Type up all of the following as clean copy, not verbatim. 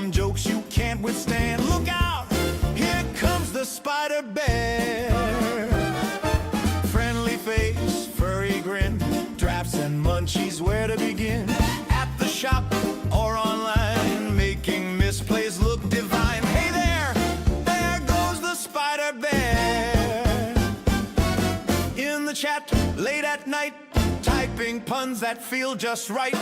some jokes you can't withstand. Look out, here comes the spider bear. Friendly face, furry grin, drafts and munchies, where to begin? At the shop or online, making misplays look divine. Hey there goes the spider bear. In the chat, late at night, typing puns that feel just right,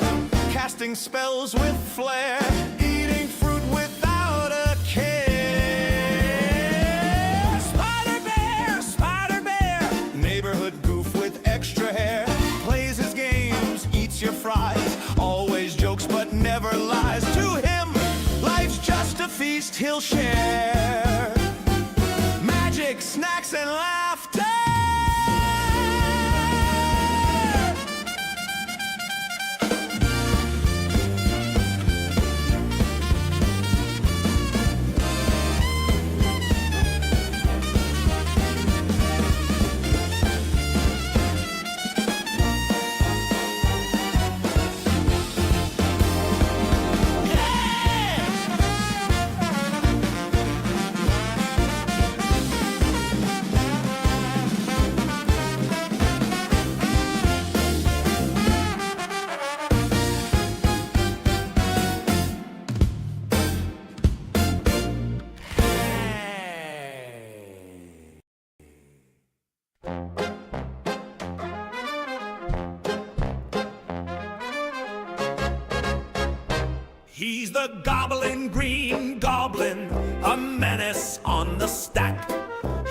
casting spells with flair, eating fruit without a care. Spider bear, neighborhood goof with extra hair, plays his games, eats your fries, always jokes but never lies. To him, life's just a feast he'll share, magic, snacks, and laughter. He's the gobbling green goblin, a menace on the stack.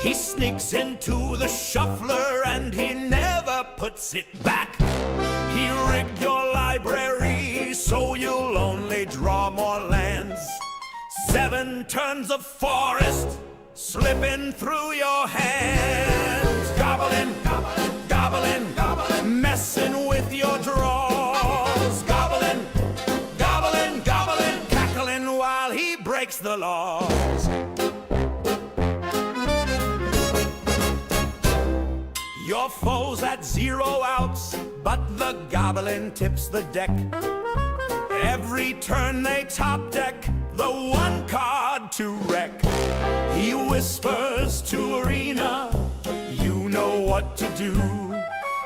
He sneaks into the shuffler and he never puts it back. He rigged your library so you'll only draw more lands. 7 turns of forest slipping through your hands. Gobbling, gobbling, gobbling, gobbling, messing with your drawers. Gobbling, gobbling, gobbling, cackling while he breaks the laws. Your foe's at 0 outs, but the goblin tips the deck. Every turn they top deck the 1 card to wreck. He whispers to Arena, you know what to do.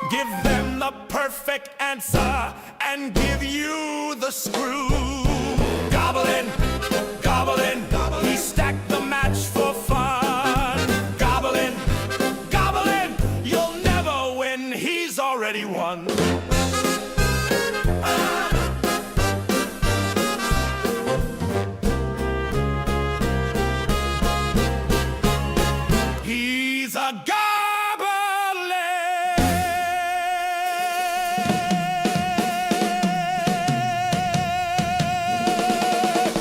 Give them the perfect answer and give you the screw. Goblin, goblin, goblin, he stacked the match for fun. Goblin, goblin, you'll never win, he's already won. He's a goblin.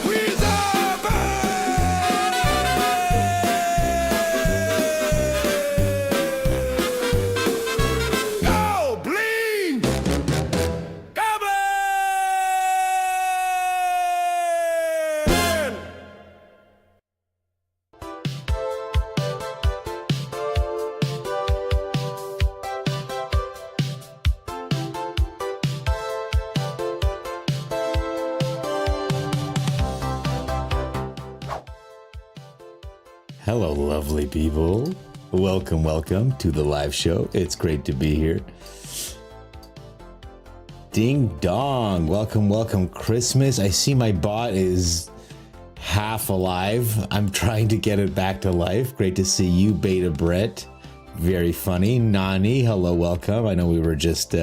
He's a goblin. Goblin. Hello, lovely people. Welcome to the live show. It's great to be here. Ding dong. Welcome, Christmas. I see my bot is half alive. I'm trying to get it back to life. Great to see you, Beta Brett. Very funny. Nani, hello, welcome. I know we were just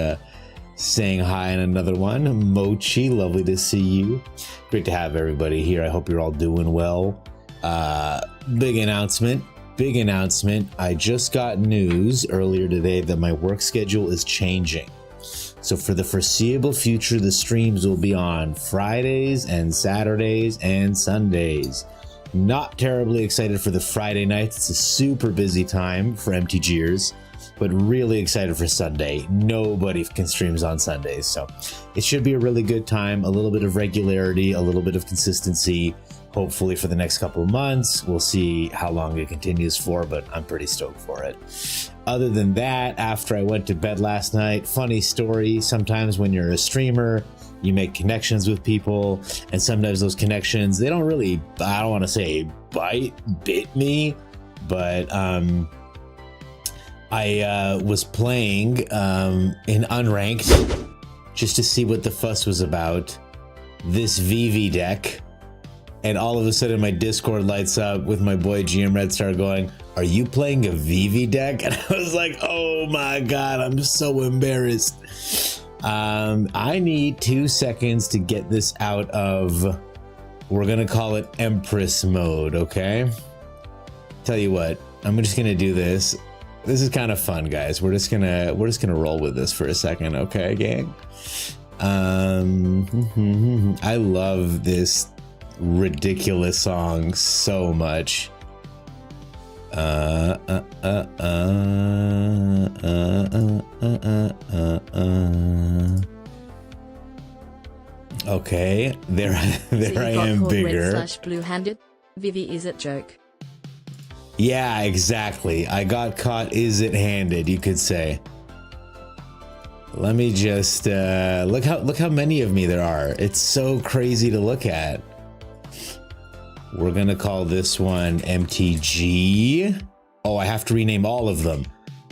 saying hi on another one. Mochi, lovely to see you. Great to have everybody here. I hope you're all doing well. Big announcement. I just got news earlier today that my work schedule is changing. So for the foreseeable future, the streams will be on Fridays and Saturdays and Sundays. Not terribly excited for the Friday nights. It's a super busy time for MTGers. but really excited for Sunday. Nobody can streams on Sundays, so it should be a really good time. A little bit of regularity, a little bit of consistency, hopefully for the next couple of months. We'll see how long it continues for, but I'm pretty stoked for it. Other than that, after I went to bed last night, funny story, sometimes when you're a streamer, you make connections with people, and sometimes those connections, they don't really, I don't want to say bit me, but I was playing in unranked just to see what the fuss was about, this VV deck, and all of a sudden my Discord lights up with my boy GM Red Star going, "Are you playing a VV deck?" And I was like, oh my god, I'm so embarrassed. I need 2 seconds to get this out of, we're gonna call it Empress mode, okay? Tell you what, I'm just gonna do this. This is kind of fun, guys. We're just gonna roll with this for a second, okay, gang? I love this ridiculous song so much. Okay, there So I am bigger. /blue-handed. Vivi, is it joke? Yeah, exactly. I got caught. Is it handed? You could say. Let me just look how many of me there are. It's so crazy to look at. We're gonna call this one MTG. Oh, I have to rename all of them.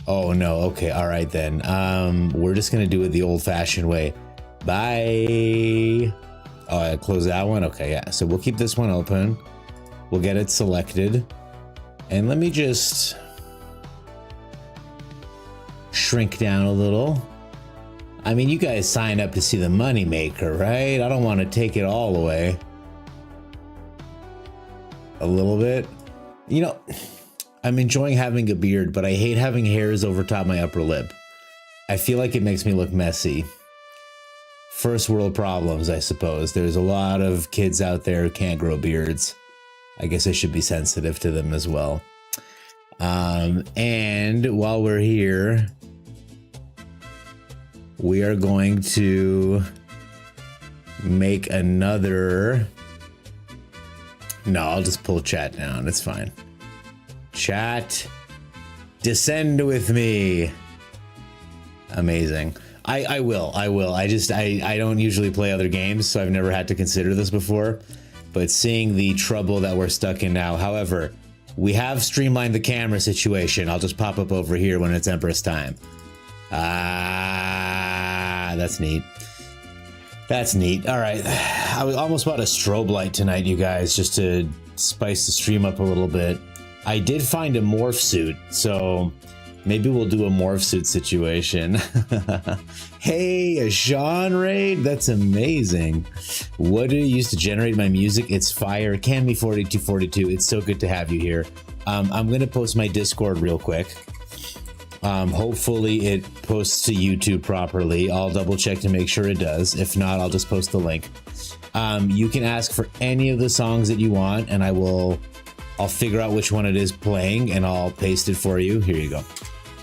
Oh no. Okay. All right then. We're just gonna do it the old-fashioned way. Bye. Oh, I close that one. Okay, yeah. So we'll keep this one open. We'll get it selected. And let me just shrink down a little. I mean, you guys sign up to see the money maker, right? I don't want to take it all away. A little bit. You know, I'm enjoying having a beard, but I hate having hairs over top my upper lip. I feel like it makes me look messy. First world problems, I suppose. There's a lot of kids out there who can't grow beards. I guess I should be sensitive to them as well. And while we're here, we are going to make another. No, I'll just pull chat down. It's fine. Chat, descend with me. Amazing. I will. I don't usually play other games, so I've never had to consider this before. But seeing the trouble that we're stuck in now, however, we have streamlined the camera situation. I'll just pop up over here when it's Empress time. Ah, that's neat. That's neat. All right. I almost bought a strobe light tonight, you guys, just to spice the stream up a little bit. I did find a morph suit, so maybe we'll do a morph suit situation. Hey, a Sean raid? That's amazing. What do you use to generate my music? It's fire. Canme4242. It's so good to have you here. I'm going to post my Discord real quick. Hopefully it posts to YouTube properly. I'll double check to make sure it does. If not, I'll just post the link. You can ask for any of the songs that you want, and I'll figure out which one it is playing, and I'll paste it for you. Here you go.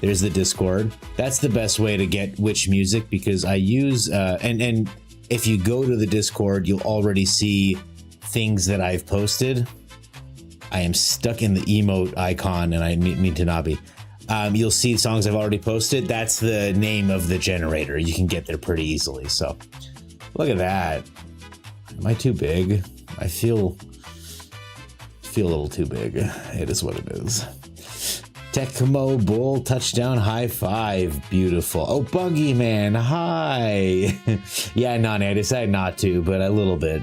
There's the Discord. That's the best way to get which music, because I use and if you go to the Discord, you'll already see things that I've posted. I am stuck in the emote icon, and I mean to not be. You'll see songs I've already posted. That's the name of the generator. You can get there pretty easily. So look at that. Am I too big? I feel a little too big. It is what it is. Tecmo Bull touchdown high five. Beautiful. Oh, Buggy Man. Hi. Yeah, Nani, I decided not to, but a little bit.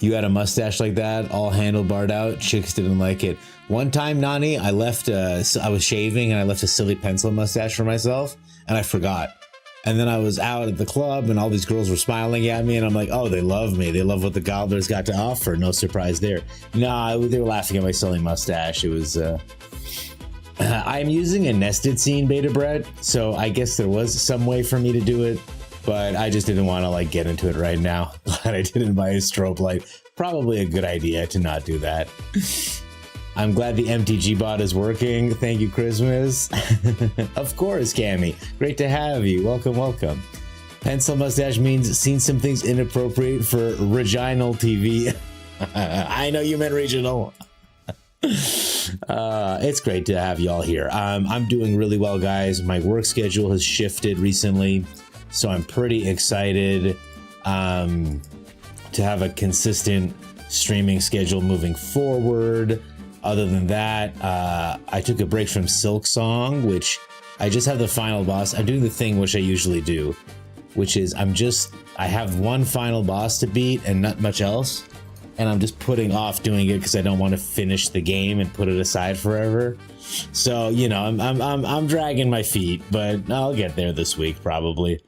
You had a mustache like that, all handlebarred out. Chicks didn't like it. One time, Nani, I was shaving and I left a silly pencil mustache for myself, and I forgot. And then I was out at the club and all these girls were smiling at me, and I'm like, oh, they love me. They love what the Gobblers got to offer. No surprise there. Nah, they were laughing at my silly mustache. It was, I'm using a nested scene beta bread, so I guess there was some way for me to do it, but I just didn't want to like get into it right now. Glad I didn't buy a strobe light. Probably a good idea to not do that. I'm glad the MTG bot is working. Thank you, Christmas. Of course, Cammy. Great to have you. Welcome, welcome. Pencil mustache means seen some things inappropriate for regional TV. I know you meant regional. It's great to have y'all here. I'm doing really well, guys. My work schedule has shifted recently, so I'm pretty excited to have a consistent streaming schedule moving forward. Other than that, I took a break from Silk Song, which I just have the final boss. I'm doing the thing which I usually do, which is I have one final boss to beat and not much else. And I'm just putting off doing it because I don't want to finish the game and put it aside forever. So, you know, I'm dragging my feet, but I'll get there this week probably.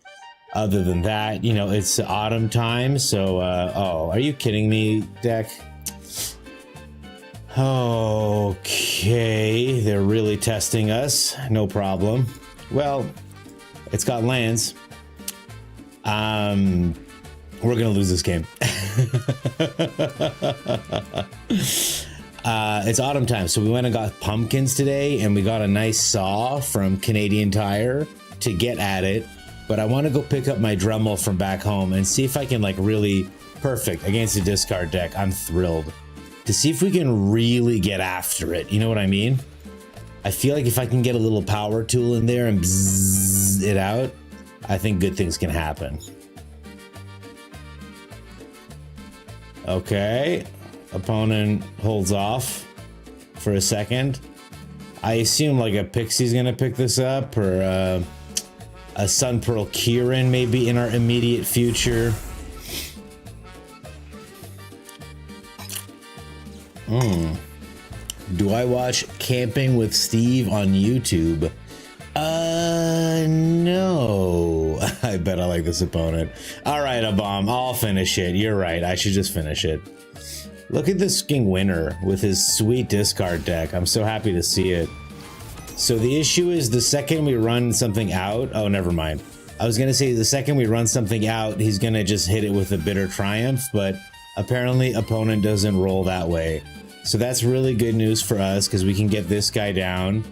Other than that, you know, it's autumn time. So, oh, are you kidding me, Deck? Okay, they're really testing us. No problem. Well, it's got lands. We're gonna lose this game. It's autumn time, so we went and got pumpkins today, and we got a nice saw from Canadian Tire to get at it. But I want to go pick up my Dremel from back home and see if I can really perfect against a discard deck. I'm thrilled to see if we can really get after it. You know what I mean? I feel like if I can get a little power tool in there and bzzz it out, I think good things can happen. Okay, opponent holds off for a second. I assume a Pixie's gonna pick this up, or a Sun Pearl Kieran maybe in our immediate future. Do I watch Camping with Steve on YouTube? No. I bet I like this opponent. All right, a bomb. I'll finish it. You're right. I should just finish it. Look at this king winner with his sweet discard deck. I'm so happy to see it. So the issue is the second we run something out. Oh, never mind. I was going to say the second we run something out, he's going to just hit it with a Bitter Triumph, but apparently opponent doesn't roll that way. So that's really good news for us because we can get this guy down.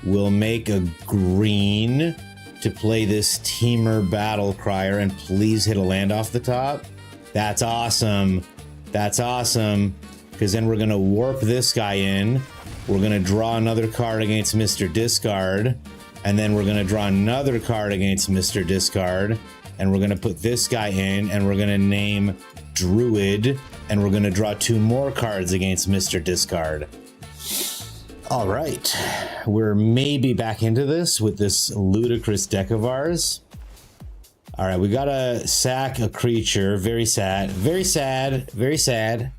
We'll make a green to play this Teamer Battle Crier and please hit a land off the top. That's awesome. That's awesome. Because then we're going to warp this guy in. We're going to draw another card against Mr. Discard. And then we're going to draw another card against Mr. Discard. And we're going to put this guy in and we're going to name Druid. And we're going to draw 2 more cards against Mr. Discard. All right, we're maybe back into this with this ludicrous deck of ours. All right, we gotta sack a creature. Very sad, very sad, very sad.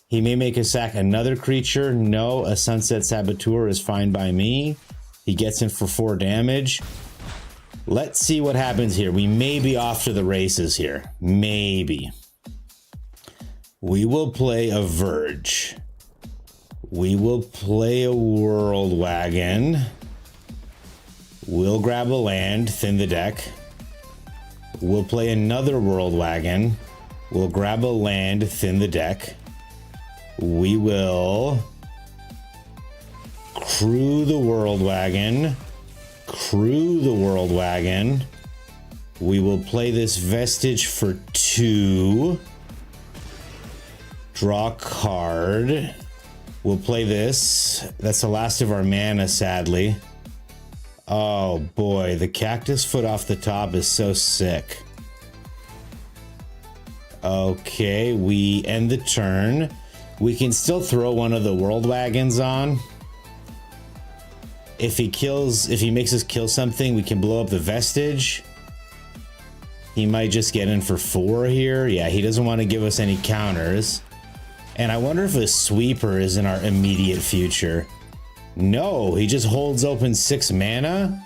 He may make us sack another creature. No, a Sunset Saboteur is fine by me. He gets in for 4 damage. Let's see what happens here. We may be off to the races here. Maybe. We will play a Verge. We will play a World Wagon. We'll grab a land, thin the deck. We'll play another World Wagon. We'll grab a land, thin the deck. We will crew the World Wagon. Crew the World Wagon. We will play this Vestige for 2. Draw a card. We'll play this. That's the last of our mana, sadly. Oh boy, the Cactus Foot off the top is so sick. Okay, we end the turn. We can still throw one of the World Wagons on. If he makes us kill something, we can blow up the Vestige. He might just get in for 4 here. Yeah, he doesn't want to give us any counters. And I wonder if a Sweeper is in our immediate future. No, he just holds open 6 mana?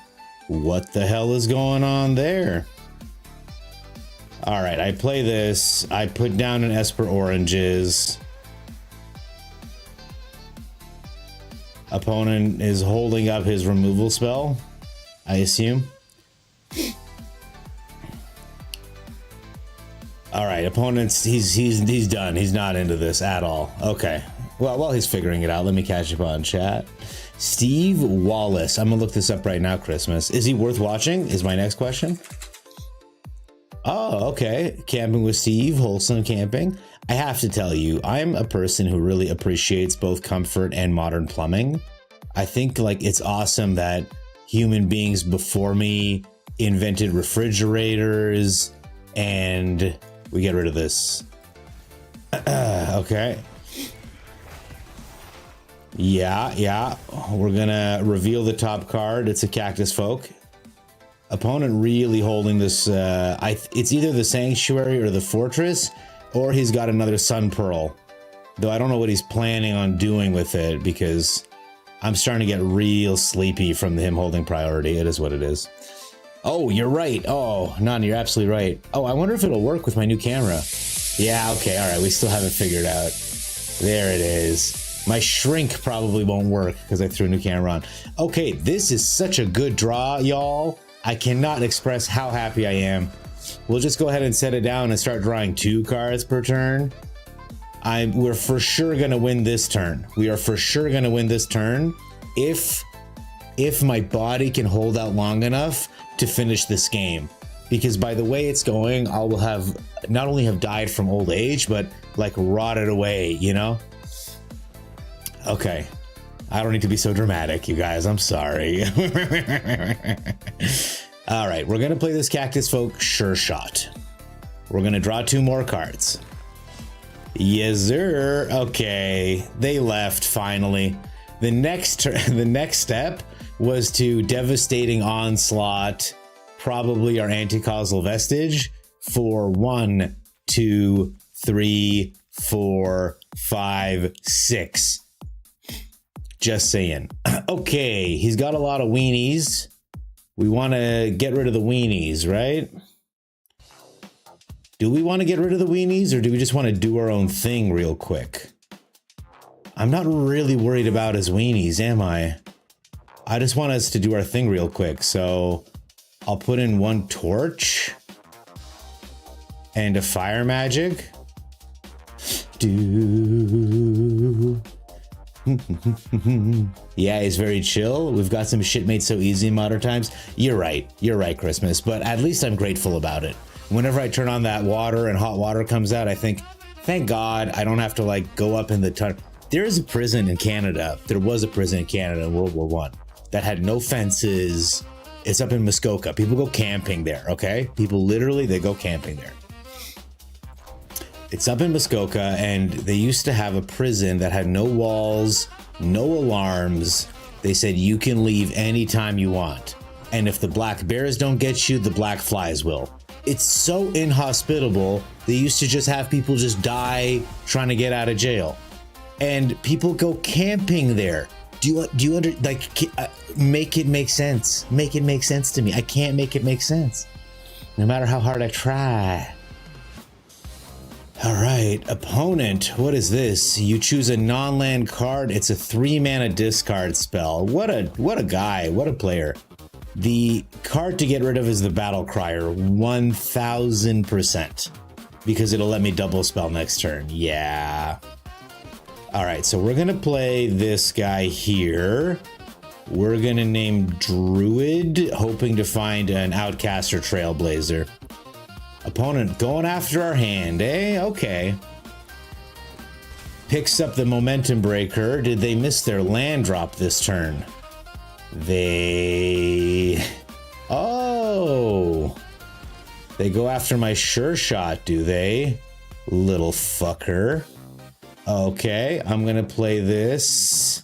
What the hell is going on there? All right, I play this. I put down an Esper Oranges. Opponent is holding up his removal spell, I assume. All right, opponent's he's done. He's not into this at all. Okay, Well, while he's figuring it out, let me catch up on chat. Steve Wallace. I'm gonna look this up right now, Christmas. Is he worth watching? Is my next question. Oh, okay. Camping with Steve, wholesome camping. I have to tell you, I'm a person who really appreciates both comfort and modern plumbing. I think like it's awesome that human beings before me invented refrigerators, and we get rid of this. Okay. Yeah. We're gonna reveal the top card. It's a Cactus Folk. Opponent really holding this. It's either the Sanctuary or the Fortress, or he's got another Sun Pearl. Though I don't know what he's planning on doing with it, because I'm starting to get real sleepy from him holding priority. It is what it is. Oh, you're right. Oh, Nan, you're absolutely right. Oh, I wonder if it'll work with my new camera. Yeah, okay, all right. We still haven't figured out. There it is. My shrink probably won't work because I threw a new camera on. Okay, this is such a good draw, y'all. I cannot express how happy I am. We'll just go ahead and set it down and start drawing 2 cards per turn. We're for sure gonna win this turn. We are for sure gonna win this turn if my body can hold out long enough to finish this game. Because by the way it's going, I will have not only have died from old age, but like rotted away, you know? Okay. I don't need to be so dramatic, you guys. I'm sorry. All right, we're gonna play this Cactus Folk Sure Shot. We're gonna draw 2 more cards. Yes, sir. Okay, they left finally. The next step was to Devastating Onslaught, probably our Anti-Causal Vestige, for 1, 2, 3, 4, 5, 6. Just saying. Okay, he's got a lot of weenies. We want to get rid of the weenies, right? Do we want to get rid of the weenies, or do we just want to do our own thing real quick? I'm not really worried about his weenies, am I? I just want us to do our thing real quick, so I'll put in 1 torch and a fire magic. Yeah, he's very chill. We've got some shit made so easy in modern times. You're right, Christmas, but at least I'm grateful about it. Whenever I turn on that water and hot water comes out, I think, thank God I don't have to like go up in the ton. There is a prison in Canada. There was a prison in Canada in World War I that had no fences. It's up in Muskoka. People go camping there, okay? People literally, they go camping there. It's up in Muskoka, and they used to have a prison that had no walls, no alarms. They said you can leave anytime you want. And if the black bears don't get you, the black flies will. It's so inhospitable, they used to just have people just die trying to get out of jail. And people go camping there. Do you make it make sense? Make it make sense to me. I can't make it make sense, no matter how hard I try. All right, opponent, what is this? You choose a non-land card. It's a 3-mana discard spell. What a guy, what a player. The card to get rid of is the Battle Crier, 1000%, because it'll let me double spell next turn. Yeah. All right, so we're gonna play this guy here. We're gonna name Druid, hoping to find an Outcast or Trailblazer. Opponent going after our hand, eh? Okay. Picks up the Momentum Breaker. Did they miss their land drop this turn? Oh. They go after my Sure Shot, do they? Little fucker. Okay, I'm gonna play this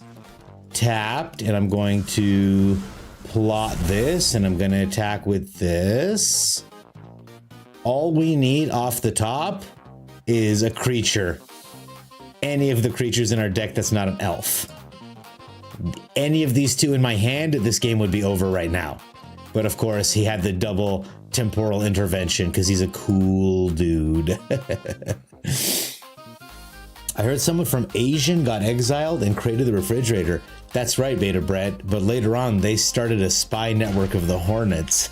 tapped, and I'm going to plot this, and I'm gonna attack with this. All we need off the top is a creature. Any of the creatures in our deck that's not an elf. Any of these 2 in my hand, this game would be over right now. But of course, he had the double temporal intervention because he's a cool dude. I heard someone from Asian got exiled and created the refrigerator. That's right, Beta Brett, but later on they started a spy network of the Hornets.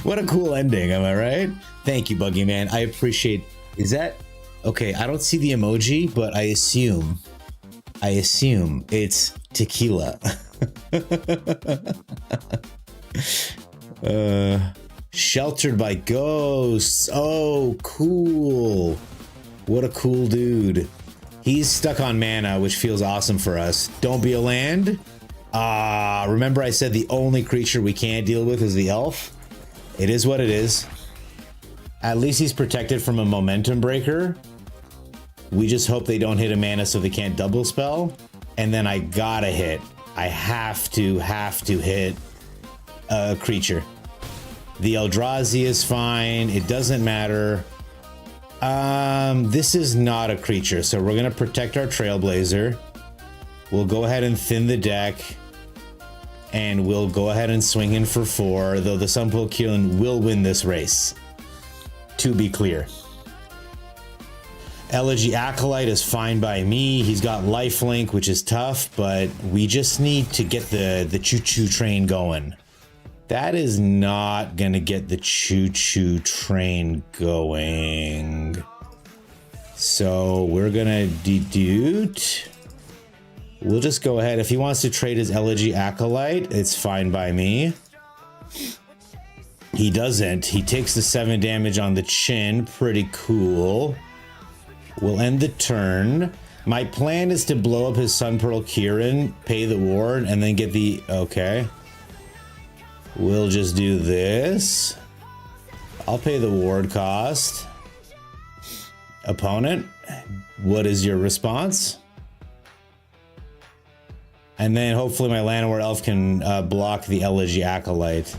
What a cool ending, am I right? Thank you, Buggy Man. I appreciate... Is that Okay, I don't see the emoji, but I assume it's tequila. Sheltered by ghosts. Oh, cool. What a cool dude. He's stuck on mana, which feels awesome for us. Don't be a land. Remember I said the only creature we can't deal with is the elf? It is what it is. At least he's protected from a momentum breaker. We just hope they don't hit a mana so they can't double spell. And then I gotta hit. I have to hit a creature. The Eldrazi is fine. It doesn't matter. This is not a creature, so we're gonna protect our Trailblazer. We'll go ahead and thin the deck. And we'll go ahead and swing in for 4, though the Sunpool Keelan will win this race. To be clear. Elegy Acolyte is fine by me. He's got lifelink, which is tough, but we just need to get the choo-choo train going. That is not gonna get the choo-choo train going. So we're gonna dedude. We'll just go ahead. If he wants to trade his Elegy Acolyte, it's fine by me. He doesn't. He takes the 7 damage on the chin. Pretty cool. We'll end the turn. My plan is to blow up his Sunpearl Kieran, pay the ward, and then get the... Okay. We'll just do this. I'll pay the ward cost. Opponent, what is your response? And then hopefully my Llanowar Elf can block the Elegy Acolyte.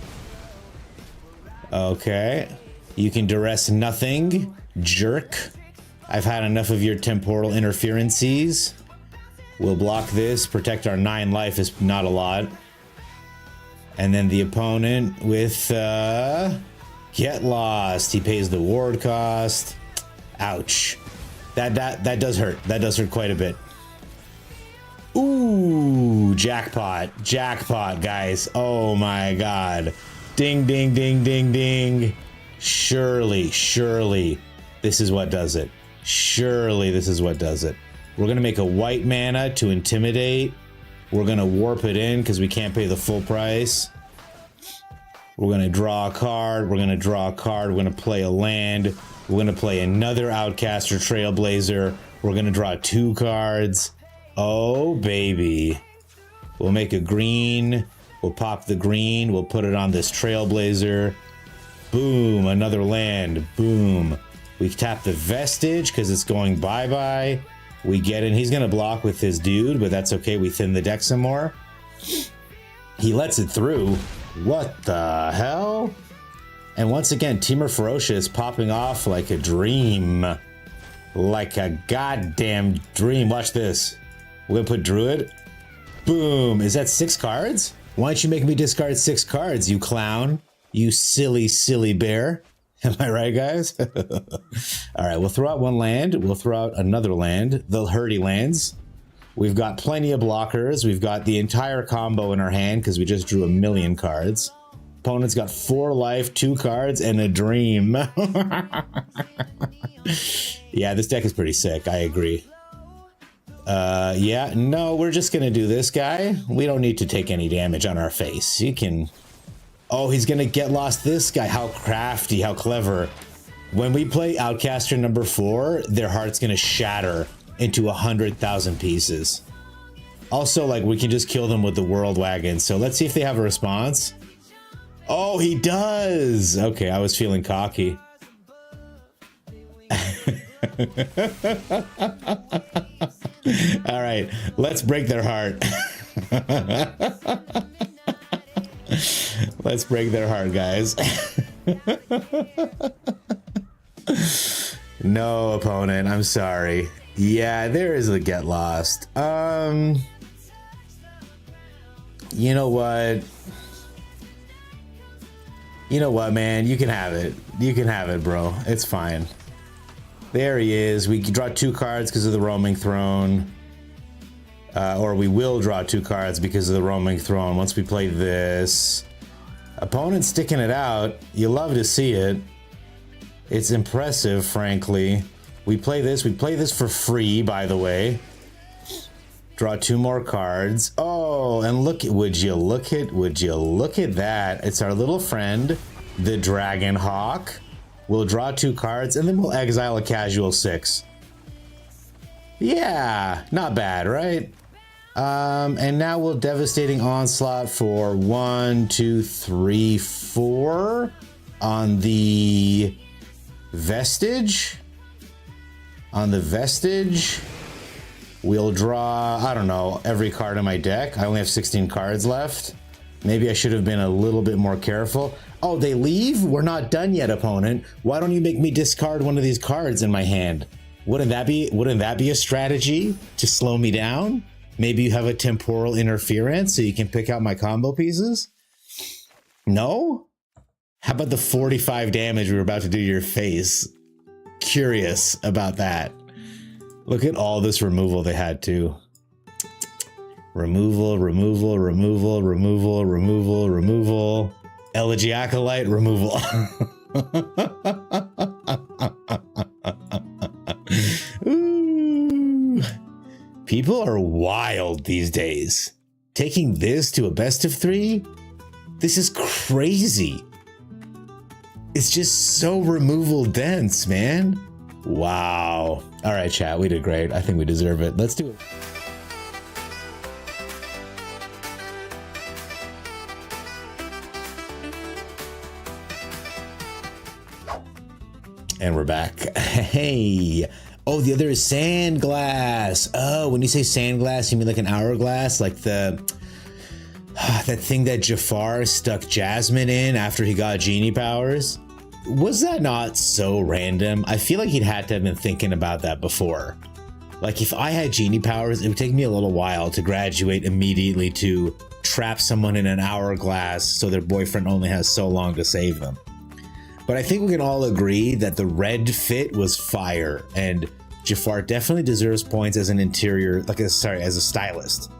Okay. You can duress nothing, jerk. I've had enough of your temporal interferences. We'll block this. Protect our 9 life is not a lot. And then the opponent with Get Lost. He pays the ward cost. Ouch. That does hurt. That does hurt quite a bit. Ooh, jackpot. Jackpot, guys. Oh my god. Ding, ding, ding, ding, ding. Surely, surely this is what does it. Surely this is what does it. We're going to make a white mana to intimidate. We're going to warp it in because we can't pay the full price. We're going to draw a card. We're going to draw a card. We're going to play a land. We're going to play another Outcaster Trailblazer. We're going to draw 2 cards. Oh, baby. We'll make a green. We'll pop the green. We'll put it on this Trailblazer. Boom. Another land. Boom. We tap the Vestige because it's going bye-bye. We get in. He's going to block with his dude, but that's okay. We thin the deck some more. He lets it through. What the hell? And once again, Temur Ferocious popping off like a dream. Like a goddamn dream. Watch this. We're going to put Druid. Boom. Is that 6 cards? Why don't you make me discard 6 cards, you clown? You silly, silly bear. Am I right, guys? All right, we'll throw out 1 land. We'll throw out another land. The Hurdy lands. We've got plenty of blockers. We've got the entire combo in our hand because we just drew 1,000,000 cards. Opponent's got 4 life, 2 cards, and a dream. Yeah, this deck is pretty sick. I agree. Yeah, no, we're just going to do this guy. We don't need to take any damage on our face. You can... Oh, he's going to get lost this guy. How crafty, how clever. When we play Outcaster number 4, their heart's going to shatter into 100,000 pieces. Also, like, we can just kill them with the World Wagon. So let's see if they have a response. Oh, he does. Okay, I was feeling cocky. All right, let's break their heart. Let's break their heart, guys. No, opponent, I'm sorry. Yeah, there is a get lost. You know what? You know what, man? You can have it. You can have it, bro. It's fine. There he is. We can draw 2 cards because of the Roaming Throne. Or we will draw 2 cards because of the Roaming Throne once we play this. Opponent sticking it out. You love to see it. It's impressive, frankly. We play this for free, by the way. Draw 2 more cards. Oh, and look, would you look at that? It's our little friend, the Dragon Hawk. We'll draw 2 cards, and then we'll exile a casual 6. Yeah, not bad, right? And now we'll Devastating Onslaught for 1, 2, 3, 4 on the Vestige. On the Vestige, we'll draw, I don't know, every card in my deck. I only have 16 cards left. Maybe I should have been a little bit more careful. Oh, they leave? We're not done yet, opponent. Why don't you make me discard one of these cards in my hand? Wouldn't that be a strategy to slow me down? Maybe you have a temporal interference so you can pick out my combo pieces? No? How about the 45 damage we were about to do to your face? Curious about that. Look at all this removal they had too. Removal. Elegy Acolyte removal. Ooh. People are wild these days. Taking this to a best of 3? This is crazy. It's just so removal dense, man. Wow. All right, chat, we did great. I think we deserve it. Let's do it. And we're back. Hey. Oh, the other is sand glass. Oh, when you say sand glass, you mean like an hourglass? Like the that thing that Jafar stuck Jasmine in after he got genie powers? Was that not so random? I feel like he'd had to have been thinking about that before. Like if I had genie powers, it would take me a little while to graduate immediately to trap someone in an hourglass so their boyfriend only has so long to save them. But I think we can all agree that the red fit was fire, and Jafar definitely deserves points as an interior, as a stylist.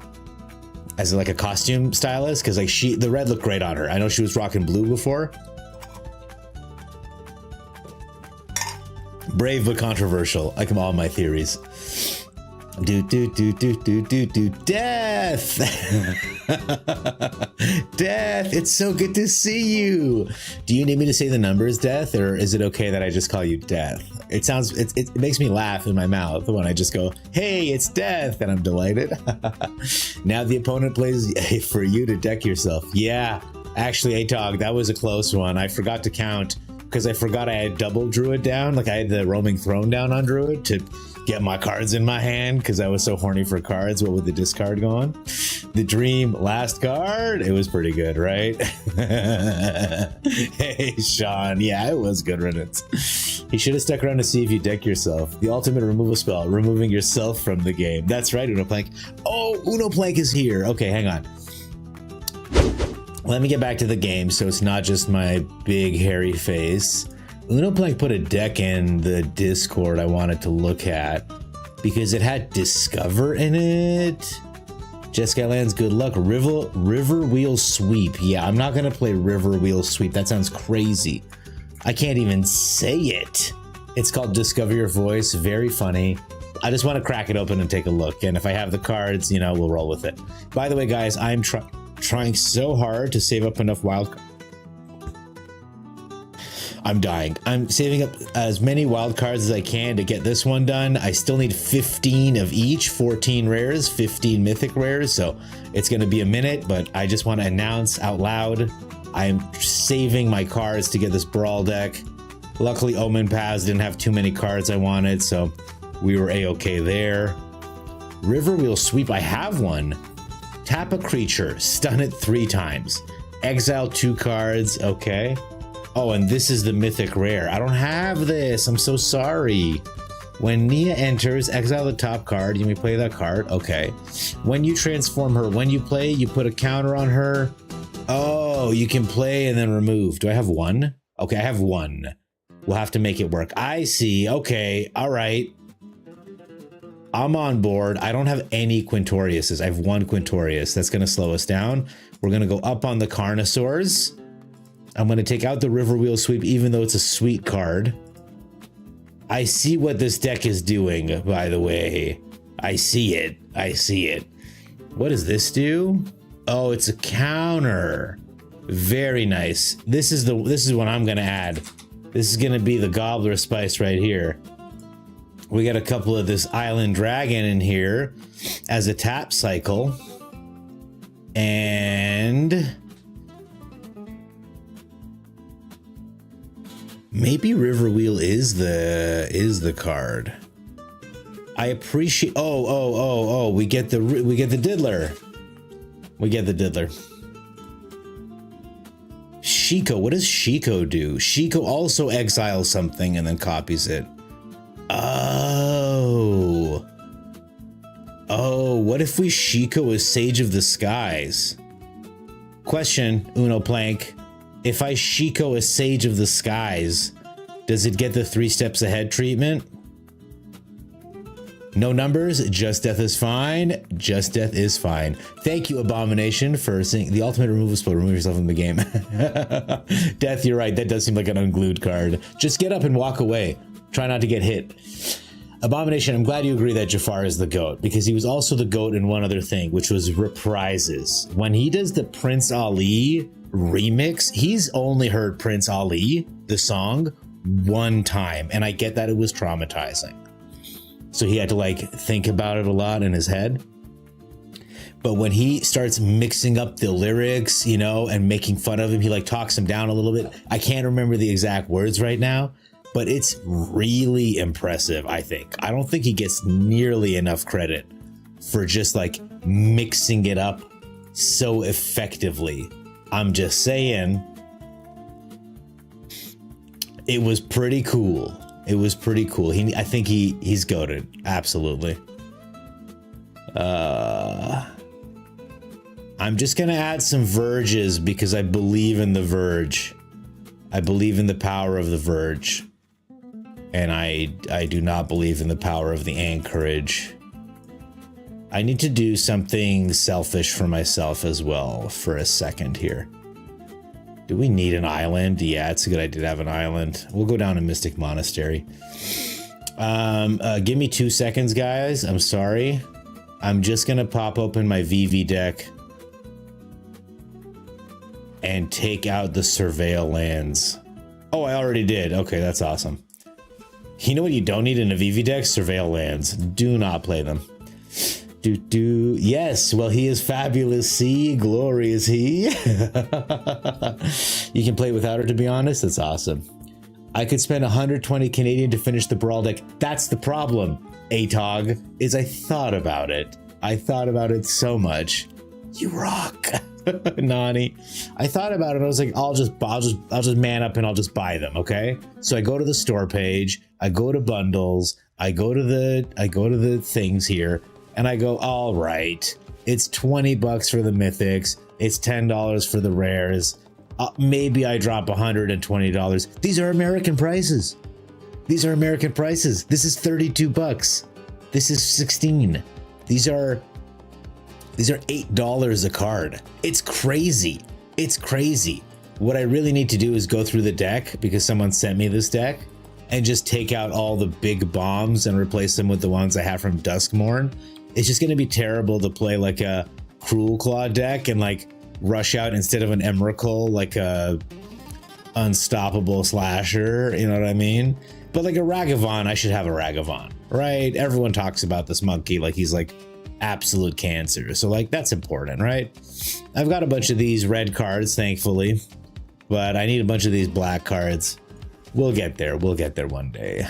As like a costume stylist, because like the red looked great on her. I know she was rocking blue before. Brave but controversial, like all my theories. Death! Death, it's so good to see you. Do you need me to say the numbers, Death, or is it okay that I just call you Death? It makes me laugh in my mouth when I just go, hey, it's Death, and I'm delighted. Now the opponent plays for you to deck yourself. Yeah, actually, Atog, that was a close one. I forgot to count because I forgot I had double Druid down. Like I had the Roaming Throne down on Druid to get my cards in my hand because I was so horny for cards. What with the discard going? The Dream, last card. It was pretty good, right? Hey, Sean. Yeah, it was good riddance. He should have stuck around to see if you deck yourself. The ultimate removal spell, removing yourself from the game. That's right, Uno Plank. Oh, Uno Plank is here. Okay, hang on. Let me get back to the game so it's not just my big hairy face. Uno Plank put a deck in the Discord I wanted to look at because it had Discover in it. Jessica Lands, good luck. River Wheel Sweep. Yeah, I'm not gonna play River Wheel Sweep. That sounds crazy. I can't even say it. It's called Discover Your Voice. Very funny. I just want to crack it open and take a look. And if I have the cards, you know, we'll roll with it. By the way, guys, I'm trying so hard to save up enough wild cards. I'm dying. I'm saving up as many wild cards as I can to get this one done. I still need 15 of each, 14 rares, 15 mythic rares. So it's going to be a minute, but I just want to announce out loud, I'm saving my cards to get this Brawl deck. Luckily, Omen Paths didn't have too many cards I wanted, so we were a-okay there. River Wheel Sweep, I have one. Tap a creature, stun it 3 times. Exile 2 cards, okay. Oh, and this is the mythic rare. I don't have this, I'm so sorry. When Nia enters, exile the top card. You may play that card, okay. When you transform her, when you play, you put a counter on her. Oh, you can play and then remove. Do I have one? Okay, I have one. We'll have to make it work. I see, okay, all right. I'm on board. I don't have any Quintoriuses. I have one Quintorius. That's going to slow us down. We're going to go up on the Carnosaurs. I'm going to take out the River Wheel Sweep, even though it's a sweet card. I see what this deck is doing, by the way. I see it. I see it. What does this do? Oh, it's a counter. Very nice. This is what I'm gonna add. This is gonna be the gobbler spice right here. We got a couple of this island dragon in here as a tap cycle. And maybe Riverwheel is the card. I appreciate. Oh! We get the diddler. We get the diddler. Shiko. What does Shiko do? Shiko also exiles something and then copies it. Oh. Oh, what if we Shiko as Sage of the Skies? Question, Uno Plank. If I Shiko as Sage of the Skies, does it get the 3 steps ahead treatment? No numbers, just death is fine. Just death is fine. Thank you, Abomination, for saying the ultimate removal spell. Remove yourself from the game. Death, you're right. That does seem like an unglued card. Just get up and walk away. Try not to get hit. Abomination, I'm glad you agree that Jafar is the GOAT, because he was also the GOAT in one other thing, which was reprises. When he does the Prince Ali remix, he's only heard Prince Ali, the song, one time. And I get that it was traumatizing. So he had to like think about it a lot in his head. But when he starts mixing up the lyrics, you know, and making fun of him, he like talks him down a little bit. I can't remember the exact words right now, but it's really impressive, I think. I don't think he gets nearly enough credit for just like mixing it up so effectively. I'm just saying, it was pretty cool. It was pretty cool. I think he's goated. Absolutely. I'm just going to add some verges because I believe in the verge. I believe in the power of the verge. And I do not believe in the power of the anchorage. I need to do something selfish for myself as well for a second here. Do we need an island? Yeah, it's a good idea to have an island. We'll go down to Mystic Monastery. Give me 2 seconds, guys. I'm sorry. I'm just going to pop open my VV deck and take out the Surveil lands. Oh, I already did. Okay, that's awesome. You know what you don't need in a VV deck? Surveil lands. Do not play them. Yes, well, he is fabulous. See, glory is he. You can play without her, to be honest. That's awesome. I could spend 120 Canadian to finish the Brawl deck. That's the problem, Atog, is I thought about it. I thought about it so much. You rock, Nani. I thought about it. I was like, I'll just man up and I'll just buy them. Okay. So I go to the store page. I go to bundles. I go to the things here. And I go, all right, it's $20 for the mythics. It's $10 for the rares. Maybe I drop $120. These are American prices. These are American prices. This is $32. This is 16. These are $8 a card. It's crazy. It's crazy. What I really need to do is go through the deck because someone sent me this deck and just take out all the big bombs and replace them with the ones I have from Duskmorn. It's just going to be terrible to play like a Cruel Claw deck and like rush out instead of an Emrakul, like a unstoppable slasher, you know what I mean? But like a Ragavan, I should have a Ragavan, right? Everyone talks about this monkey like he's like absolute cancer. So like that's important, right? I've got a bunch of these red cards, thankfully, but I need a bunch of these black cards. We'll get there. We'll get there one day.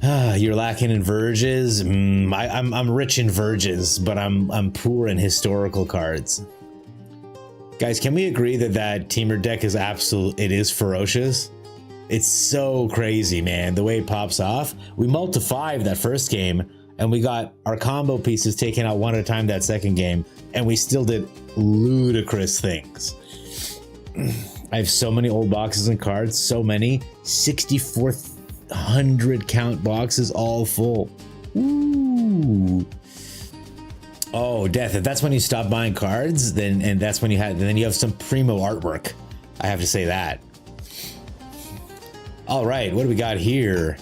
You're lacking in verges. I'm rich in verges, but I'm poor in historical cards. Guys, can we agree that Teamer deck is it is ferocious? It's so crazy, man. The way it pops off. We multi 5 that first game, and we got our combo pieces taken out one at a time that second game, and we still did ludicrous things. I have so many old boxes and cards, so many. 6,400 count boxes, all full. Ooh. Oh, Death, if that's when you stop buying cards, then that's when you have some primo artwork. I have to say that. All right, what do we got here?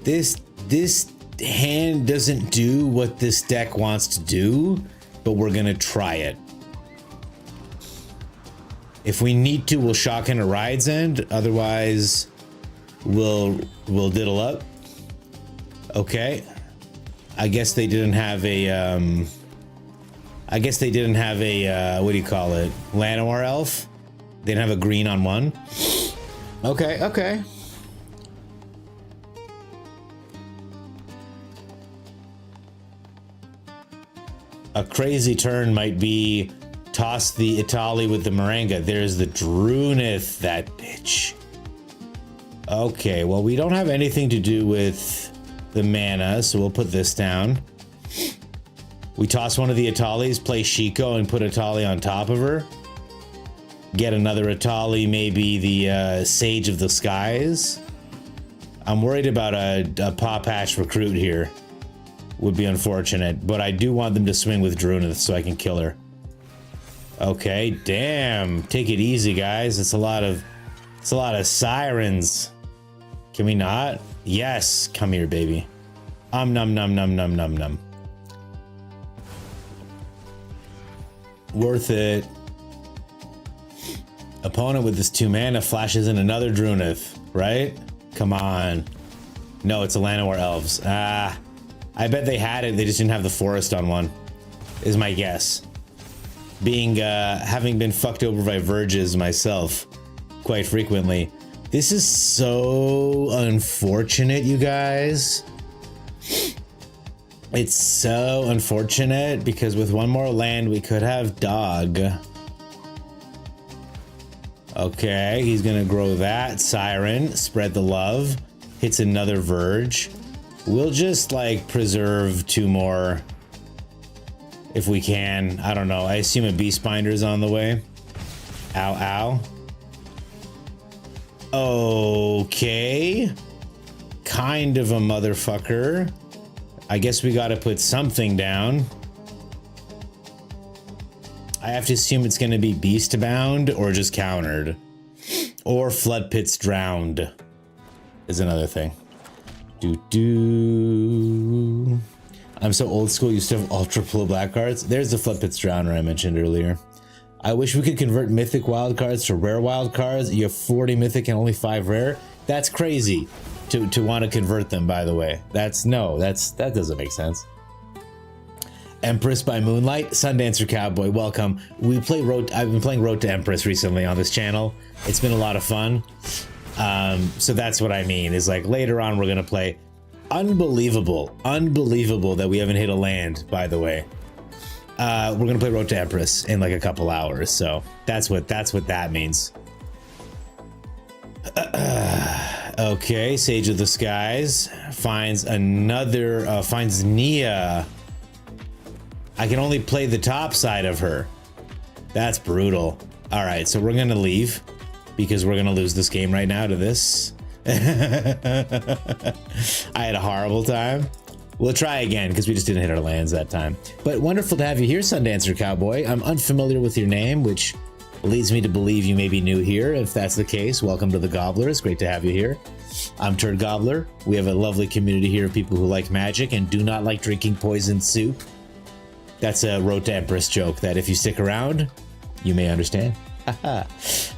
This hand doesn't do what this deck wants to do, but we're gonna try it. If we need to, we'll shock in a Ride's End. Otherwise, we'll diddle up. Okay. I guess they didn't have a what do you call it? Llanowar elf. They didn't have a green on one. Okay, okay. A crazy turn might be toss the Itali with the Moringa. There's the Drunith, that bitch. Okay, well, we don't have anything to do with the mana, so we'll put this down. We toss one of the Italis, play Shiko, and put Itali on top of her. Get another Itali, maybe the Sage of the Skies. I'm worried about a Pop Hash recruit here. Would be unfortunate, but I do want them to swing with Drunith so I can kill her. Okay, damn. Take it easy, guys. It's a lot of sirens. Can we not? Yes. Come here, baby. Num num num num num num. Worth it. Opponent with this 2 mana flashes in another Drunith, right? Come on. No, it's a Llanowar Elves. Ah. I bet they had it, they just didn't have the forest on one, is my guess. Having been fucked over by Verges myself quite frequently. This is so unfortunate, you guys. It's so unfortunate because with one more land we could have Dog. Okay, he's gonna grow that. Siren, spread the love. Hits another Verge. We'll just like preserve 2 more if we can. I don't know. I assume a Beastbinder's on the way. Ow, ow. Okay. Kind of a motherfucker. I guess we gotta put something down. I have to assume it's gonna be Beastbound or just countered. Or Flood Pits Drowned is another thing. I'm so old school, used to have ultra pull black cards. There's the Flood Pits Drowner I mentioned earlier. I wish we could convert mythic wild cards to rare wild cards. You have 40 mythic and only 5 rare. That's crazy to want to convert them, by the way. That doesn't make sense. Empress by Moonlight, Sundancer Cowboy, welcome. I've been playing Road to Empress recently on this channel. It's been a lot of fun. So that's what I mean, is like later on we're gonna play. Unbelievable that we haven't hit a land, by the way. We're gonna play Road to Empress in like a couple hours, so that's what that means. Okay, Sage of the Skies finds finds Nia. I can only play the top side of her. That's brutal. All right, so we're gonna leave because we're gonna lose this game right now to this. I had a horrible time. We'll try again because we just didn't hit our lands that time. But wonderful to have you here, Sundancer Cowboy. I'm unfamiliar with your name, which leads me to believe you may be new here. If that's the case, welcome to the Gobblers. Great to have you here. I'm Turd Gobbler. We have a lovely community here of people who like magic and do not like drinking poisoned soup. That's a Road to Empress joke that if you stick around, you may understand.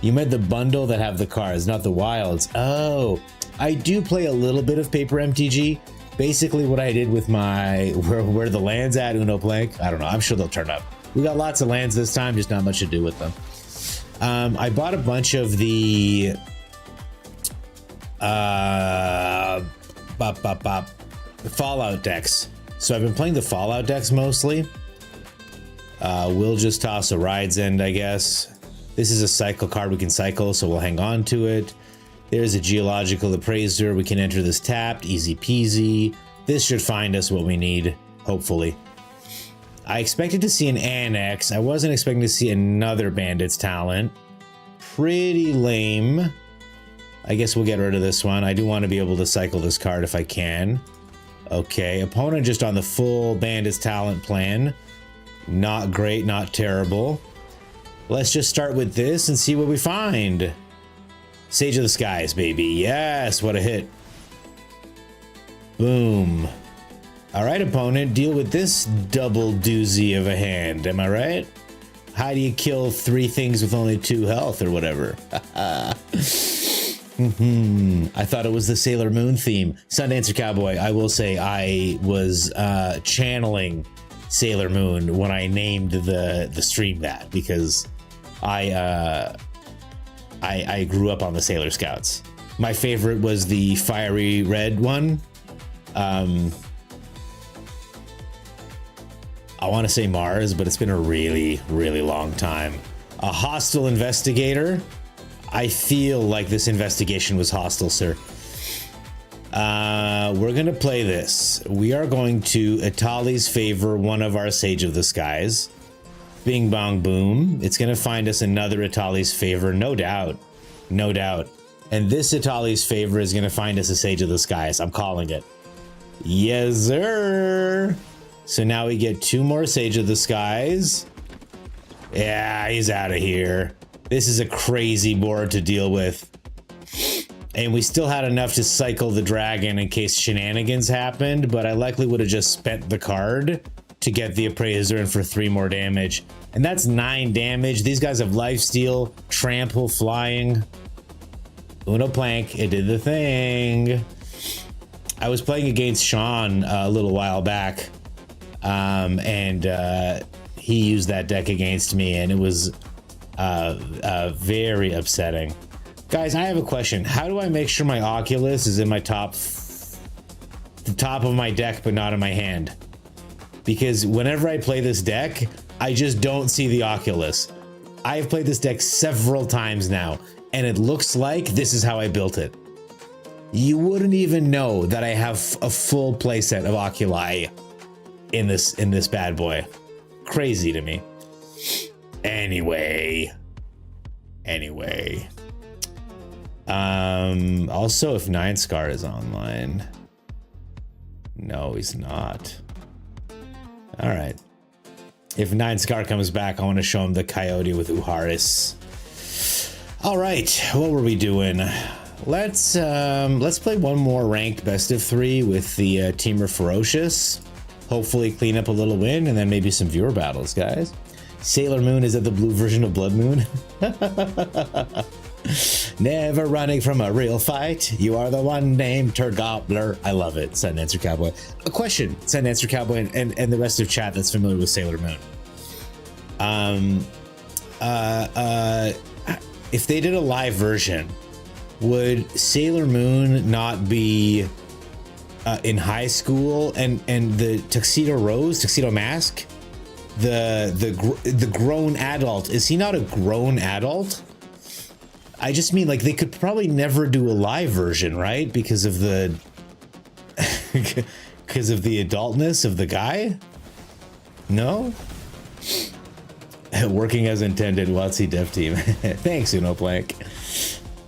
You meant the bundle that have the cards, not the wilds. Oh, I do play a little bit of Paper MTG. Basically what I did with my where the land's at, Uno Plank. I don't know, I'm sure they'll turn up. We got lots of lands this time, just not much to do with them. I bought a bunch of the Fallout decks. So I've been playing the Fallout decks mostly. We'll just toss a Ride's End, I guess. This is a cycle card we can cycle, so we'll hang on to it. There's a Geological Appraiser. We can enter this tapped, easy peasy. This should find us what we need, hopefully. I expected to see an Annex. I wasn't expecting to see another Bandit's Talent. Pretty lame. I guess we'll get rid of this one. I do want to be able to cycle this card if I can. Okay, opponent just on the full Bandit's Talent plan. Not great, not terrible. Let's just start with this and see what we find. Sage of the Skies, baby. Yes, what a hit. Boom. All right, opponent, deal with this double doozy of a hand. Am I right? How do you kill 3 things with only 2 health or whatever? I thought it was the Sailor Moon theme. Sundancer Cowboy, I will say I was channeling Sailor Moon when I named the stream that, because I grew up on the Sailor Scouts. My favorite was the fiery red one. I want to say Mars, but it's been a really, really long time. A hostile investigator. I feel like this investigation was hostile, sir. We're gonna play this. We are going to Itali's favor one of our Sage of the Skies. Bing bong boom. It's gonna find us another Itali's favor, no doubt. No doubt. And this Itali's favor is gonna find us a Sage of the Skies. I'm calling it. Yes, sir. So now we get 2 more Sage of the Skies. Yeah, he's out of here. This is a crazy board to deal with. And we still had enough to cycle the dragon in case shenanigans happened, but I likely would have just spent the card to get the appraiser in for 3 more damage. And that's 9 damage. These guys have lifesteal, trample, flying. Uno plank, it did the thing. I was playing against Sean a little while back. He used that deck against me, and it was very upsetting. Guys, I have a question. How do I make sure my Oculus is in my the top of my deck, but not in my hand? Because whenever I play this deck, I just don't see the Oculus. I've played this deck several times now, and it looks like this is how I built it. You wouldn't even know that I have a full playset of Oculi in this bad boy. Crazy to me. Anyway. Also, if 9 Scar is online. No, he's not. All right. If 9 Scar comes back, I want to show him the Coyote with Uharis. All right, what were we doing? Let's play one more ranked best of 3 with the Teamer Ferocious. Hopefully clean up a little win, and then maybe some viewer battles, guys. Sailor Moon, is that the blue version of Blood Moon? Never running from a real fight. You are the one named Turgobbler. I love it. Sundancer Cowboy. A question, Sundancer Cowboy, and the rest of chat that's familiar with Sailor Moon. If they did a live version, would Sailor Moon not be in high school, and the tuxedo mask, the grown adult, is he not a grown adult? I just mean, like, they could probably never do a live version, right? Because of the adultness of the guy? No? Working as intended, WotC Dev Team. Thanks, Uno Plank.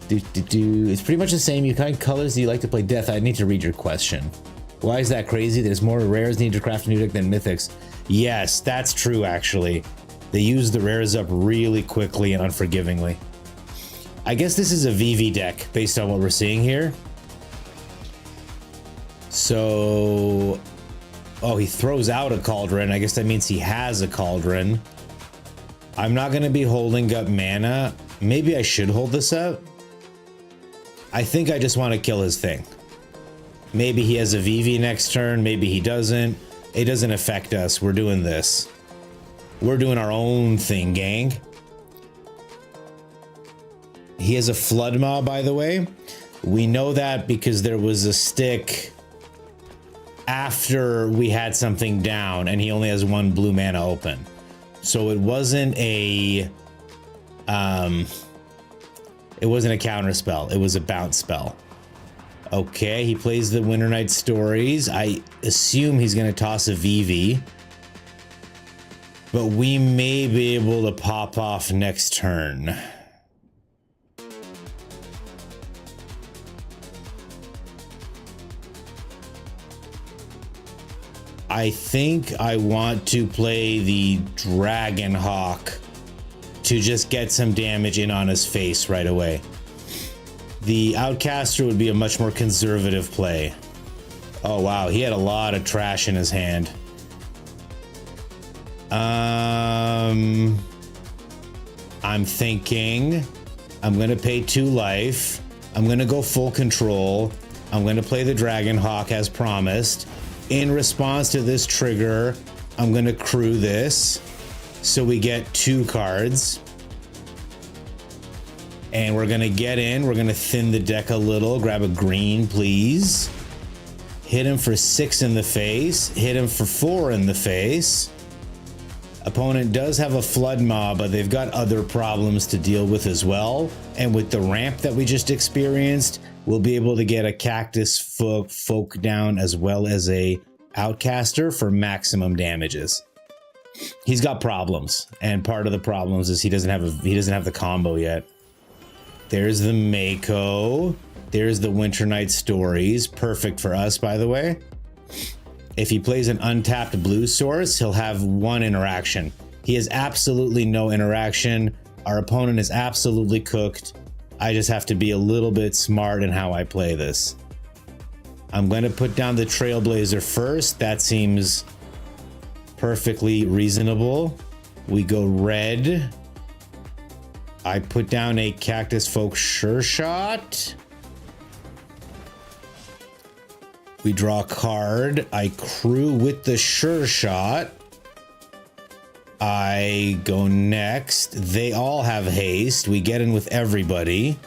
It's pretty much the same. You kind of colors do you like to play Death? I need to read your question. Why is that crazy? There's more rares needed to craft a new deck than mythics. Yes, that's true, actually. They use the rares up really quickly and unforgivingly. I guess this is a VV deck based on what we're seeing here. So, oh, he throws out a Cauldron. I guess that means he has a Cauldron. I'm not going to be holding up mana. Maybe I should hold this up. I think I just want to kill his thing. Maybe he has a VV next turn. Maybe he doesn't. It doesn't affect us. We're doing this. We're doing our own thing, gang. He has a Flood Maw, by the way. We know that because there was a stick after we had something down, and he only has 1 blue mana open. So it wasn't a counter spell. It was a bounce spell. Okay, he plays the Winter Night Stories. I assume he's going to toss a VV. But we may be able to pop off next turn. I think I want to play the Dragon Hawk to just get some damage in on his face right away. The Outcaster would be a much more conservative play. Oh wow, he had a lot of trash in his hand. I'm thinking I'm gonna pay 2 life. I'm gonna go full control. I'm gonna play the Dragon Hawk as promised. In response to this trigger, I'm gonna crew this. So we get 2 cards. And we're gonna get in, we're gonna thin the deck a little, grab a green, please. Hit him for 6 in the face, hit him for 4 in the face. Opponent does have a flood mob, but they've got other problems to deal with as well. And with the ramp that we just experienced, we'll be able to get a Cactus folk down as well as a Outcaster for maximum damages. He's got problems, and part of the problems is he doesn't have the combo yet. There's the Mako. There's the Winter Night Stories. Perfect for us, by the way. If he plays an untapped blue source, he'll have 1 interaction. He has absolutely no interaction. Our opponent is absolutely cooked. I just have to be a little bit smart in how I play this. I'm going to put down the Trailblazer first. That seems perfectly reasonable. We go red. I put down a Cactus Folk Sure Shot. We draw a card. I crew with the Sure Shot. I go next. They all have haste. We get in with everybody.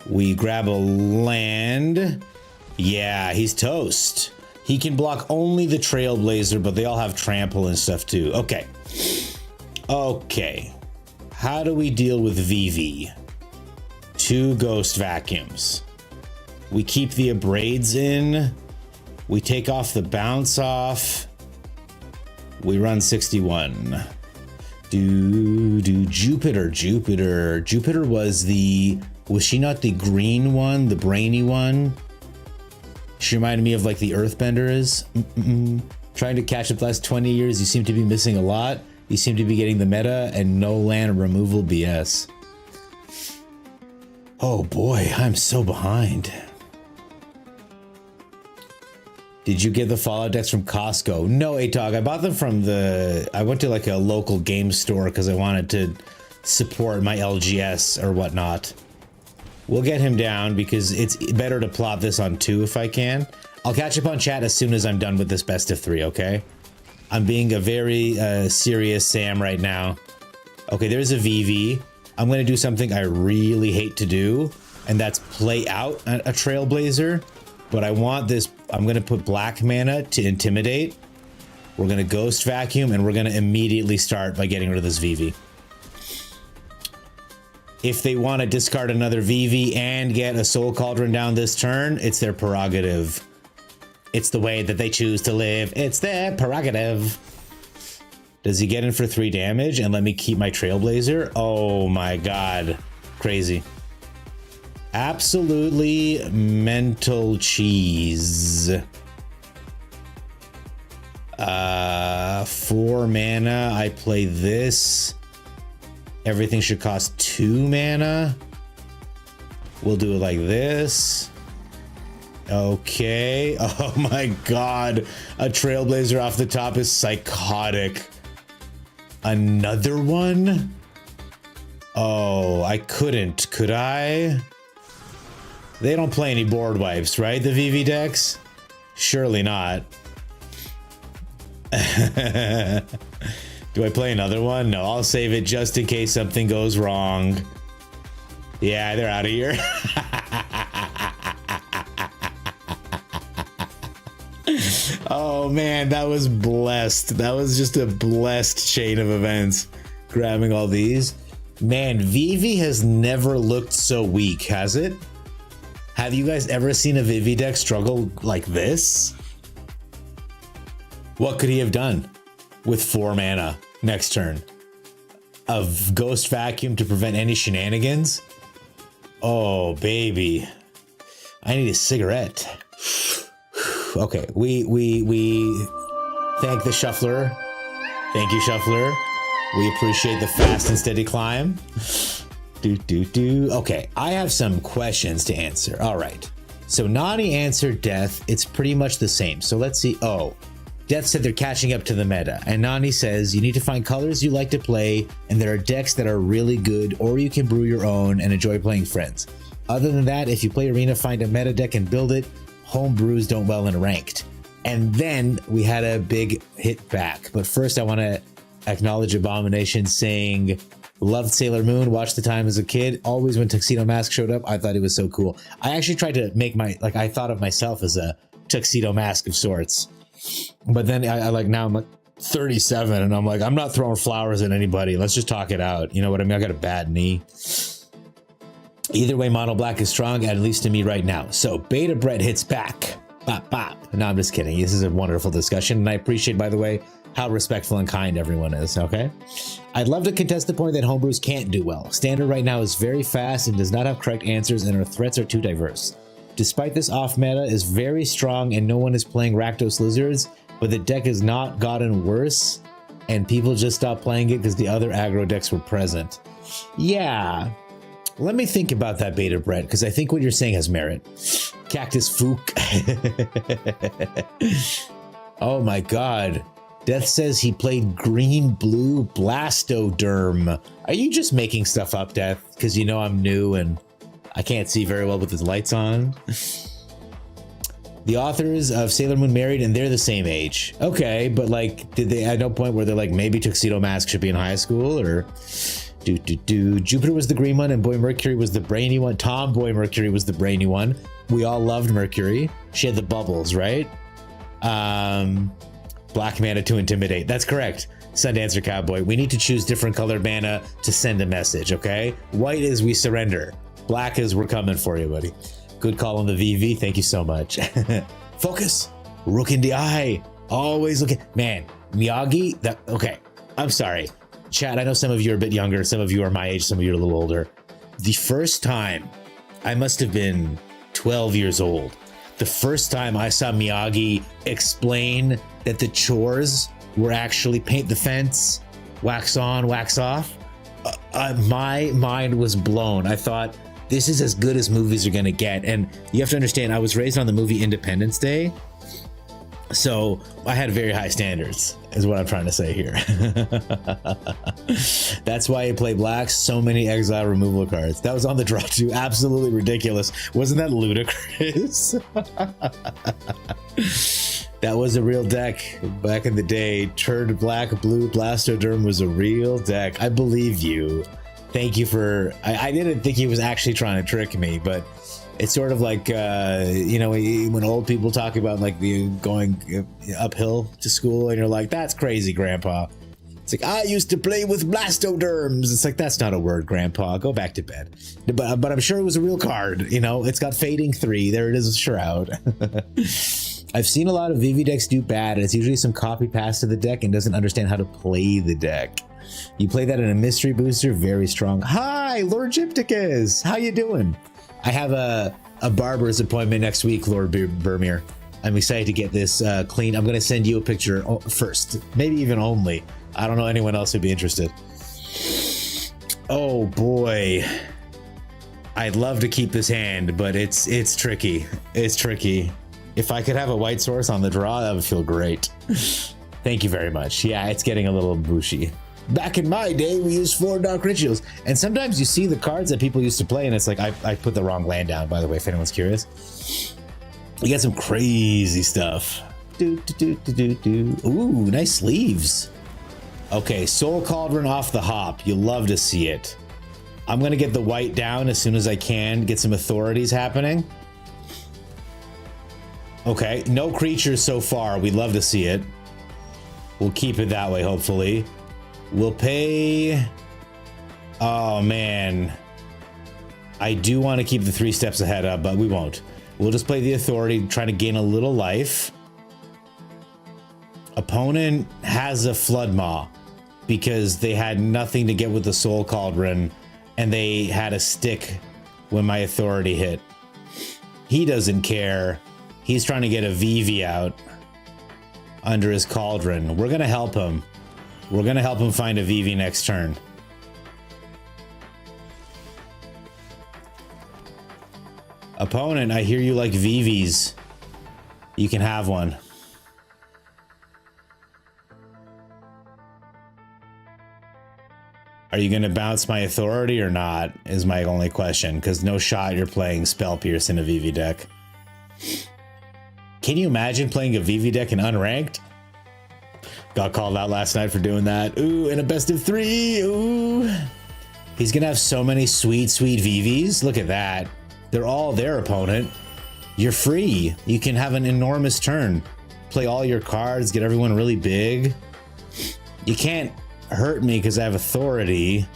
We grab a land. Yeah, he's toast. He can block only the Trailblazer, but they all have trample and stuff too. Okay. Okay. How do we deal with VV? 2 Ghost Vacuums. We keep the Abrades in. We take off the bounce off. We run 61. Jupiter. Jupiter was she not the green one, the brainy one? She reminded me of like the Earthbenders. Trying to catch up the last 20 years, you seem to be missing a lot. You seem to be getting the meta and no land removal BS. Oh boy, I'm so behind. Did you get the Fallout decks from Costco? No, ATOG, I bought them from I went to like a local game store because I wanted to support my LGS or whatnot. We'll get him down because it's better to plot this on 2 if I can. I'll catch up on chat as soon as I'm done with this best of 3, okay? I'm being a very serious Sam right now. Okay, there's a VV. I'm gonna do something I really hate to do, and that's play out a Trailblazer. But I want this, I'm gonna put black mana to intimidate. We're gonna Ghost Vacuum, and we're gonna immediately start by getting rid of this VV. If they want to discard another VV and get a Soul Cauldron down this turn, it's their prerogative. It's the way that they choose to live. It's their prerogative. Does he get in for 3 damage and let me keep my Trailblazer? Oh my god. Crazy. Absolutely mental cheese. 4 mana. I play this. Everything should cost 2 mana. We'll do it like this. Okay. Oh my god. A Trailblazer off the top is psychotic. Another one? Oh, I couldn't. Could I? They don't play any board wipes, right? The VV decks? Surely not. Do I play another one? No, I'll save it just in case something goes wrong. Yeah, they're out of here. Oh man, that was blessed. That was just a blessed chain of events. Grabbing all these. Man, VV has never looked so weak, has it? Have you guys ever seen a VV deck struggle like this? What could he have done with 4 mana next turn? A Ghost Vacuum to prevent any shenanigans? Oh, baby. I need a cigarette. Okay, we thank the Shuffler. Thank you, Shuffler. We appreciate the fast and steady climb. Okay, I have some questions to answer. All right. So Nani answered Death. It's pretty much the same. So let's see. Oh, Death said they're catching up to the meta. And Nani says you need to find colors you like to play, and there are decks that are really good, or you can brew your own and enjoy playing friends. Other than that, if you play Arena, find a meta deck and build it. Home brews don't well in ranked. And then we had a big hit back. But first I want to acknowledge Abomination saying, loved Sailor Moon, watched the time as a kid. Always when Tuxedo Mask showed up, I thought he was so cool. I actually tried to make I thought of myself as a Tuxedo Mask of sorts. But then now I'm like 37 and I'm like, I'm not throwing flowers at anybody. Let's just talk it out. You know what I mean? I got a bad knee. Either way, Mono Black is strong, at least to me right now. So Beta Brett hits back. Bop, bop. No, I'm just kidding. This is a wonderful discussion. And I appreciate, by the way, how respectful and kind everyone is, okay? I'd love to contest the point that homebrews can't do well. Standard right now is very fast and does not have correct answers, and our threats are too diverse. Despite this off meta is very strong and no one is playing Rakdos Lizards, but the deck has not gotten worse and people just stopped playing it because the other aggro decks were present. Yeah. Let me think about that, Beta Brett, because I think what you're saying has merit. Cactus Fook. Oh my god. Death says he played green-blue Blastoderm. Are you just making stuff up, Death? Because you know I'm new and I can't see very well with the lights on. The authors of Sailor Moon married and they're the same age. Okay, but like, did they at no point where they're like, maybe Tuxedo Mask should be in high school, or... Jupiter was the green one and Boy Mercury was the brainy one. Tomboy Mercury was the brainy one. We all loved Mercury. She had the bubbles, right? Black mana to intimidate. That's correct. Sundancer Cowboy. We need to choose different colored mana to send a message, okay? White is we surrender. Black is we're coming for you, buddy. Good call on the VV. Thank you so much. Focus. Rook in the eye. Always looking. Man, Miyagi. Okay. I'm sorry. Chat, I know some of you are a bit younger, some of you are my age, some of you are a little older. The first time, I must have been 12 years old. The first time I saw Miyagi explain that the chores were actually paint the fence, wax on, wax off, my mind was blown. I thought, this is as good as movies are gonna get. And you have to understand, I was raised on the movie Independence Day. So I had very high standards, is what I'm trying to say here. That's why I play black. So many exile removal cards. That was on the draw too. Absolutely ridiculous. Wasn't that ludicrous? That was a real deck back in the day. Turned black, blue, Blastoderm was a real deck. I believe you. Thank you for... I didn't think he was actually trying to trick me, but... It's sort of like, you know, when old people talk about like the going uphill to school and you're like, that's crazy, Grandpa. It's like, I used to play with Blastoderms. It's like, that's not a word, Grandpa. Go back to bed. But I'm sure it was a real card. You know, it's got Fading 3. There it is, Shroud. I've seen a lot of VV decks do bad, and it's usually some copy paste to the deck and doesn't understand how to play the deck. You play that in a mystery booster, very strong. Hi, Lord Gypticus. How you doing? I have a barber's appointment next week, Lord Vermeer. I'm excited to get this clean. I'm going to send you a picture first, maybe even only. I don't know anyone else who'd be interested. Oh boy. I'd love to keep this hand, but it's tricky. It's tricky. If I could have a white source on the draw, that would feel great. Thank you very much. Yeah, it's getting a little bushy. Back in my day, we used 4 Dark Rituals. And sometimes you see the cards that people used to play, and it's like, I put the wrong land down, by the way, if anyone's curious. You got some crazy stuff. Ooh, nice sleeves. Okay, Soul Cauldron off the hop. You'll love to see it. I'm going to get the white down as soon as I can, get some authorities happening. Okay, no creatures so far. We'd love to see it. We'll keep it that way, hopefully. We'll pay... Oh, man. I do want to keep the 3 steps ahead up, but we won't. We'll just play the authority, trying to gain a little life. Opponent has a Flood Maw because they had nothing to get with the Soul Cauldron, and they had a stick when my authority hit. He doesn't care. He's trying to get a VV out under his Cauldron. We're going to help him. We're going to help him find a VV next turn. Opponent, I hear you like VVs. You can have one. Are you going to bounce my authority or not, is my only question, because no shot you're playing Spell Pierce in a VV deck. Can you imagine playing a VV deck in unranked? Got called out last night for doing that. Ooh, in a best of 3. Ooh. He's going to have so many sweet, sweet VVs. Look at that. They're all their opponent. You're free. You can have an enormous turn. Play all your cards, get everyone really big. You can't hurt me because I have authority.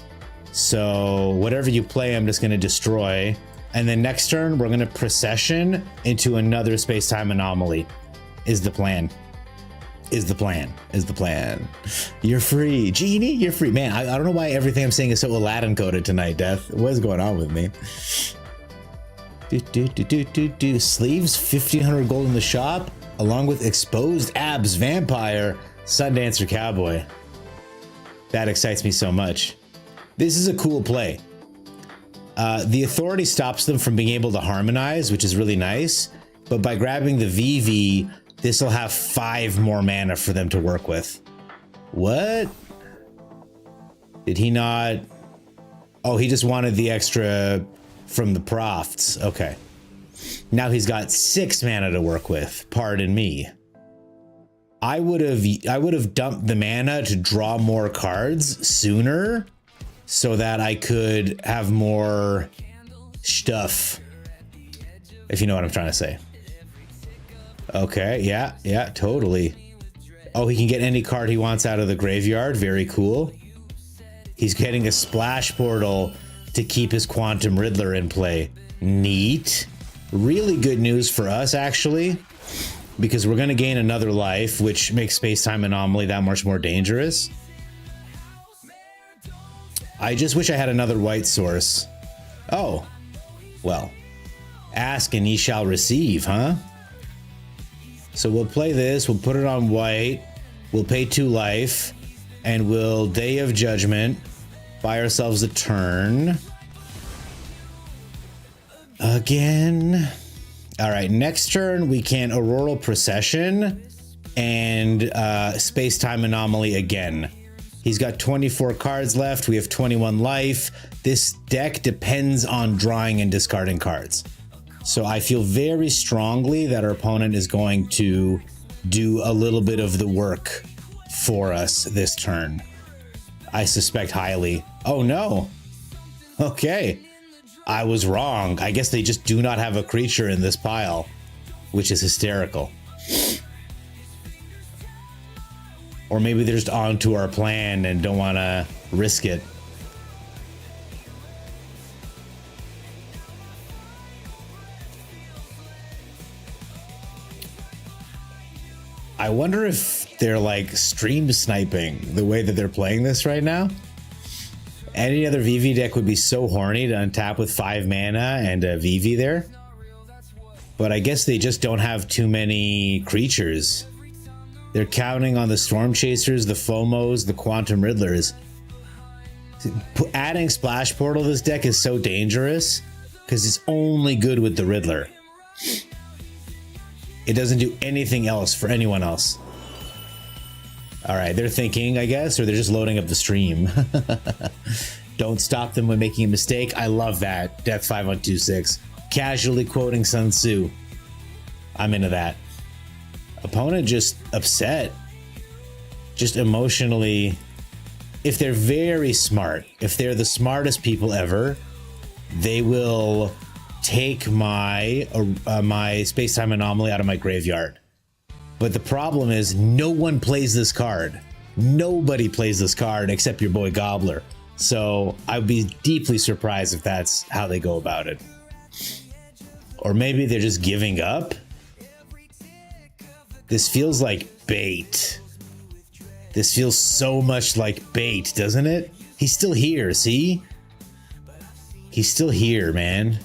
So whatever you play, I'm just going to destroy. And then next turn, we're going to procession into another space-time anomaly. Is the plan. Is the plan. Is the plan. You're free. Genie, you're free. Man, I don't know why everything I'm saying is so Aladdin coded tonight, Death. What is going on with me? Sleeves, 1,500 gold in the shop, along with exposed abs, vampire, Sundancer cowboy. That excites me so much. This is a cool play. The authority stops them from being able to harmonize, which is really nice. But by grabbing the VV, this will have 5 more mana for them to work with. What? Did he not? Oh, he just wanted the extra from the profts. Okay. Now he's got 6 mana to work with. Pardon me. I would have dumped the mana to draw more cards sooner so that I could have more stuff. If you know what I'm trying to say. Okay, yeah, totally. Oh, he can get any card he wants out of the graveyard. Very cool. He's getting a splash portal to keep his Quantum Riddler in play. Neat. Really good news for us, actually, because we're going to gain another life, which makes Space-Time Anomaly that much more dangerous. I just wish I had another white source. Oh, well. Ask and ye shall receive, huh? So we'll play this, we'll put it on white, we'll pay 2 life, and we'll Day of Judgment, buy ourselves a turn. Again. All right, next turn we can Auroral Procession and Space-Time Anomaly again. He's got 24 cards left, we have 21 life. This deck depends on drawing and discarding cards. So I feel very strongly that our opponent is going to do a little bit of the work for us this turn. I suspect highly. Oh no. Okay. I was wrong. I guess they just do not have a creature in this pile, which is hysterical. Or maybe they're just onto our plan and don't want to risk it. I wonder if they're like stream sniping the way that they're playing this right now. Any other VV deck would be so horny to untap with 5 mana and a VV there. But I guess they just don't have too many creatures. They're counting on the Storm Chasers, the FOMOs, the Quantum Riddlers. Adding Splash Portal to this deck is so dangerous because it's only good with the Riddler. It doesn't do anything else for anyone else. All right, they're thinking, I guess, or they're just loading up the stream. Don't stop them when making a mistake. I love that. Death 5126. Casually quoting Sun Tzu. I'm into that. Opponent just upset. Just emotionally. If they're very smart, if they're the smartest people ever, they will take my my Space-Time Anomaly out of my graveyard. But the problem is no one plays this card. Nobody plays this card except your boy Gobbler. So I'd be deeply surprised if that's how they go about it. Or maybe they're just giving up. This feels like bait. This feels so much like bait, doesn't it? He's still here, see? He's still here, man.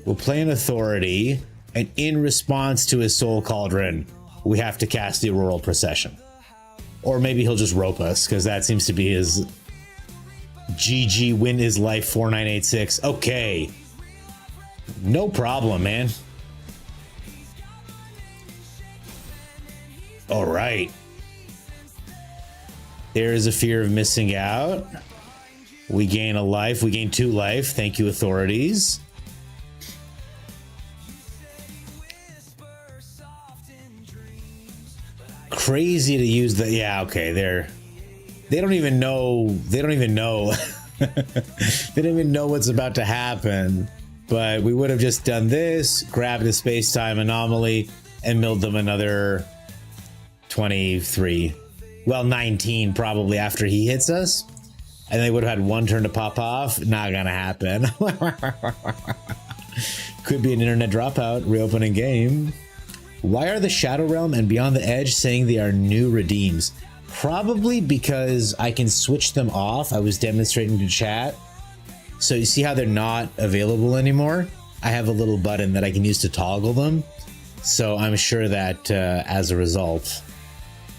We'll play an authority, and in response to his Soul Cauldron, we have to cast the Auroral Procession. Or maybe he'll just rope us, because that seems to be his GG win is life 4986. Okay. No problem, man. All right. There is a fear of missing out. We gain a life. We gain 2 life. Thank you, authorities. Crazy to use the... Yeah, okay. They don't even know. They don't even know. They don't even know what's about to happen. But we would have just done this, grabbed a space-time anomaly, and milled them another 23. Well, 19 probably after he hits us. And they would have had 1 turn to pop off. Not gonna happen. Could be an internet dropout, reopening game. Why are the Shadow Realm and Beyond the Edge saying they are new redeems? Probably because I can switch them off. I was demonstrating to chat. So you see how they're not available anymore? I have a little button that I can use to toggle them. So I'm sure that as a result,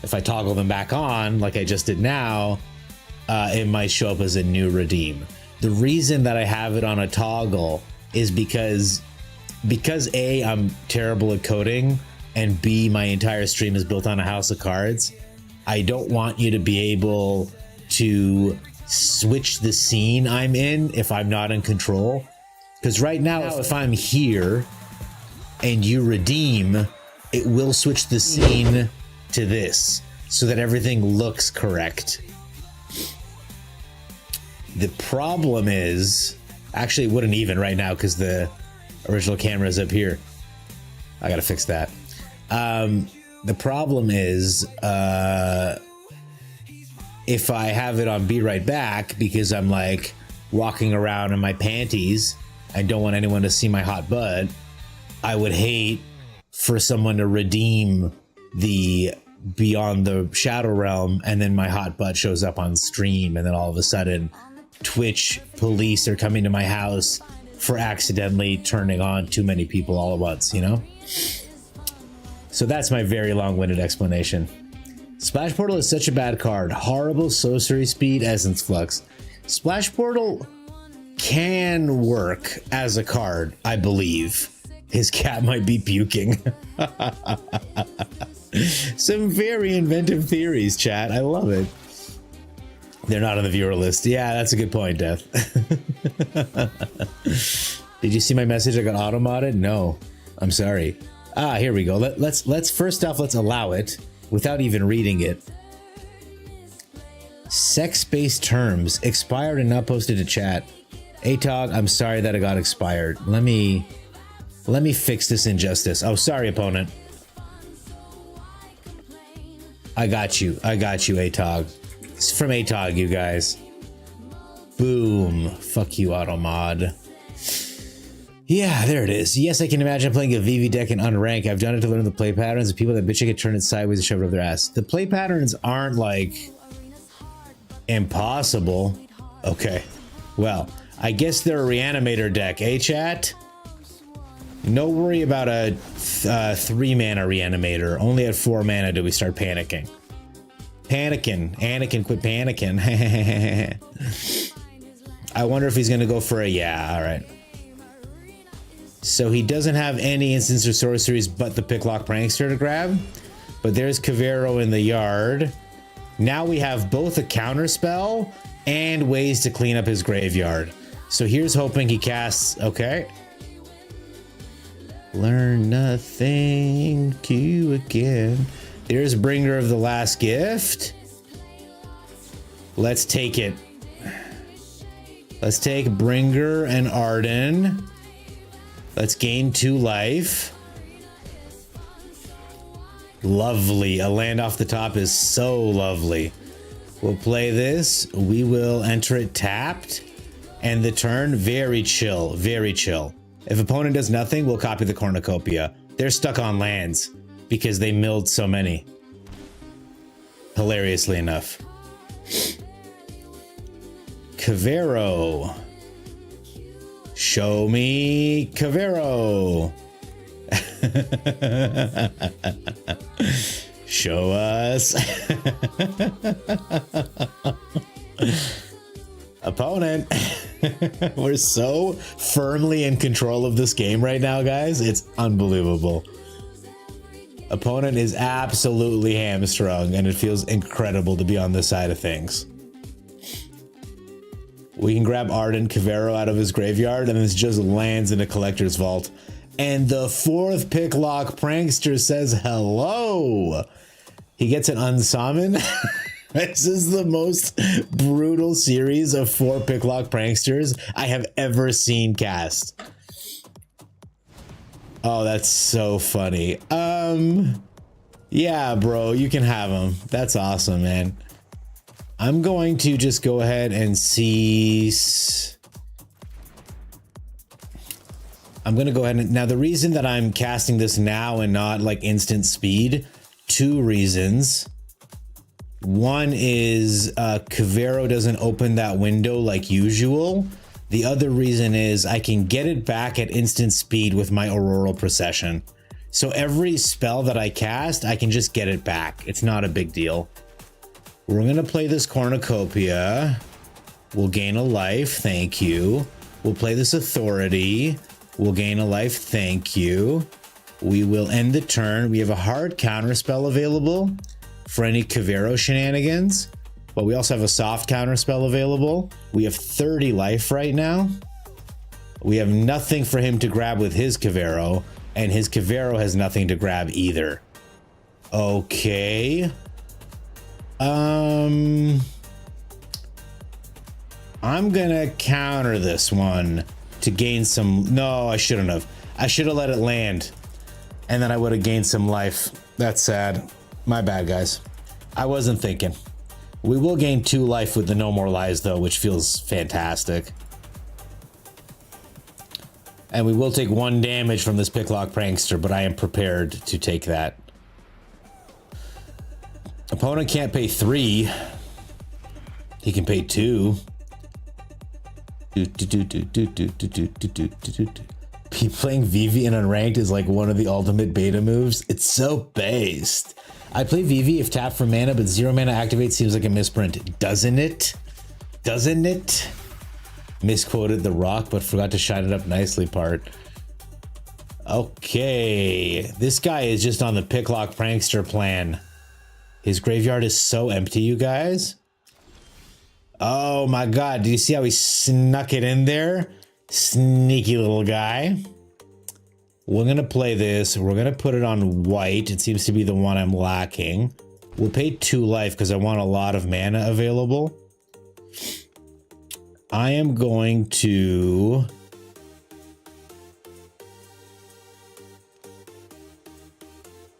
if I toggle them back on, like I just did now, it might show up as a new redeem. The reason that I have it on a toggle is because A, I'm terrible at coding, and B, my entire stream is built on a house of cards. I don't want you to be able to switch the scene I'm in if I'm not in control. Because right now, if I'm here and you redeem, it will switch the scene to this so that everything looks correct. The problem is, actually it wouldn't even right now because the original camera is up here. I gotta fix that. The problem is, if I have it on Be Right Back because I'm like walking around in my panties, I don't want anyone to see my hot butt, I would hate for someone to redeem the Beyond the Shadow Realm and then my hot butt shows up on stream and then all of a sudden Twitch police are coming to my house for accidentally turning on too many people all at once, you know? So that's my very long-winded explanation. Splash Portal is such a bad card. Horrible sorcery speed, Essence Flux. Splash Portal can work as a card, I believe. His cat might be puking. Some very inventive theories, chat. I love it. They're not on the viewer list. Yeah, that's a good point, Death. Did you see my message? I got auto-modded? No. I'm sorry. Ah, here we go. Let's first off, let's allow it without even reading it. Sex-based terms expired and not posted to chat. Atog, I'm sorry that it got expired. Let me fix this injustice. Oh, sorry, opponent. I got you, Atog. It's from Atog, you guys. Boom. Fuck you, Automod. Yeah, there it is. Yes, I can imagine playing a VV deck in unrank. I've done it to learn the play patterns. The people that bitch can turn it sideways and shove it up their ass. The play patterns aren't like impossible. Okay. Well, I guess they're a reanimator deck, eh, chat? No worry about a 3-mana reanimator. Only at 4 mana do we start panicking. Panicking. Anakin, quit panicking. I wonder if he's going to go for a... Yeah, all right. So he doesn't have any instants or sorceries but the Picklock Prankster to grab. But there's Cavero in the yard. Now we have both a counter spell and ways to clean up his graveyard. So here's hoping he casts... Okay. Learn nothing to again. There's Bringer of the Last Gift. Let's take it. Let's take Bringer and Arden. Let's gain 2 life. Lovely. A land off the top is so lovely. We'll play this. We will enter it tapped. And the turn, very chill. Very chill. If opponent does nothing, we'll copy the Cornucopia. They're stuck on lands because they milled so many. Hilariously enough. Cavero. Show me Cavero. Show us. Opponent. We're so firmly in control of this game right now, guys. It's unbelievable. Opponent is absolutely hamstrung, and it feels incredible to be on this side of things. We can grab Ardent Cavero out of his graveyard, and this just lands in a collector's vault. And the fourth Picklock Prankster says hello. He gets an unsummon. This is the most brutal series of 4 Picklock Pranksters I have ever seen cast. Oh, that's so funny. Yeah, bro, you can have him. That's awesome, man. I'm going to just go ahead and cease. I'm going to go ahead and now the reason that I'm casting this now and not like instant speed, 2 reasons. One is Cavero doesn't open that window like usual. The other reason is I can get it back at instant speed with my Auroral Procession. So every spell that I cast, I can just get it back. It's not a big deal. We're going to play this Cornucopia. We'll gain a life. Thank you. We'll play this Authority. We'll gain a life. Thank you. We will end the turn. We have a hard counterspell available for any Cavero shenanigans, but we also have a soft counterspell available. We have 30 life right now. We have nothing for him to grab with his Cavero, and his Cavero has nothing to grab either. Okay. I'm gonna counter this one to gain some. No, I shouldn't have. I should have let it land, and then I would have gained some life. That's sad. My bad, guys. I wasn't thinking. We will gain 2 life with the No More Lies, though, which feels fantastic. And we will take 1 damage from this Picklock Prankster, but I am prepared to take that. Opponent can't pay 3. He can pay 2. Playing Vivi in Unranked is like one of the ultimate beta moves. It's so based. I play Vivi if tapped for mana, but 0 mana activate seems like a misprint. Doesn't it? Doesn't it? Misquoted the rock, but forgot to shine it up nicely part. Okay. This guy is just on the Picklock Prankster plan. His graveyard is so empty, you guys. Oh my god. Do you see how he snuck it in there? Sneaky little guy. We're going to play this. We're going to put it on white. It seems to be the one I'm lacking. We'll pay 2 life because I want a lot of mana available. I am going to...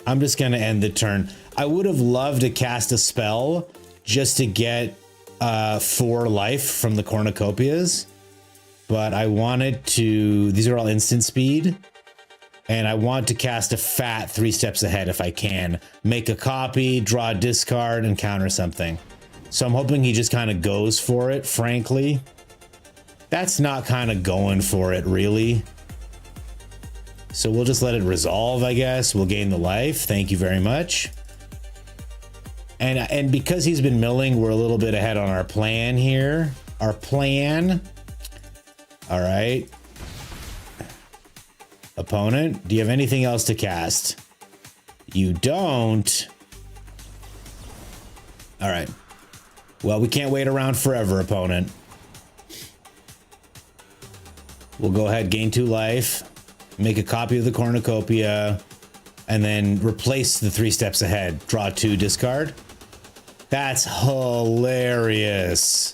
I'm just going to end the turn. I would have loved to cast a spell just to get 4 life from the Cornucopias. But I wanted to... These are all instant speed. And I want to cast a fat 3 steps ahead if I can. Make a copy, draw a discard, and counter something. So I'm hoping he just kind of goes for it, frankly. That's not kind of going for it, really. So we'll just let it resolve, I guess. We'll gain the life. Thank you very much. And because he's been milling, we're a little bit ahead on our plan here. Our plan. All right. Opponent, do you have anything else to cast? You don't. All right. Well, we can't wait around forever, opponent. We'll go ahead, gain 2 life, make a copy of the Cornucopia, and then replace the 3 steps ahead. Draw 2, discard. That's hilarious.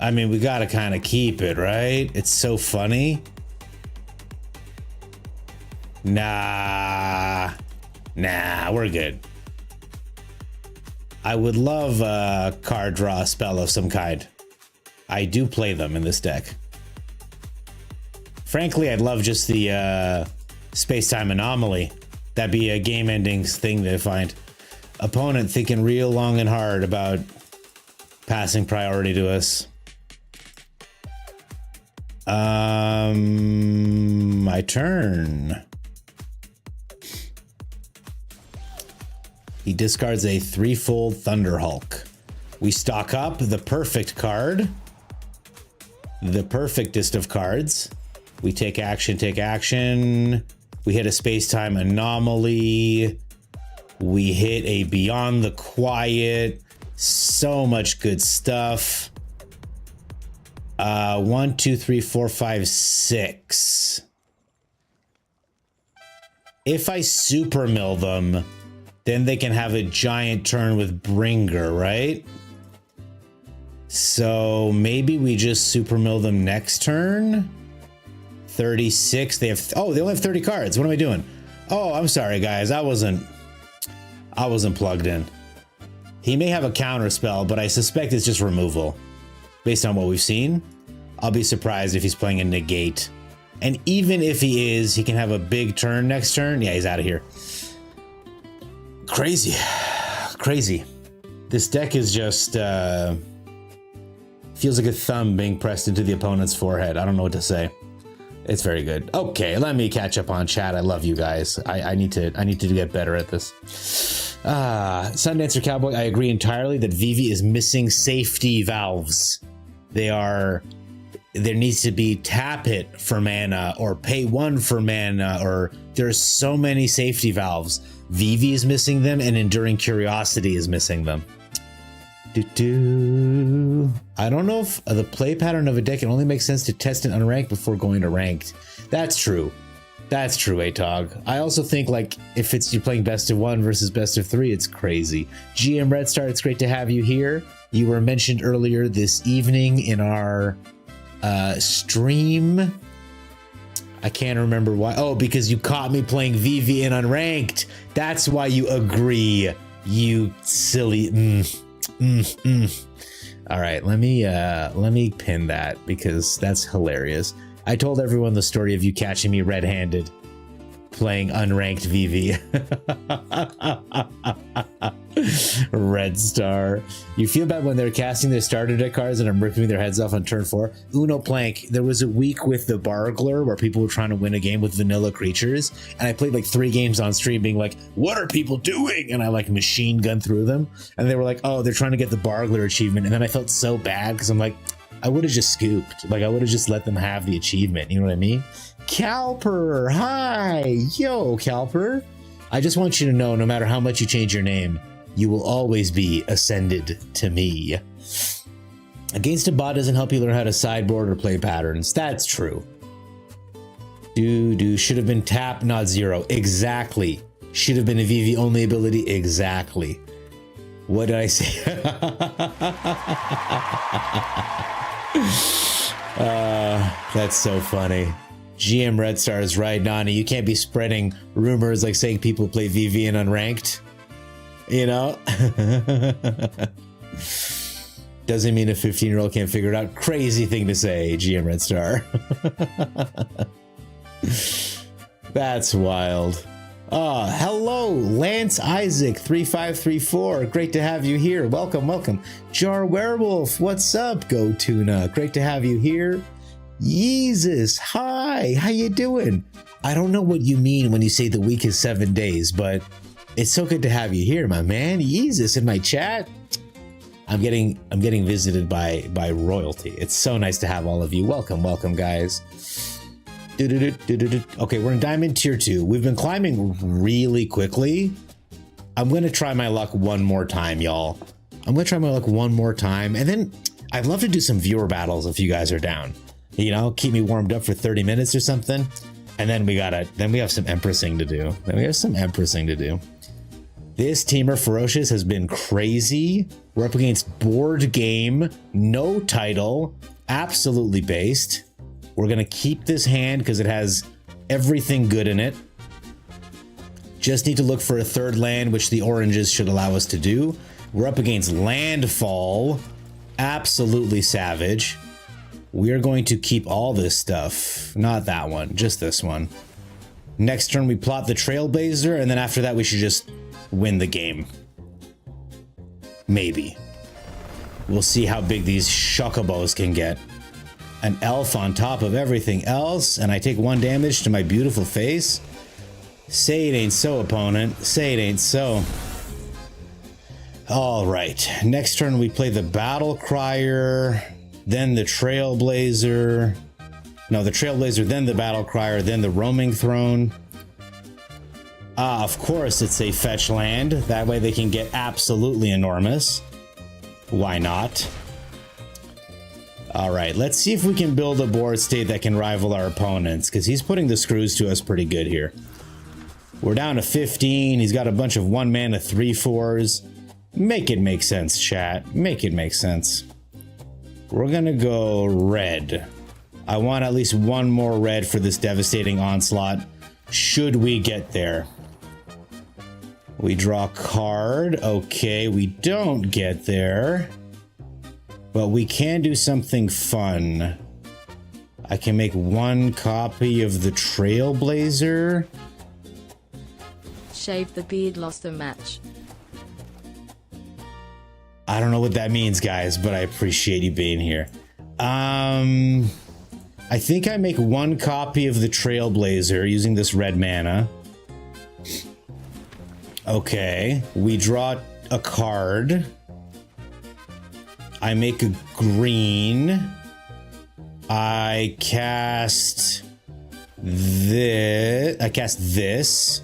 I mean, we gotta kind of keep it, right? It's so funny. Nah, we're good. I would love a card draw spell of some kind. I do play them in this deck. Frankly, I'd love just the space-time anomaly. That'd be a game-ending thing to find. Opponent thinking real long and hard about passing priority to us. My turn. He discards a 3-fold Thunderhulk. We stock up the perfect card. The perfectest of cards. We take action, take action. We hit a space-time anomaly. We hit a Beyond the Quiet. So much good stuff. 1, 2, 3, 4, 5, 6. If I super mill them, then they can have a giant turn with Bringer, right? So maybe we just super mill them next turn. 36. They have, oh, they only have 30 cards. What am I doing? Oh, I'm sorry, guys. I wasn't plugged in. He may have a counter spell, but I suspect it's just removal. Based on what we've seen, I'll be surprised if he's playing a negate. And even if he is, he can have a big turn next turn. Yeah, he's out of here. Crazy. Crazy. This deck is just, feels like a thumb being pressed into the opponent's forehead. I don't know what to say. It's very good. Okay, let me catch up on chat. I love you guys. I need to get better at this. Sundancer Cowboy, I agree entirely that Vivi is missing safety valves. There needs to be tap it for mana or pay 1 for mana, or there's so many safety valves. Vivi is missing them and Enduring Curiosity is missing them. I don't know if the play pattern of a deck, it only makes sense to test it unranked before going to ranked. That's true. That's true, Atog. I also think, like, if it's you're playing best of 1 versus best of 3, it's crazy. GM Red Star, it's great to have you here. You were mentioned earlier this evening in our stream. I can't remember why. Oh, because you caught me playing VV in unranked. That's why you agree, you silly. All right, let me pin that because that's hilarious. I told everyone the story of you catching me red-handed playing unranked VV. Red Star. You feel bad when they're casting their starter deck cards and I'm ripping their heads off on turn 4. Uno Plank. There was a week with the Bargler where people were trying to win a game with vanilla creatures, and I played like 3 games on stream being like, what are people doing? And I like machine gun through them, and they were like, oh, they're trying to get the Bargler achievement. And then I felt so bad because I'm like, I would have just scooped. Like, I would have just let them have the achievement. You know what I mean? Calper, hi. Yo, Calper. I just want you to know, no matter how much you change your name, you will always be ascended to me. Against a bot doesn't help you learn how to sideboard or play patterns. That's true. Should have been tap, not 0. Exactly. Should have been a VV only ability. Exactly. What did I say? That's so funny. GM Red Star is right, Nani. You can't be spreading rumors like saying people play VV in unranked. You know? Doesn't mean a 15-year-old can't figure it out. Crazy thing to say, GM Red Star. That's wild. Hello, Lance Isaac 3534. Great to have you here. Welcome, welcome. Jar Werewolf, what's up? Go Tuna. Great to have you here. Yeezus, hi. How you doing? I don't know what you mean when you say the week is 7 days, but it's so good to have you here, my man. Yeezus in my chat. I'm getting visited by royalty. It's so nice to have all of you. Welcome, welcome, guys. Okay, we're in Diamond Tier 2. We've been climbing really quickly. I'm going to try my luck one more time, y'all. I'm going to try my luck one more time. And then I'd love to do some viewer battles if you guys are down. You know, keep me warmed up for 30 minutes or something. And then we have some Empressing to do. This Teamer Ferocious has been crazy. We're up against board game, no title, absolutely based. We're going to keep this hand because it has everything good in it. Just need to look for a third land, which the oranges should allow us to do. We're up against Landfall. Absolutely savage. We are going to keep all this stuff. Not that one, just this one. Next turn, we plot the Trailblazer, and then after that, we should just win the game. Maybe. We'll see how big these Chocobos can get. An elf on top of everything else, and I take 1 damage to my beautiful face. Say it ain't so, opponent. Say it ain't so. All right, next turn we play the Battle Crier, then the Trailblazer. No, the Trailblazer, then the Battle Crier, then the Roaming Throne. Of course it's a fetch land. That way they can get absolutely enormous. Why not? All right, let's see if we can build a board state that can rival our opponents, because he's putting the screws to us pretty good here. We're down to 15. He's got a bunch of 1-mana 3/4s. Make it make sense, chat. Make it make sense. We're gonna go red. I want at least one more red for this devastating onslaught, should we get there. We draw a card. Okay, we don't get there. But we can do something fun. I can make one copy of the Trailblazer. Shave the beard, lost a match. I don't know what that means, guys, but I appreciate you being here. I think I make one copy of the Trailblazer using this red mana. Okay, we draw a card. I make a green. I cast this.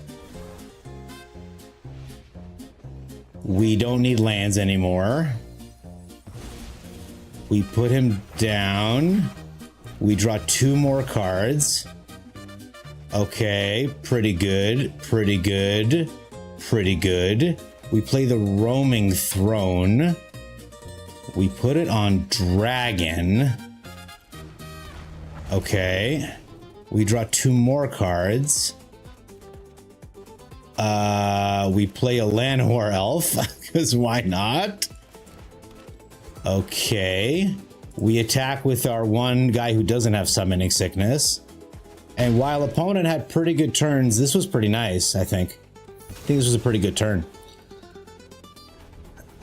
We don't need lands anymore. We put him down. We draw 2 more cards. Okay, pretty good, pretty good, pretty good. We play the Roaming Throne. We put it on Dragon. Okay. We draw 2 more cards. We play a Llanowar Elf, because why not? Okay. We attack with our one guy who doesn't have Summoning Sickness. And while opponent had pretty good turns, this was pretty nice, I think. I think this was a pretty good turn.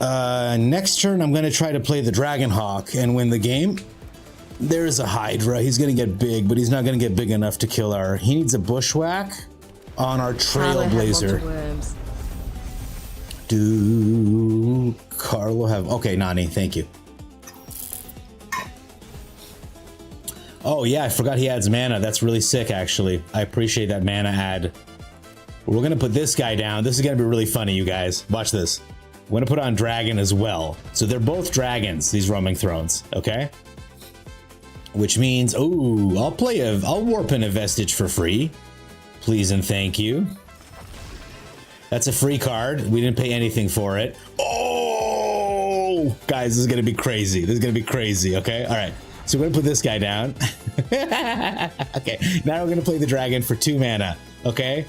Next turn, I'm going to try to play the Dragonhawk and win the game. There's a Hydra. He's going to get big, but he's not going to get big enough to kill our... He needs a Bushwhack on our Trailblazer. Do Carlo have... Okay, Nani, thank you. Oh, yeah, I forgot he adds mana. That's really sick, actually. I appreciate that mana add. We're going to put this guy down. This is going to be really funny, you guys. Watch this. I'm going to put on Dragon as well. So they're both dragons, these Roaming Thrones, okay? Which means, oh, I'll warp in a Vestige for free. Please and thank you. That's a free card. We didn't pay anything for it. Oh! Guys, this is going to be crazy. This is going to be crazy, okay? All right. So we're going to put this guy down. Okay. Now we're going to play the dragon for 2 mana, okay?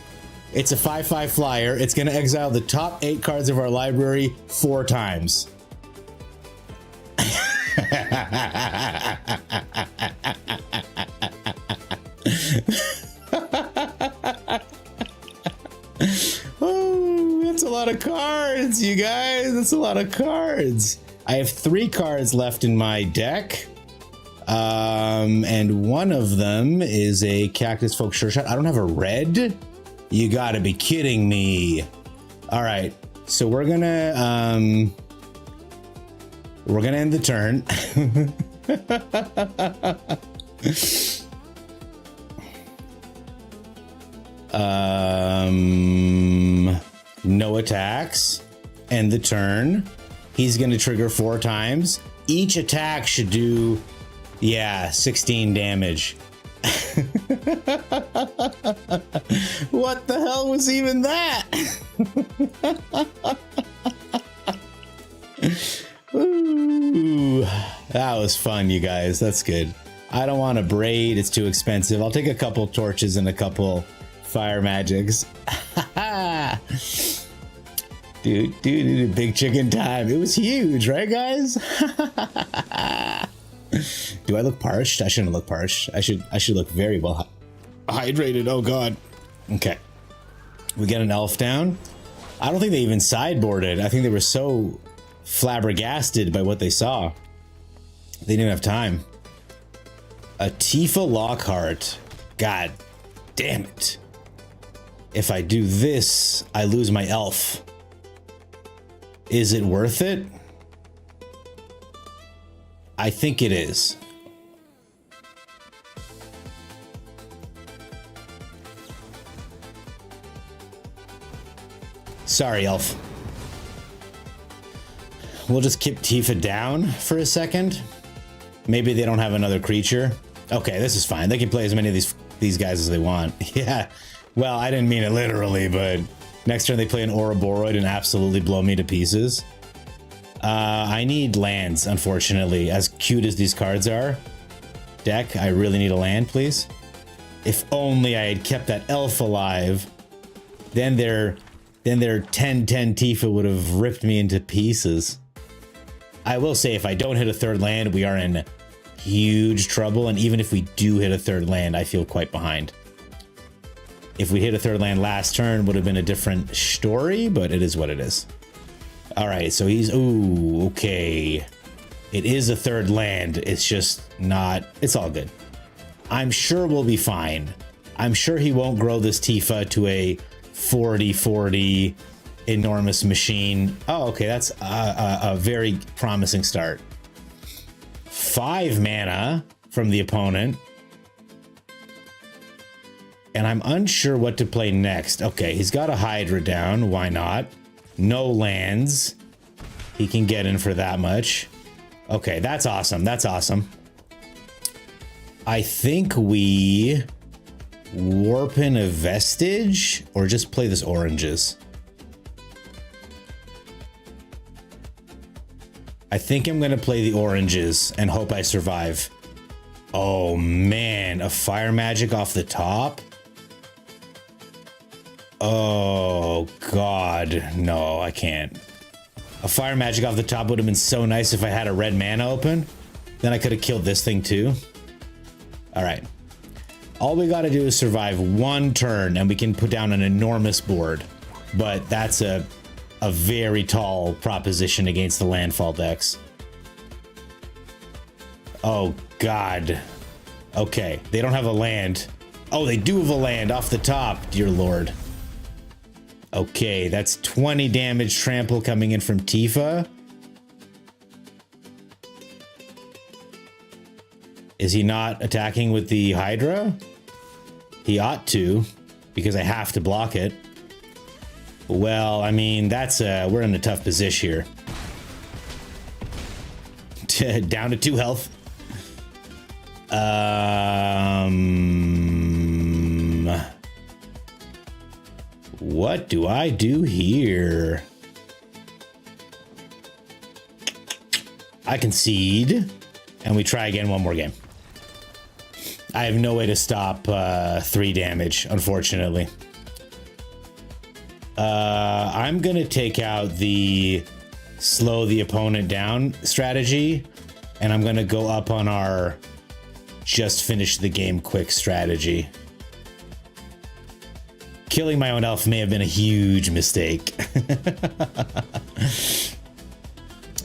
It's a 5/5 flyer. It's going to exile the top 8 cards of our library 4 times. Oh, that's a lot of cards, you guys. That's a lot of cards. I have 3 cards left in my deck. And one of them is a Cactus Folk Sure Shot. I don't have a red. You gotta be kidding me. All right, so we're gonna end the turn. No attacks. End the turn. He's gonna trigger 4 times. Each attack should do, yeah, 16 damage. What the hell was even that? Ooh, that was fun, you guys. That's good. I don't want to braid. It's too expensive. I'll take a couple torches and a couple fire magics. Dude, big chicken time. It was huge, right, guys? Do I look parched? I shouldn't look parched. I should look very well hydrated. Oh god. Okay. We get an elf down. I don't think they even sideboarded. I think they were so flabbergasted by what they saw. They didn't have time. A Tifa Lockhart. God damn it. If I do this, I lose my elf. Is it worth it? I think it is. Sorry, Elf. We'll just keep Tifa down for a second. Maybe they don't have another creature. Okay, this is fine. They can play as many of these guys as they want. Yeah. Well, I didn't mean it literally, but next turn they play an Ouroboros and absolutely blow me to pieces. I need lands, unfortunately. As cute as these cards are. Deck, I really need a land, please. If only I had kept that elf alive, then their 10-10 Tifa would have ripped me into pieces. I will say, if I don't hit a third land, we are in huge trouble, and even if we do hit a third land, I feel quite behind. If we hit a third land last turn, would have been a different story, but it is what it is. All right, so he's... Ooh, okay. It is a third land. It's just not... It's all good. I'm sure we'll be fine. I'm sure he won't grow this Tifa to a 40-40 enormous machine. Oh, okay, that's a very promising start. 5 mana from the opponent. And I'm unsure what to play next. Okay, he's got a Hydra down. Why not? No lands. He can get in for that much. Okay, that's awesome. That's awesome. I think we warp in a Vestige or just play this oranges. I think I'm going to play the oranges and hope I survive. Oh man, a fire magic off the top? Oh god, no, I can't. A fire magic off the top would have been so nice if I had a red mana open. Then I could have killed this thing too. Alright. All we gotta do is survive one turn and we can put down an enormous board. But that's a very tall proposition against the landfall decks. Oh god. Okay, they don't have a land. Oh, they do have a land off the top, dear lord. Okay, that's 20 damage trample coming in from Tifa. Is he not attacking with the Hydra? He ought to, because I have to block it. Well, I mean, that's we're in a tough position here. Down to 2 health. What do I do here? I concede, and we try again one more game. I have no way to stop 3 damage, unfortunately. I'm gonna take out the slow the opponent down strategy, and I'm gonna go up on our just finish the game quick strategy. Killing my own elf may have been a huge mistake.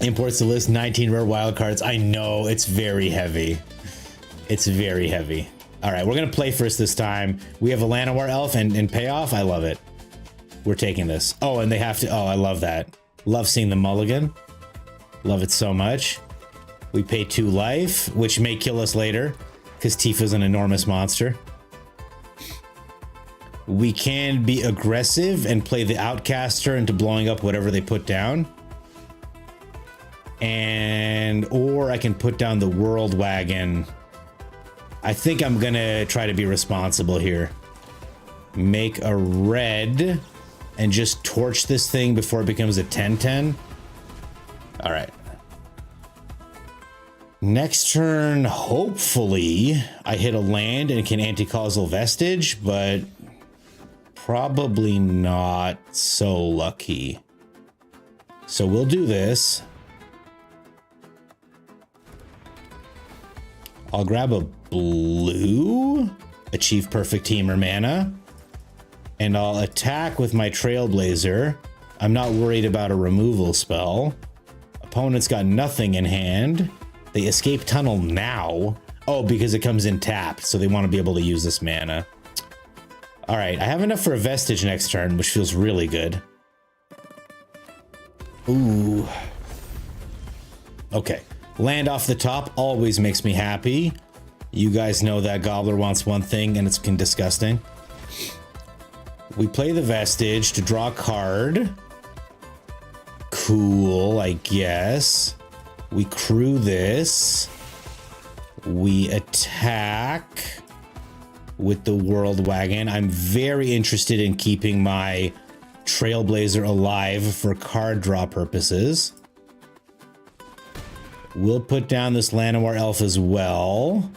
Imports to list 19 rare wildcards. I know, it's very heavy. It's very heavy. All right, we're gonna play first this time. We have a Llanowar elf and payoff. I love it. We're taking this. Oh, and they have to, oh, I love that. Love seeing the mulligan. Love it so much. We pay 2 life, which may kill us later, because Tifa's an enormous monster. We can be aggressive and play the Outcaster into blowing up whatever they put down. And, or I can put down the World Wagon. I think I'm gonna try to be responsible here. Make a red and just torch this thing before it becomes a 10-10. All right. Next turn, hopefully I hit a land and can anti-causal Vestige, but probably not so lucky. So we'll do this. I'll grab a blue, achieve perfect teamer mana, and I'll attack with my Trailblazer. I'm not worried about a removal spell. Opponent's got nothing in hand. They escape tunnel now. Oh, because it comes in tapped, so they want to be able to use this mana. All right, I have enough for a Vestige next turn, which feels really good. Ooh. Okay. Land off the top always makes me happy. You guys know that Gobbler wants one thing, and it's disgusting. We play the Vestige to draw a card. Cool, I guess. We crew this. We attack with the World Wagon. I'm very interested in keeping my Trailblazer alive for card draw purposes. We'll put down this Llanowar Elf as well.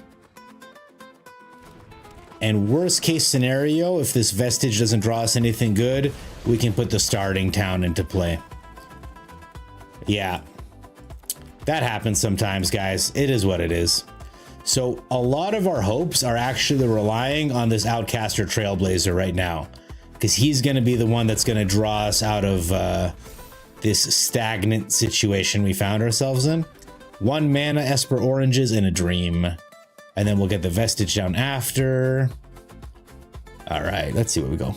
And worst case scenario, if this Vestige doesn't draw us anything good, we can put the starting town into play. Yeah. That happens sometimes, guys. It is what it is. So a lot of our hopes are actually relying on this Outcaster Trailblazer right now, because he's going to be the one that's going to draw us out of this stagnant situation we found ourselves in. 1 mana, Esper Oranges, and a Dream. And then we'll get the Vestige down after. All right, let's see where we go.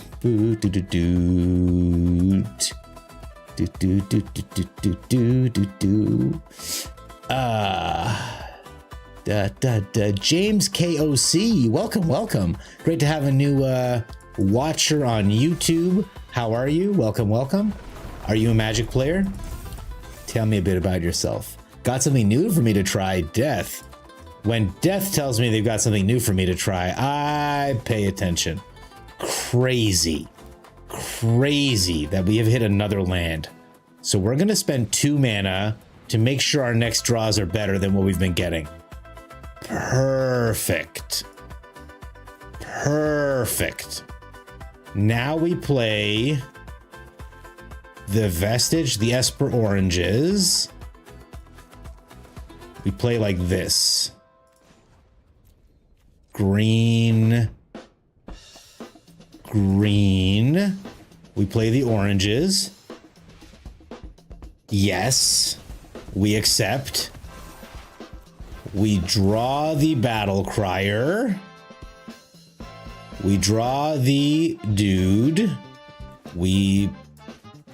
James KOC, welcome. Great to have a new watcher on YouTube. How are you? Welcome. Are you a Magic player? Tell me a bit about yourself. Got something new for me to try? Death. When Death tells me they've got something new for me to try, I pay attention. Crazy that we have hit another land. So we're going to spend 2 mana to make sure our next draws are better than what we've been getting. Perfect. Now we play the Vestige, the Esper Oranges. We play like this. Green. We play the oranges. Yes. We accept. We draw the Battle Crier. We draw the dude. We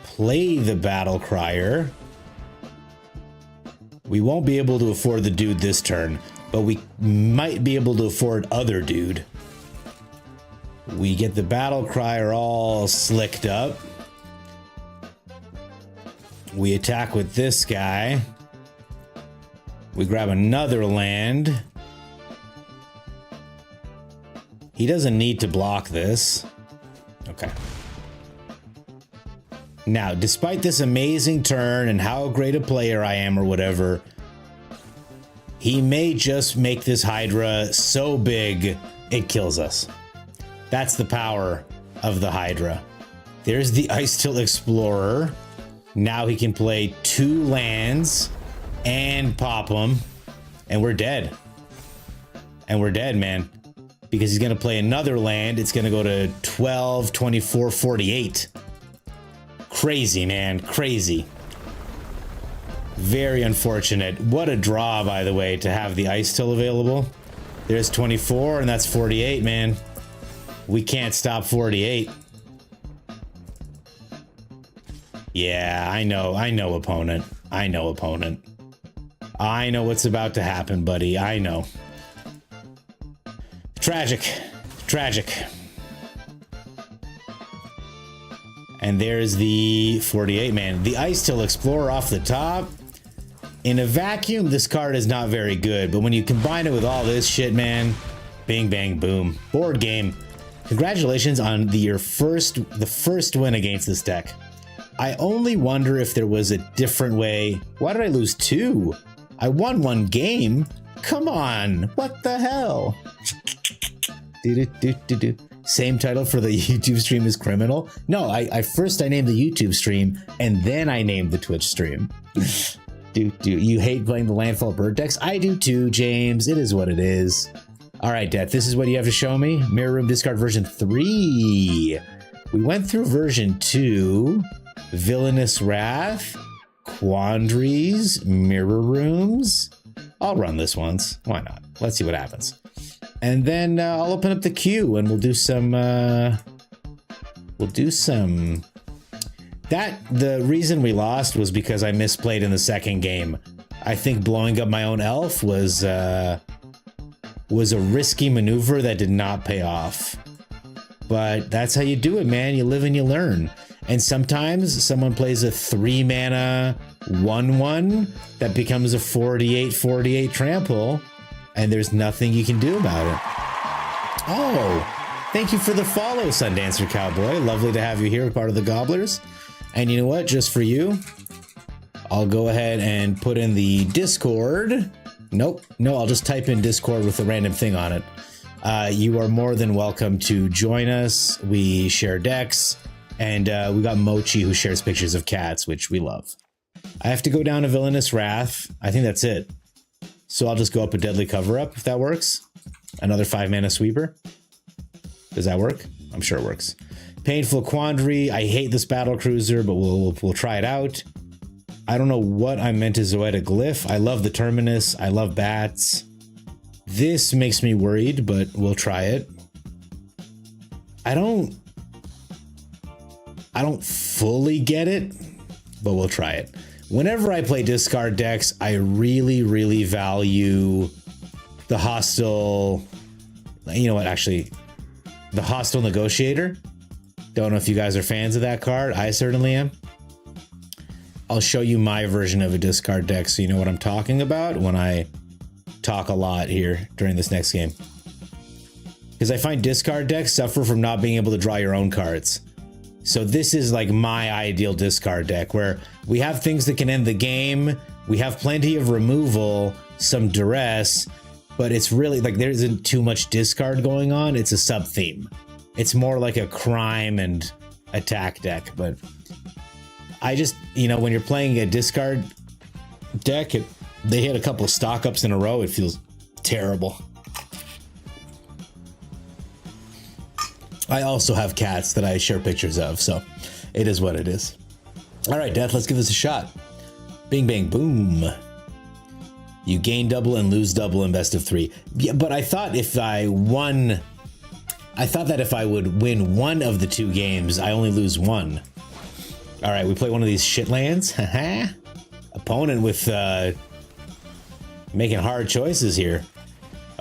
play the Battle Crier. We won't be able to afford the dude this turn, but we might be able to afford other dude. We get the Battle Crier all slicked up. We attack with this guy. We grab another land. He doesn't need to block this. Okay. Now, despite this amazing turn and how great a player I am or whatever, he may just make this Hydra so big it kills us. That's the power of the Hydra. There's the Ice-Tilt Explorer. Now he can play 2 lands and pop them, and we're dead. Man. Because he's going to play another land. It's going to go to 12, 24, 48. Crazy, man. Crazy. Very unfortunate. What a draw, by the way, to have the ice still available. There's 24, and that's 48, man. We can't stop 48. Yeah, I know, opponent. I know what's about to happen, buddy. I know. Tragic. And there's the 48, man. The Ice-Tilt Explorer off the top. In a vacuum, this card is not very good, but when you combine it with all this shit, man, bing, bang, boom. Board game. Congratulations on the first win against this deck. I only wonder if there was a different way. Why did I lose 2? I won 1 game. Come on. What the hell? Same title for the YouTube stream as Criminal? No, I first named the YouTube stream, and then I named the Twitch stream. You hate playing the Landfall Bird decks? I do too, James. It is what it is. All right, Death, this is what you have to show me. Mirror Room discard version 3. We went through version 2. Villainous Wrath. Quandaries. Mirror Rooms. I'll run this once. Why not? Let's see what happens. And then I'll open up the queue and we'll do some The reason we lost was because I misplayed in the second game. I think blowing up my own elf was a risky maneuver that did not pay off. But that's how you do it, man. You live and you learn. And sometimes someone plays a 3-mana 1/1 that becomes a 48/48 trample, and there's nothing you can do about it. Oh, thank you for the follow, Sundancer Cowboy. Lovely to have you here, part of the Gobblers. And you know what? Just for you, I'll go ahead and put in the Discord. Nope. No, I'll just type in Discord with a random thing on it. You are more than welcome to join us. We share decks, and we got Mochi who shares pictures of cats, which we love. I have to go down to Villainous Wrath. I think that's it. So I'll just go up a Deadly Cover-Up, if that works. Another 5-mana sweeper. Does that work? I'm sure it works. Painful Quandary. I hate this battle cruiser, but we'll try it out. I don't know what I meant to Zoetic Glyph. I love the Terminus. I love bats. This makes me worried, but we'll try it. I don't fully get it, but we'll try it. Whenever I play discard decks, I really, really value the hostile. You know what? Actually, the Hostile Negotiator. Don't know if you guys are fans of that card. I certainly am. I'll show you my version of a discard deck so you know what I'm talking about when I talk a lot here during this next game. Because I find discard decks suffer from not being able to draw your own cards. So this is like my ideal discard deck where we have things that can end the game. We have plenty of removal, some duress, but it's really like there isn't too much discard going on. It's a sub theme. It's more like a crime and attack deck, but I just, you know, when you're playing a discard deck, they hit a couple of stock ups in a row. It feels terrible. I also have cats that I share pictures of, so it is what it is. All right, Death, let's give this a shot. Bing, bang, boom. You gain double and lose double in best of 3. Yeah, but I thought if I won, I thought that if I would win one of the 2 games, I only lose 1. All right, we play one of these shit lands. Opponent with making hard choices here.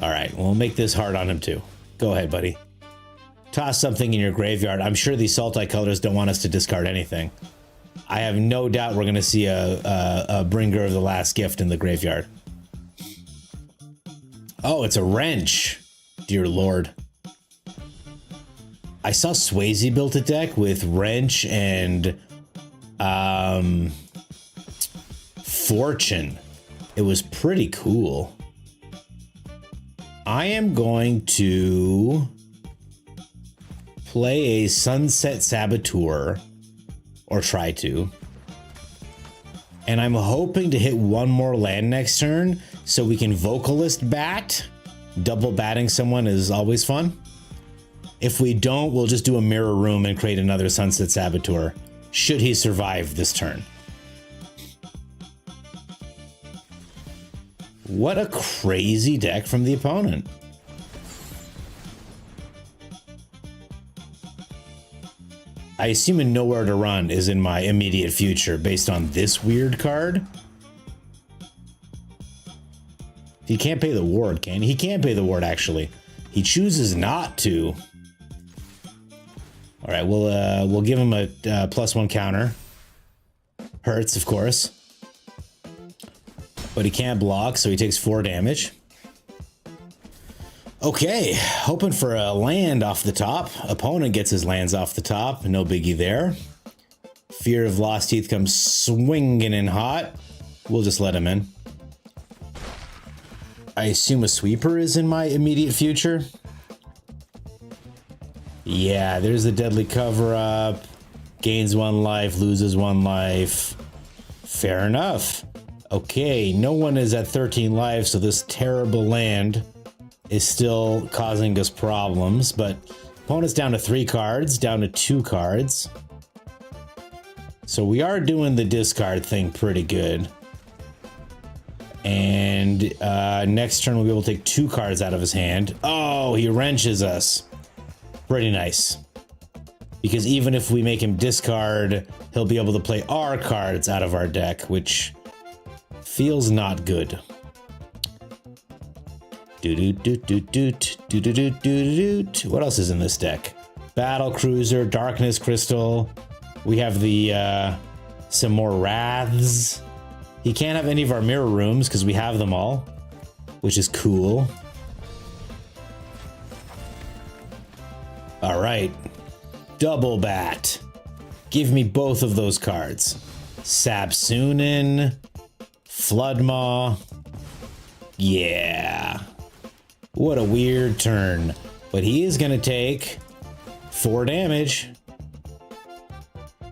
All right, we'll make this hard on him too. Go ahead, buddy. Toss something in your graveyard. I'm sure these Sultai colors don't want us to discard anything. I have no doubt we're going to see a Bringer of the Last Gift in the graveyard. Oh, it's a wrench. Dear Lord. I saw Swayze built a deck with wrench and Fortune. It was pretty cool. I am going to play a Sunset Saboteur, or try to. And I'm hoping to hit one more land next turn so we can Vocalist Bat. Double batting someone is always fun. If we don't, we'll just do a Mirror Room and create another Sunset Saboteur, should he survive this turn. What a crazy deck from the opponent. I assume a Nowhere to Run is in my immediate future based on this weird card. He can't pay the ward, can he? He can pay the ward, actually. He chooses not to. All right, we'll give him a +1 counter. Hurts, of course. But he can't block, so he takes 4 damage. Okay, hoping for a land off the top. Opponent gets his lands off the top. No biggie there. Fear of Lost Teeth comes swinging in hot. We'll just let him in. I assume a sweeper is in my immediate future. Yeah, there's the Deadly Cover-Up. Gains 1 life, loses 1 life. Fair enough. Okay, no one is at 13 life, so this terrible land is still causing us problems, but opponent's down to 3 cards, down to 2 cards. So we are doing the discard thing pretty good. And next turn we'll be able to take 2 cards out of his hand. Oh, he wrenches us. Pretty nice. Because even if we make him discard, he'll be able to play our cards out of our deck, which feels not good. What else is in this deck? Battle Cruiser, Darkness Crystal. We have the some more Wraths. He can't have any of our mirror rooms because we have them all, which is cool. All right. Double Bat. Give me both of those cards. Sabsunin. Floodmaw. Yeah. What a weird turn. But he is going to take 4 damage.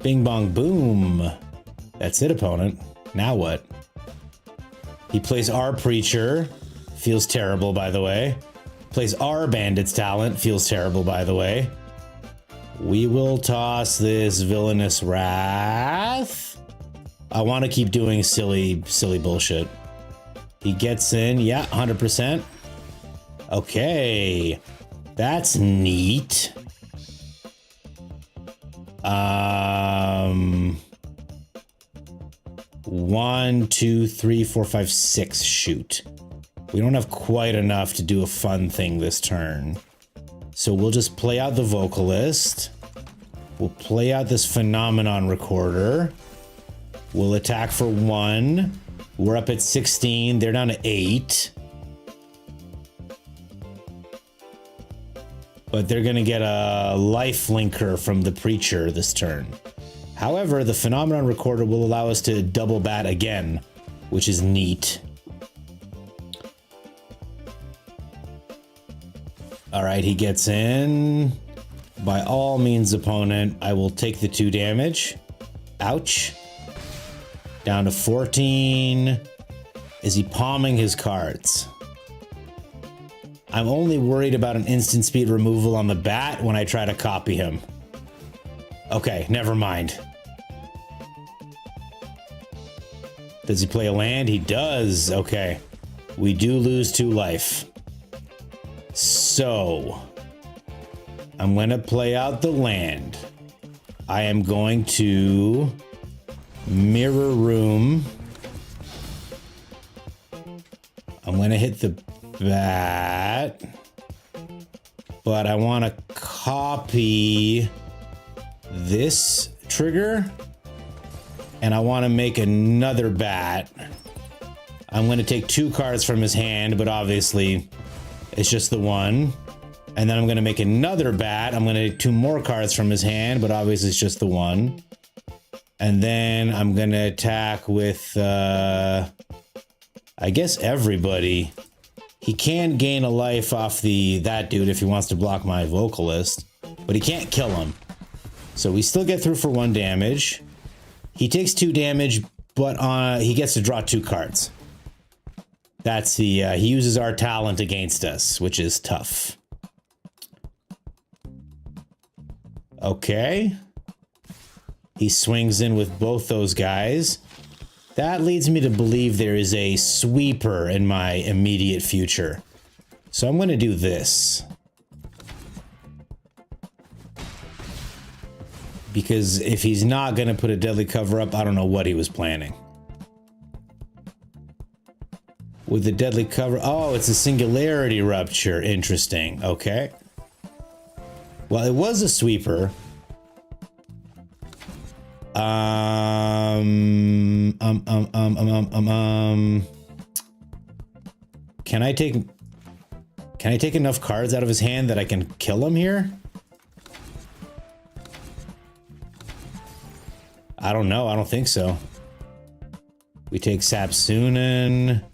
Bing bong boom. That's it, opponent. Now what? He plays our Preacher. Feels terrible, by the way. Plays our Bandit's Talent. Feels terrible, by the way. We will toss this Villainous Wrath. I want to keep doing silly bullshit. He gets in. Yeah, 100%. Okay. That's neat. 1, 2, 3, 4, 5, 6. Shoot. We don't have quite enough to do a fun thing this turn. So we'll just play out the Vocalist. We'll play out this Phenomenon Recorder. We'll attack for 1. We're up at 16. They're down to 8. But they're going to get a life linker from the Preacher this turn. However, the Phenomenon Recorder will allow us to double bat again, which is neat. All right, he gets in. By all means, opponent, I will take the 2 damage. Ouch. Down to 14. Is he palming his cards? I'm only worried about an instant speed removal on the bat when I try to copy him. Okay, never mind. Does he play a land? He does. Okay. We do lose 2 life. So, I'm going to play out the land. I am going to Mirror Room. I'm going to hit the bat. But I want to copy this trigger. And I want to make another bat. I'm going to take 2 cards from his hand, but obviously it's just the 1. And then I'm going to make another bat. I'm going to take 2 more cards from his hand, but obviously it's just the 1. And then I'm going to attack with, I guess everybody. He can gain a life off that dude if he wants to block my Vocalist, but he can't kill him. So we still get through for 1 damage. He takes 2 damage, but he gets to draw 2 cards. That's the, he uses our talent against us, which is tough. Okay. He swings in with both those guys. That leads me to believe there is a sweeper in my immediate future. So I'm going to do this. Because if he's not going to put a deadly cover up, I don't know what he was planning. With the deadly cover... Oh, it's a Singularity Rupture. Interesting. Okay. Well, it was a sweeper. Can I take enough cards out of his hand that I can kill him here? I don't know. I don't think so. We take Sabsunin.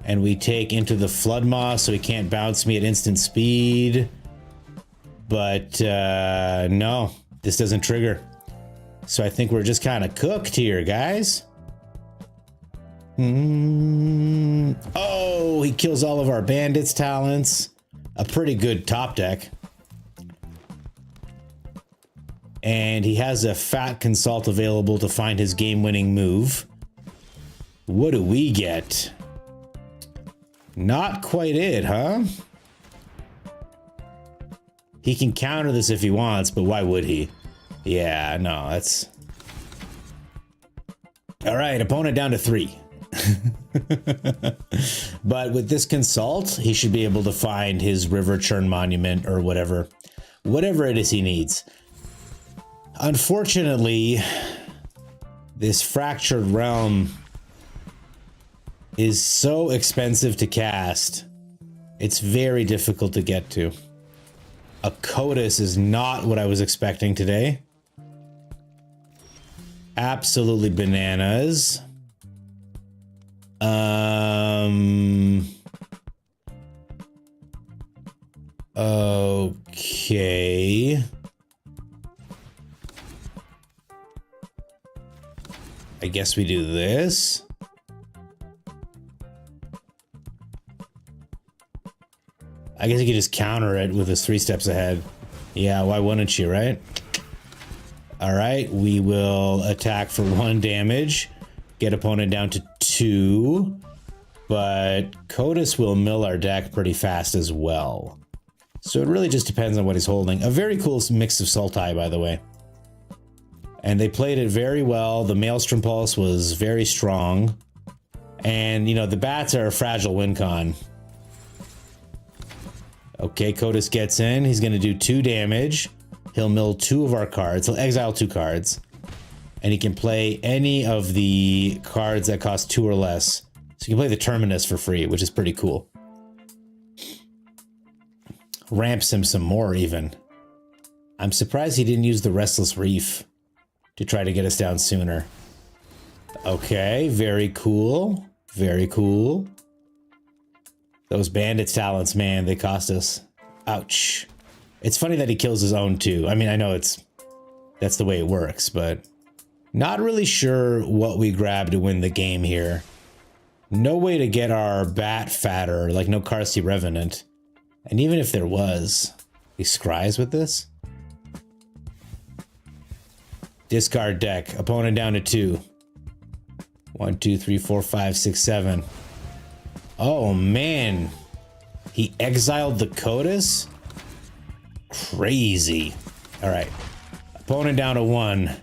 And we take Into the Floodmaw so he can't bounce me at instant speed. But, no. This doesn't trigger. So I think we're just kind of cooked here, guys. Oh, he kills all of our bandits' talents. A pretty good top deck. And he has a fat consult available to find his game-winning move. What do we get? Not quite it, huh? He can counter this if he wants, but why would he? Yeah, no, that's... All right, opponent down to 3. But with this consult, he should be able to find his river churn monument or whatever it is he needs. Unfortunately, this fractured realm is so expensive to cast. It's very difficult to get to. A Codas is not what I was expecting today. Absolutely bananas. Okay. I guess we do this. I guess you could just counter it with his 3 steps ahead. Yeah, why wouldn't you, right? Alright, we will attack for 1 damage. Get opponent down to 2. But Codas will mill our deck pretty fast as well. So it really just depends on what he's holding. A very cool mix of Sultai, by the way. And they played it very well. The Maelstrom Pulse was very strong. And, you know, the bats are a fragile win con. Okay, Codas gets in. He's going to do 2 damage. He'll mill 2 of our cards. He'll exile 2 cards. And he can play any of the cards that cost 2 or less. So you can play the Terminus for free, which is pretty cool. Ramps him some more, even. I'm surprised he didn't use the Restless Reef to try to get us down sooner. Okay, very cool. Very cool. Those Bandits talents, man, they cost us. Ouch. It's funny that he kills his own, too. I mean, I know that's the way it works, but... Not really sure what we grab to win the game here. No way to get our bat fatter, like no Karsi Revenant. And even if there was, he scries with this? Discard deck. Opponent down to 2. 1, 2, 3, 4, 5, 6, 7. Oh, man. He exiled the Codas? Crazy. All right. Opponent down to 1.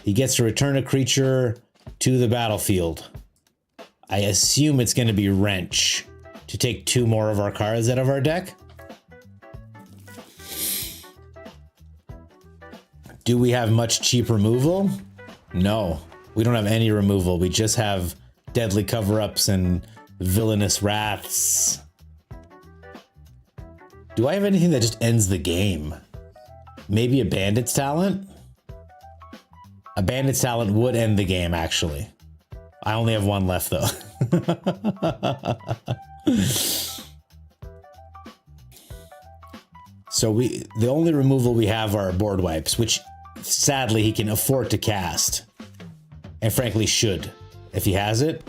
He gets to return a creature to the battlefield. I assume it's going to be Wrench to take 2 more of our cards out of our deck. Do we have much cheap removal? No, we don't have any removal. We just have Deadly Cover-Ups and Villainous Wraths. Do I have anything that just ends the game? Maybe a Bandit's Talent? A Bandit's Talent would end the game, actually. I only have 1 left, though. So the only removal we have are board wipes, which sadly he can afford to cast. And frankly should, if he has it.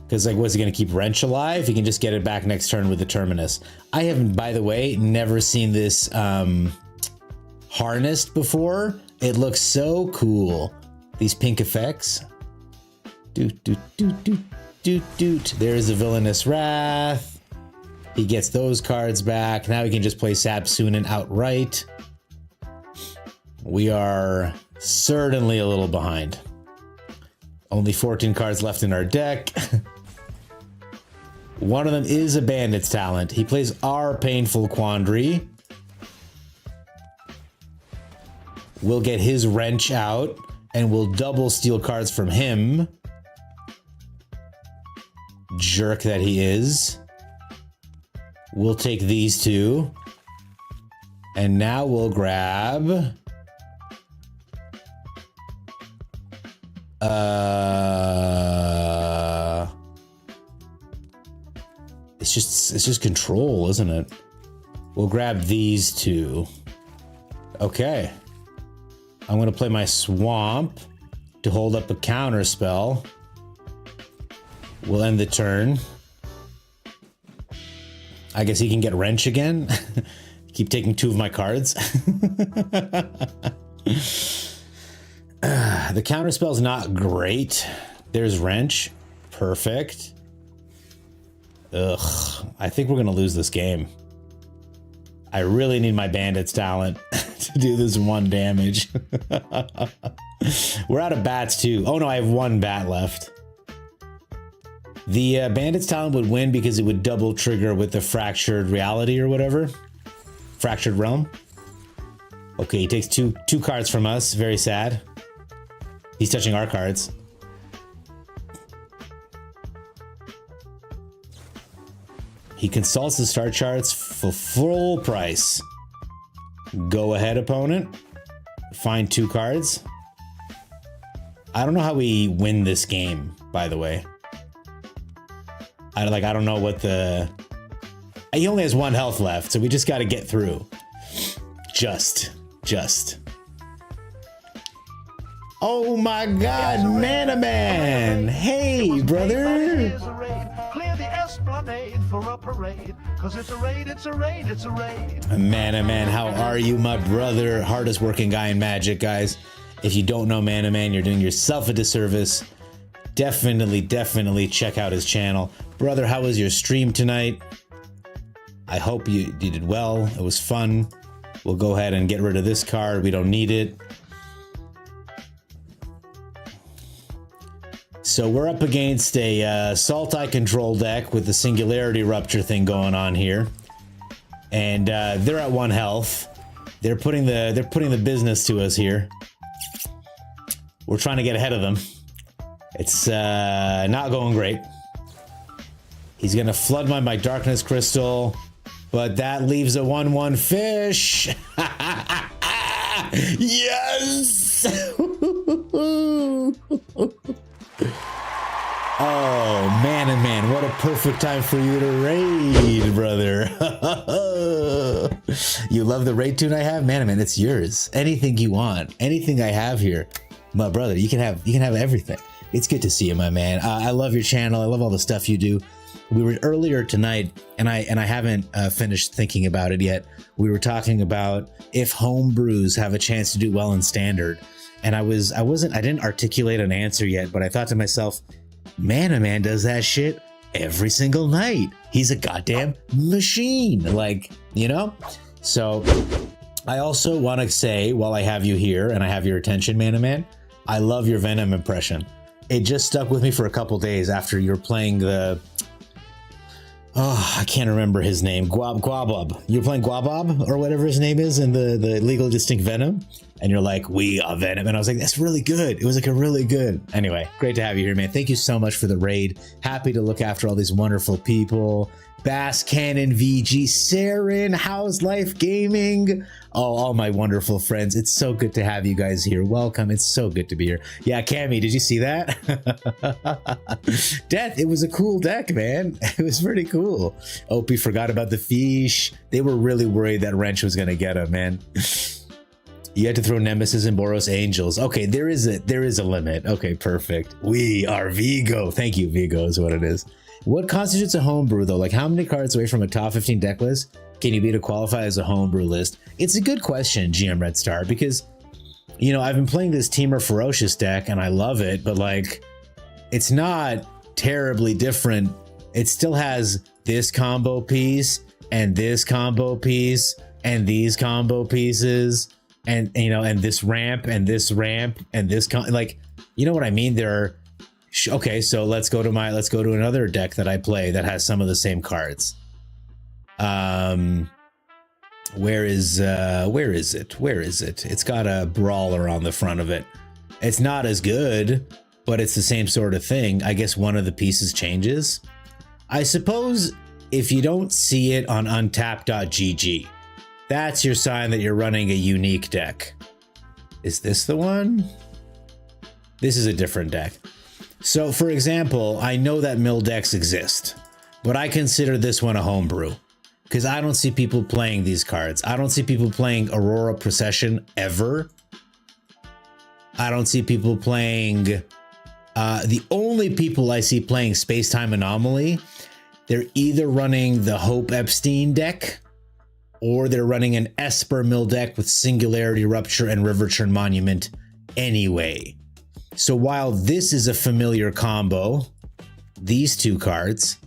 Because, like, what's he going to keep Wrench alive? He can just get it back next turn with the Terminus. I have, by the way, never seen this harnessed before. It looks so cool. These pink effects. Doot, doot, doot, doot, doot, doot. There's the Villainous Wrath. He gets those cards back. Now he can just play Sabsunin outright. We are certainly a little behind. Only 14 cards left in our deck. One of them is a Bandit's Talent. He plays our Painful Quandary. We'll get his Wrench out, and we'll double steal cards from him. Jerk that he is. We'll take these 2. And now we'll grab... It's just control, isn't it? We'll grab these 2. Okay. I'm going to play my Swamp to hold up a counter spell. We'll end the turn. I guess he can get Wrench again. Keep taking 2 of my cards. The counter spell's not great. There's Wrench. Perfect. Ugh, I think we're gonna lose this game. I really need my bandits talent to do this 1 damage. We're out of bats too. Oh no, I have 1 bat left. The bandits talent would win because it would double trigger with the fractured reality or whatever. Fractured realm. Okay, he takes two cards from us. Very sad. He's touching our cards. He consults the star charts for full price. Go ahead, opponent. Find 2 cards. I don't know how we win this game, by the way. I don't know what the... He only has 1 health left, so we just got to get through. Just. Oh my God, Mana Man! Hey, brother! Clear the esplanade for a parade, 'cause it's a raid, it's a raid, it's a raid. Mana Man, how are you, my brother? Hardest working guy in Magic, guys. If you don't know Mana Man, you're doing yourself a disservice. Definitely check out his channel. Brother, how was your stream tonight? I hope you did well. It was fun. We'll go ahead and get rid of this card. We don't need it. So we're up against a Saltai control deck with the Singularity Rupture thing going on here, and they're at 1 health. They're putting the business to us here. We're trying to get ahead of them. It's not going great. He's gonna flood my Darkness Crystal, but that leaves a 1/1 fish. Yes! Oh, Mana Man, what a perfect time for you to raid, brother. You love the raid tune I have? Mana Man, it's yours. Anything you want, anything I have here, my brother, you can have everything. It's good to see you, my man. I love your channel. I love all the stuff you do. We were earlier tonight, and I haven't finished thinking about it yet. We were talking about if homebrews have a chance to do well in Standard, and I didn't articulate an answer yet, but I thought to myself, Mana Man does that shit every single night. He's a goddamn machine, like, you know? So I also want to say, while I have you here and I have your attention, Mana Man, I love your Venom impression. It just stuck with me for a couple days after you're playing the... Oh, I can't remember his name. Guabob. You're playing Guabob or whatever his name is in the Legal Distinct Venom. And you're like, we are Venom. And I was like, that's really good. It was like a really good. Anyway, great to have you here, man. Thank you so much for the raid. Happy to look after all these wonderful people. Bass Cannon VG, Saren, How's Life Gaming. Oh, all my wonderful friends. It's so good to have you guys here. Welcome. It's so good to be here. Yeah, Cammy, did you see that? Death, it was a cool deck, man. It was pretty cool. Opie forgot about the fish. They were really worried that Wrench was going to get him, man. You had to throw Nemesis and Boros Angels. Okay, there is a limit. Okay, perfect. We are Vigo. Thank you, Vigo is what it is. What constitutes a homebrew, though? Like, how many cards away from a top 15 deck list can you be to qualify as a homebrew list? It's a good question, GM Red Star, because, you know, I've been playing this Teamer Ferocious deck, and I love it, but, like, it's not terribly different. It still has this combo piece, and this combo piece, and these combo pieces, and, you know, and this ramp, and this ramp, and this, like, you know what I mean? There are... Okay, so let's go to another deck that I play that has some of the same cards. Where is it? It's got a brawler on the front of it. It's not as good, but it's the same sort of thing. I guess one of the pieces changes. I suppose if you don't see it on untap.gg, that's your sign that you're running a unique deck. Is this the one? This is a different deck. So, for example, I know that mill decks exist, but I consider this one a homebrew because I don't see people playing these cards. I don't see people playing Aurora Procession ever. I don't see people playing... the only people I see playing Space-Time Anomaly, they're either running the Hope Epstein deck or they're running an Esper mill deck with Singularity Rupture and River Churn Monument anyway. So while this is a familiar combo, these two cards,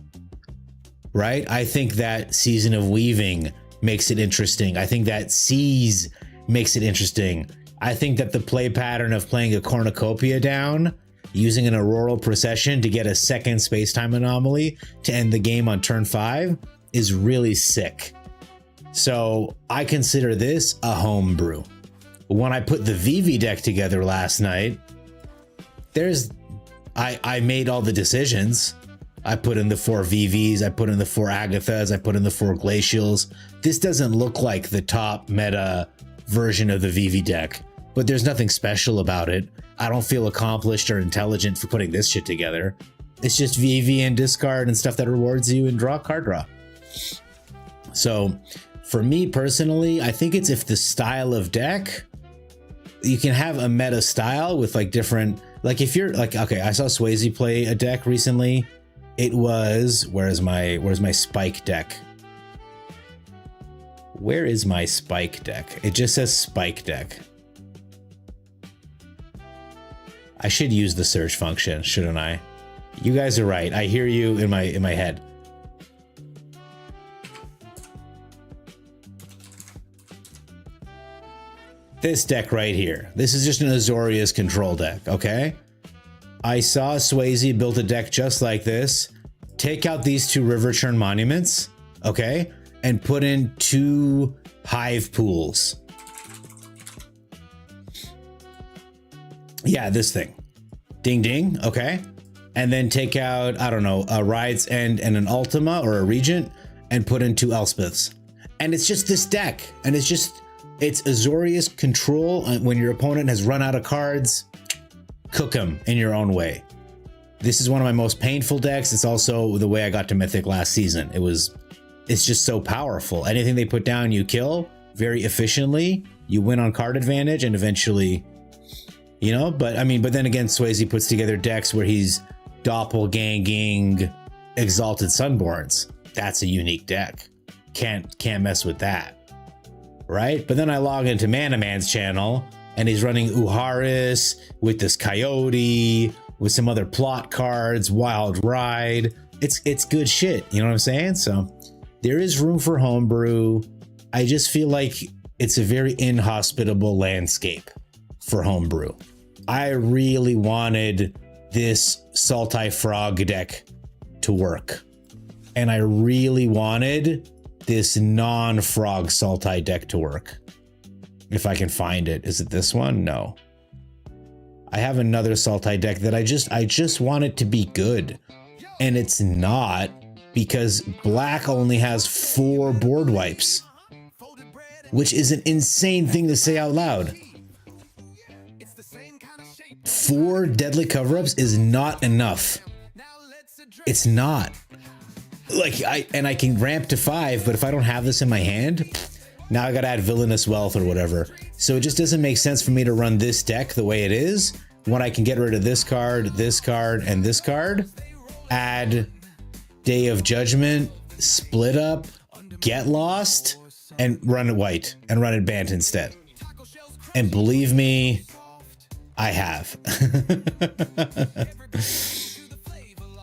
right? I think that Season of Weaving makes it interesting. I think that Seas makes it interesting. I think that the play pattern of playing a cornucopia down, using an auroral procession to get a second space-time anomaly to end the game on turn 5 is really sick. So I consider this a homebrew. When I put the VV deck together last night, I made all the decisions. I put in the 4 VVs, I put in the 4 Agathas, I put in the 4 Glacials. This doesn't look like the top meta version of the VV deck, but there's nothing special about it. I don't feel accomplished or intelligent for putting this shit together. It's just VV and discard and stuff that rewards you and draw card draw. So for me personally, I think it's if the style of deck, you can have a meta style with like different, like if you're like, okay, I saw Swayze play a deck recently. It was, where's my spike deck? Where is my spike deck? It just says spike deck. I should use the search function, shouldn't I? You guys are right. I hear you in my head. This deck right here. This is just an Azorius control deck, okay? I saw Swayze built a deck just like this. Take out these 2 River Churn monuments, okay? And put in 2 Hive pools. Yeah, this thing. Ding ding, okay? And then take out, I don't know, a Ride's End and an Ultima or a Regent and put in 2 Elspeths. And it's just this deck. And it's Azorius control. When your opponent has run out of cards, cook them in your own way. This is one of my most painful decks. It's also the way I got to Mythic last season. It's just so powerful. Anything they put down, you kill very efficiently. You win on card advantage and eventually, you know, but then again, Swayze puts together decks where he's doppelganging Exalted Sunborns. That's a unique deck. Can't mess with that, right? But then I log into Mana Man's channel and he's running Uharis with this Coyote, with some other plot cards, Wild Ride. It's good shit, you know what I'm saying? So there is room for homebrew. I just feel like it's a very inhospitable landscape for homebrew. I really wanted this Sultai Frog deck to work. And I really wanted this non-frog Sultai deck to work. If I can find it. Is it this one? No. I have another Sultai deck that I just want it to be good. And it's not, because black only has 4 board wipes, which is an insane thing to say out loud. 4 deadly cover-ups is not enough. It's not. Like, I can ramp to 5, but if I don't have this in my hand, now I gotta add Villainous Wealth or whatever. So it just doesn't make sense for me to run this deck the way it is, when I can get rid of this card, and this card, add Day of Judgment, split up, get lost, and run it white, and run it Bant instead. And believe me, I have.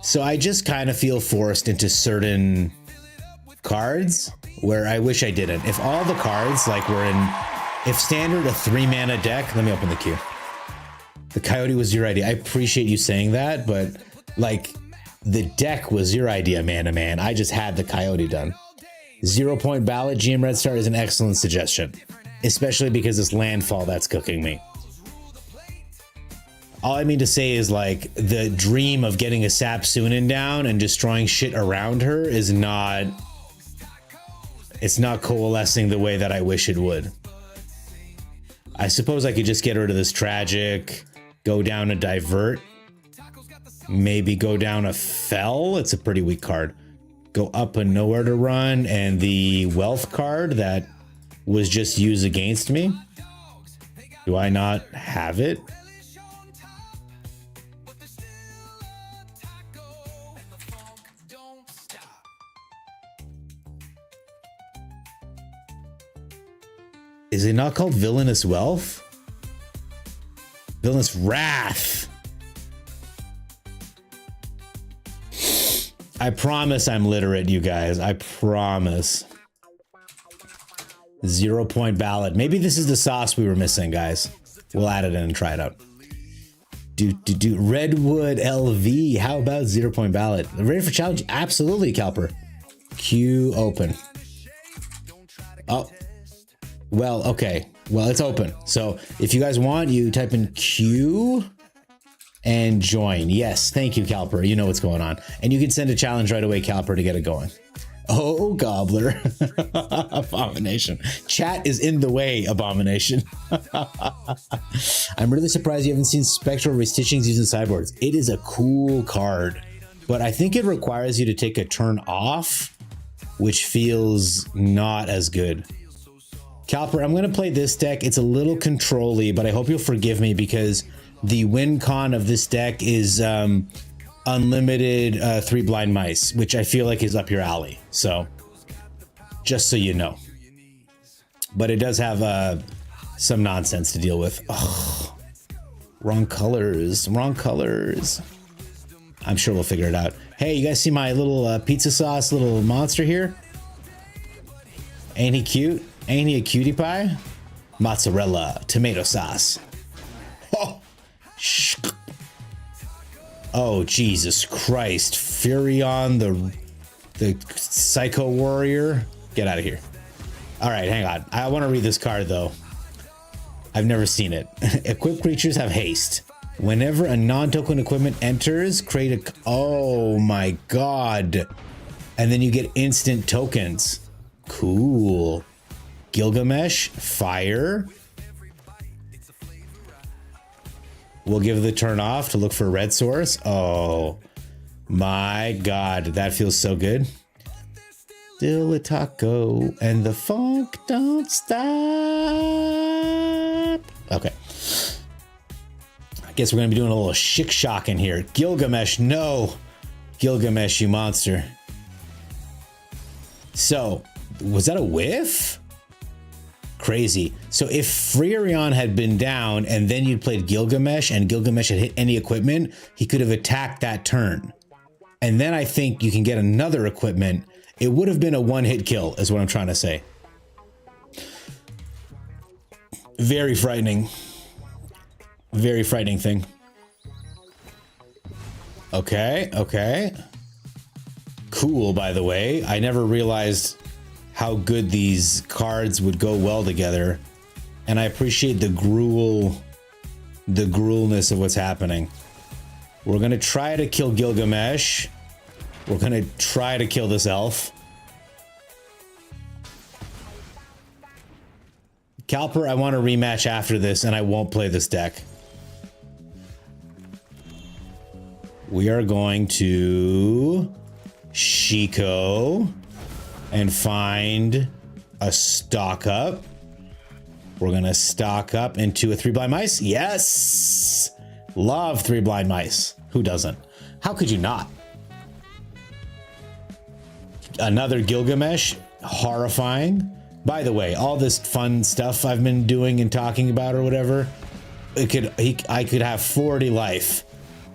So I just kind of feel forced into certain cards where I wish I didn't. If all the cards like were in, if standard a 3-mana deck, let me open the queue. The Coyote was your idea. I appreciate you saying that, but like the deck was your idea, Mana Man. I just had the Coyote done. 0-point ballot GM Red Star is an excellent suggestion, especially because it's landfall that's cooking me. All I mean to say is, like, the dream of getting a Sapsunin down and destroying shit around her is not, it's not coalescing the way that I wish it would. I suppose I could just get rid of this Tragic, go down a Divert, maybe go down a Fell. It's a pretty weak card. Go up a Nowhere to Run, and the Wealth card that was just used against me. Do I not have it? Is it not called Villainous Wealth? Villainous Wrath. I promise I'm literate, you guys. I promise. 0 point ballad. Maybe this is the sauce we were missing, guys. We'll add it in and try it out. Redwood LV. How about 0 point ballad? Ready for challenge? Absolutely, Calper. Queue open. Oh. Well, okay. Well, it's open. So if you guys want, you type in queue and join. Yes, thank you, Calper. You know what's going on. And you can send a challenge right away, Calper, to get it going. Oh, Gobbler. Abomination. Chat is in the way, Abomination. I'm really surprised you haven't seen spectral restitchings using sideboards. It is a cool card, but I think it requires you to take a turn off, which feels not as good. Calper, I'm going to play this deck. It's a little control-y, but I hope you'll forgive me because the win con of this deck is unlimited 3 blind mice, which I feel like is up your alley. So just so you know, but it does have some nonsense to deal with. Oh, wrong colors. I'm sure we'll figure it out. Hey, you guys see my little pizza sauce little monster here? Ain't he cute? Ain't he a cutie pie? Mozzarella tomato sauce. Oh, oh, Jesus Christ. Furion, the Psycho Warrior. Get out of here. All right, hang on. I want to read this card, though. I've never seen it. Equipped creatures have haste. Whenever a non-token equipment enters, create a... Oh, my God. And then you get instant tokens. Cool. Gilgamesh, fire. We'll give the turn off to look for a red source. Oh my God, that feels so good. Still a taco and the funk don't stop. Okay. I guess we're gonna be doing a little shick-shock in here. Gilgamesh, no. Gilgamesh, you monster. So, was that a whiff? Crazy. So if Furion had been down and then you played Gilgamesh and Gilgamesh had hit any equipment, he could have attacked that turn. And then I think you can get another equipment. It would have been a one-hit kill, is what I'm trying to say. Very frightening. Very frightening thing. Okay, okay. Cool, by the way. I never realized how good these cards would go well together, and I appreciate the gruelness of what's happening. We're gonna try to kill Gilgamesh. We're gonna try to kill this elf. Calper, I want a rematch after this, and I won't play this deck. We are going to Shiko and find a stock up. We're gonna stock up into a 3 blind mice. Yes! Love 3 blind mice. Who doesn't? How could you not? Another Gilgamesh. Horrifying. By the way, all this fun stuff I've been doing and talking about or whatever, I could have 40 life.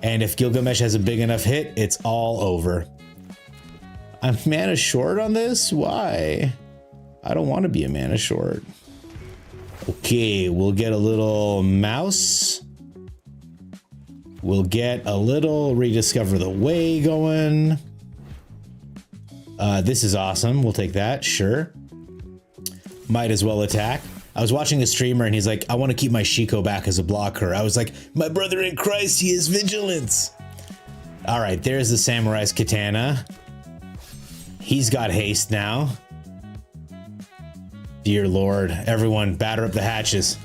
And if Gilgamesh has a big enough hit, it's all over. I'm mana short on this? Why? I don't want to be a mana short. Okay, we'll get a little mouse. We'll get a little rediscover the way going. This is awesome. We'll take that, sure. Might as well attack. I was watching a streamer and he's like, I want to keep my Shiko back as a blocker. I was like, my brother in Christ, he is vigilance. All right, there's the Samurai's Katana. He's got haste now. Dear Lord, everyone batter up the hatches.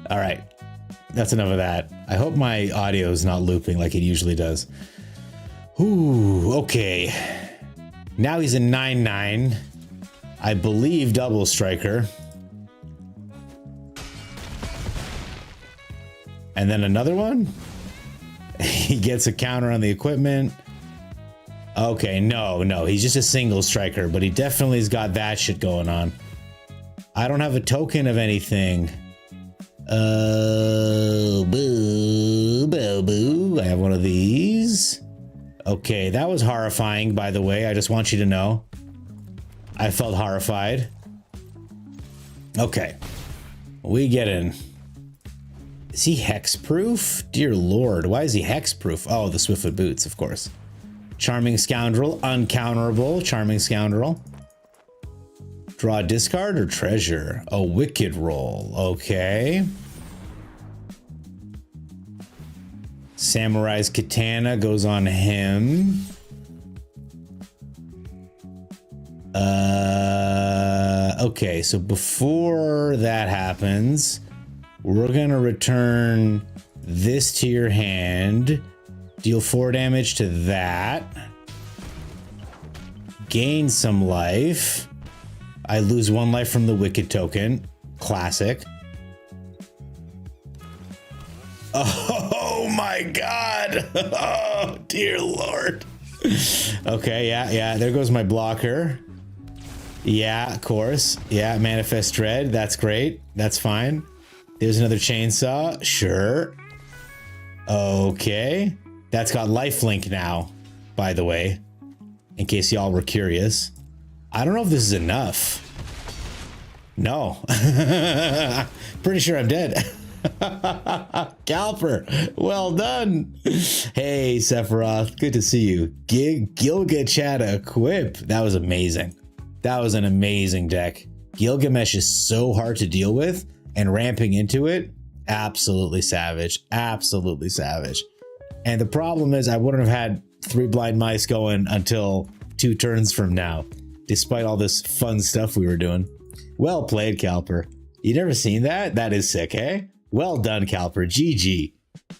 All right, that's enough of that. I hope my audio is not looping like it usually does. Ooh, okay. Now he's a 9/9. I believe double striker. And then another one. He gets a counter on the equipment. Okay, no, he's just a single striker, but he definitely has got that shit going on. I don't have a token of anything. Boo, boo, boo. I have one of these. Okay, that was horrifying, by the way. I just want you to know. I felt horrified. Okay, we get in. Is he hexproof? Dear Lord, why is he hexproof? Oh, the Swiftfoot boots, of course. Charming Scoundrel, uncounterable. Charming Scoundrel. Draw a discard or treasure? A wicked roll. Okay. Samurai's Katana goes on him. Okay, so before that happens, we're gonna return this to your hand. Deal 4 damage to that. Gain some life. I lose 1 life from the Wicked token. Classic. Oh my god! Oh dear Lord. Okay, yeah, there goes my blocker. Yeah, of course. Yeah, Manifest Dread. That's great. That's fine. There's another chainsaw. Sure. Okay. That's got lifelink now, by the way, in case y'all were curious. I don't know if this is enough. No. Pretty sure I'm dead. Calper, well done. Hey, Sephiroth, good to see you. Gilgachad equip. That was amazing. That was an amazing deck. Gilgamesh is so hard to deal with, and ramping into it, absolutely savage. Absolutely savage. And the problem is I wouldn't have had 3 blind mice going until 2 turns from now, despite all this fun stuff we were doing. Well played, Calper. You never seen that? That is sick, eh? Well done, Calper. GG.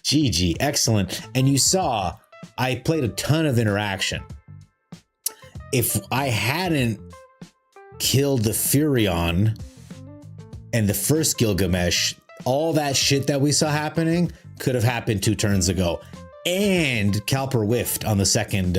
GG. Excellent. And you saw I played a ton of interaction. If I hadn't killed the Furion and the first Gilgamesh, all that shit that we saw happening could have happened 2 turns ago. And Calper whiffed on the second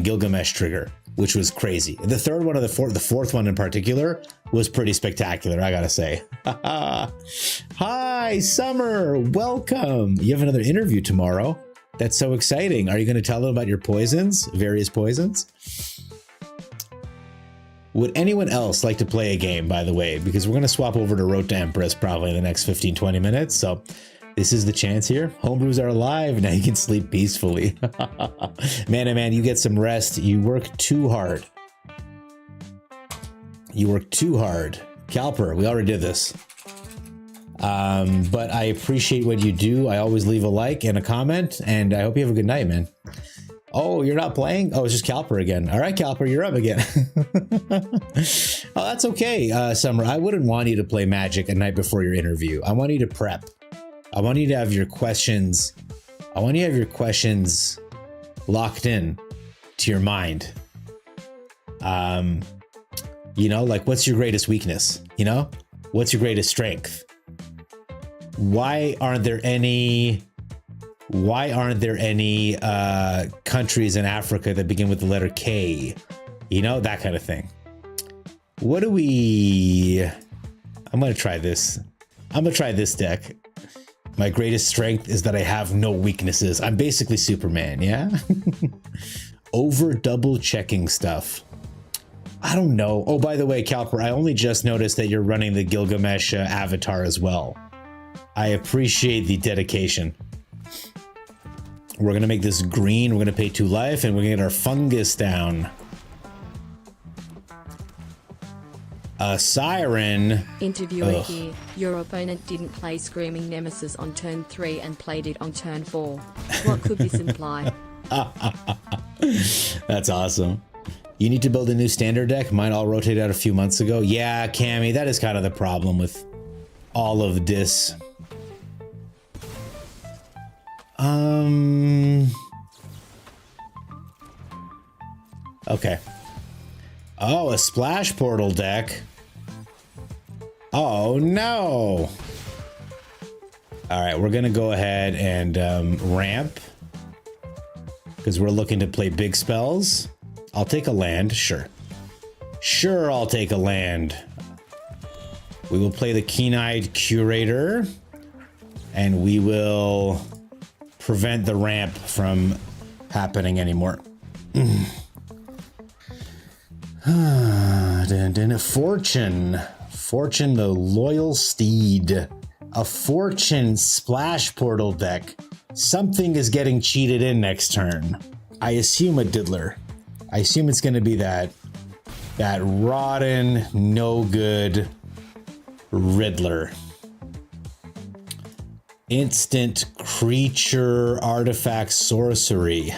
Gilgamesh trigger, which was crazy. The third one, or the fourth one in particular, was pretty spectacular, I gotta say. Hi, Summer, welcome. You have another interview tomorrow. That's so exciting. Are you going to tell them about your poisons, various poisons? Would anyone else like to play a game, by the way? Because we're going to swap over to Road to Empress probably in the next 15-20 minutes. So this is the chance here. Homebrews are alive. Now you can sleep peacefully. Man, oh man, you get some rest. You work too hard. You work too hard. Calper, we already did this. But I appreciate what you do. I always leave a like and a comment, and I hope you have a good night, man. Oh, you're not playing? Oh, it's just Calper again. All right, Calper, you're up again. Oh, that's okay, Summer. I wouldn't want you to play Magic a night before your interview. I want you to prep. I want you to have your questions. I want you to have your questions locked in to your mind. You know, like, what's your greatest weakness? You know, what's your greatest strength? Why aren't there any countries in Africa that begin with the letter K? You know, that kind of thing. What do we... I'm going to try this. I'm going to try this deck. My greatest strength is that I have no weaknesses. I'm basically Superman, yeah? Over double checking stuff. I don't know. Oh, by the way, Calper, I only just noticed that you're running the Gilgamesh avatar as well. I appreciate the dedication. We're going to make this green. We're going to pay 2 life, and we're going to get our fungus down. A siren. Interviewer here. Your opponent didn't play Screaming Nemesis on turn 3 and played it on turn 4. What could this imply? That's awesome. You need to build a new standard deck. Mine all rotated out a few months ago. Yeah, Cammy, that is kind of the problem with all of this. Okay. Oh, a splash portal deck. Oh, no. All right, we're going to go ahead and ramp. because we're looking to play big spells. I'll take a land, sure. Sure, I'll take a land. We will play the Keen-Eyed Curator, and we will prevent the ramp from happening anymore. Fortune. Fortune the Loyal Steed. A Fortune splash portal deck. Something is getting cheated in next turn. I assume a Diddler. I assume it's going to be that rotten, no good Riddler. Instant creature artifact sorcery.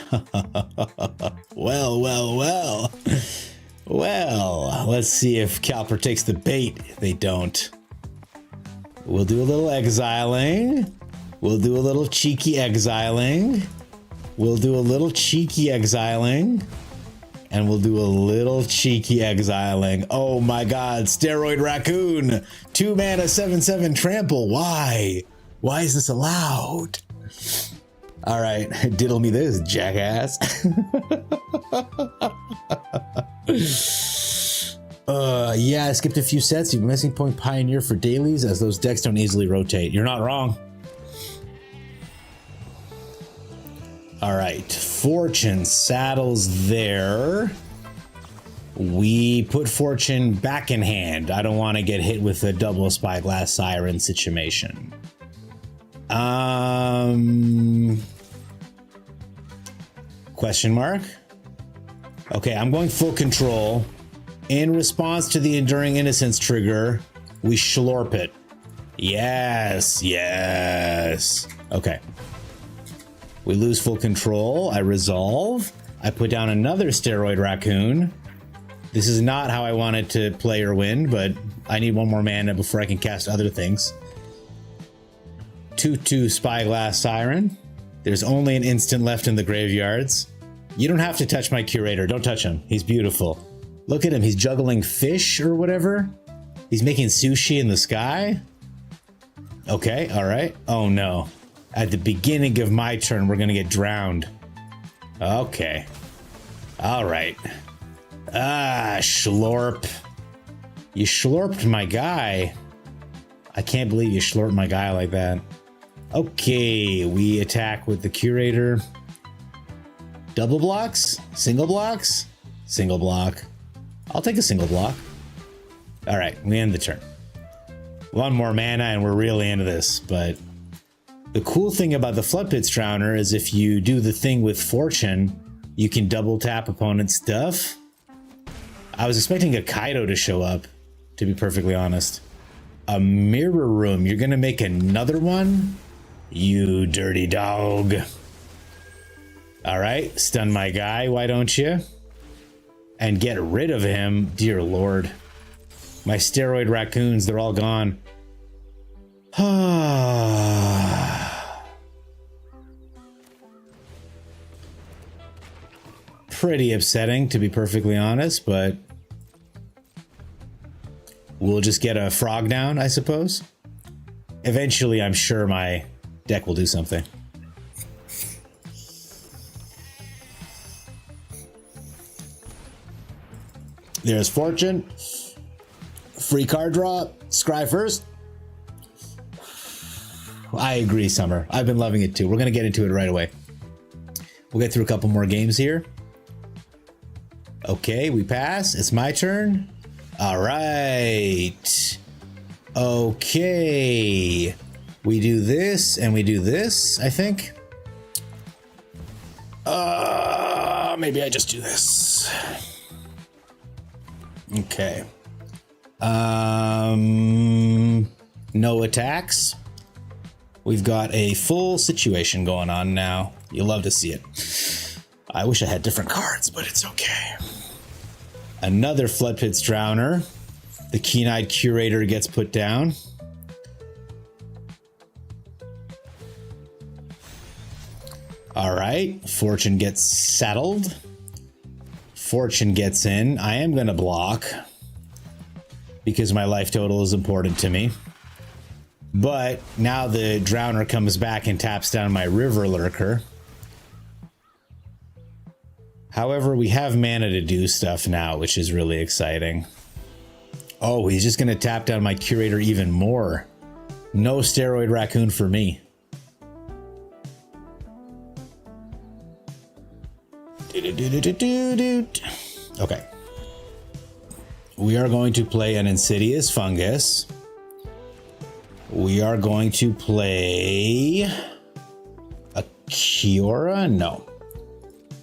Well. Well, let's see if Calper takes the bait. They don't. We'll do a little exiling. We'll do a little cheeky exiling. We'll do a little cheeky exiling. And we'll do a little cheeky exiling. Oh my god, Steroid Raccoon! 2 mana, 7/7 trample. Why? Why is this allowed? Alright, diddle me this, jackass. Yeah, I skipped a few sets. You've missing point Pioneer for dailies, as those decks don't easily rotate. You're not wrong. Alright, Fortune saddles there. We put Fortune back in hand. I don't want to get hit with a double Spyglass Siren situation. Question mark? Okay, I'm going full control. In response to the Enduring Innocence trigger, we schlorp it. Yes. Okay. We lose full control. I resolve. I put down another Steroid Raccoon. This is not how I wanted to play or win, but I need one more mana before I can cast other things. 2/2 Spyglass Siren. There's only an instant left in the graveyards. You don't have to touch my Curator. Don't touch him. He's beautiful. Look at him. He's juggling fish or whatever. He's making sushi in the sky. Okay, all right. Oh no. At the beginning of my turn, we're going to get drowned. Okay. All right. Schlorp. You schlorped my guy. I can't believe you schlorped my guy like that. Okay, we attack with the Curator. Double blocks? Single blocks? Single block. I'll take a single block. All right, we end the turn. One more mana and we're really into this, but the cool thing about the Floodpits Drowner is if you do the thing with Fortune, you can double tap opponent's stuff. I was expecting a Kaido to show up, to be perfectly honest. A Mirror Room, you're gonna make another one? You dirty dog. All right, stun my guy, why don't you? And get rid of him, dear lord. My Steroid Raccoons, they're all gone. Pretty upsetting, to be perfectly honest, but we'll just get a frog down, I suppose. Eventually, I'm sure my deck will do something. There's Fortune. Free card draw. Scry first. I agree, Summer. I've been loving it too. We're going to get into it right away. We'll get through a couple more games here. Okay, we pass. It's my turn. All right. Okay. We do this and we do this, I think. Maybe I just do this. Okay. No attacks. We've got a full situation going on now. You'll love to see it. I wish I had different cards, but it's okay. Another Floodpits Drowner. The Keen-Eyed Curator gets put down. All right, Fortune gets saddled. Fortune gets in. I am going to block because my life total is important to me. But now the Drowner comes back and taps down my River Lurker. However, we have mana to do stuff now, which is really exciting. Oh, he's just going to tap down my curator even more. No steroid raccoon for me. Okay. We are going to play an insidious fungus. We are going to play a Kiora? No.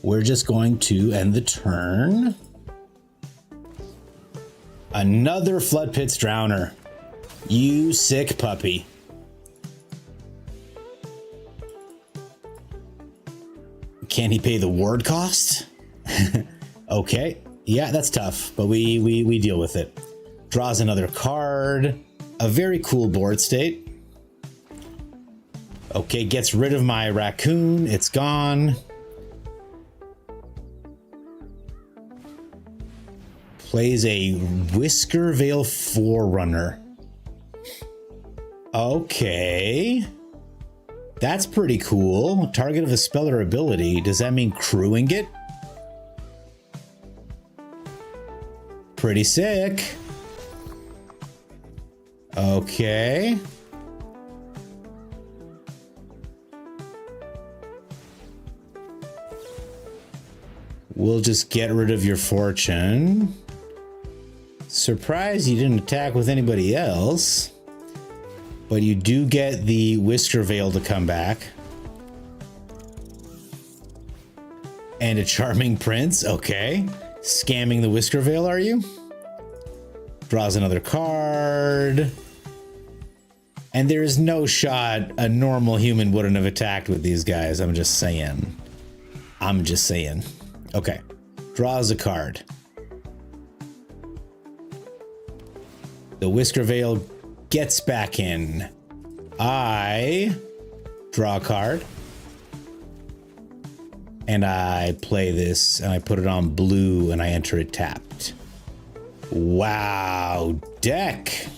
We're just going to end the turn. Another Flood Pits Drowner. You sick puppy. Can he pay the ward cost? Okay. Yeah, that's tough, but we deal with it. Draws another card. A very cool board state. Okay, gets rid of my raccoon. It's gone. Plays a Whisker Veil Forerunner. Okay. That's pretty cool. Target of a spell or ability. Does that mean crewing it? Pretty sick. Okay. We'll just get rid of your fortune. Surprised you didn't attack with anybody else. But you do get the Whisker Veil to come back. And a Charming Prince. Okay. Scamming the Whisker Veil, are you? Draws another card. And there's no shot a normal human wouldn't have attacked with these guys. I'm just saying. I'm just saying. Okay. Draws a card. The Whisker Veil gets back in. I draw a card. And I play this, and I put it on blue, and I enter it tapped. Wow, deck.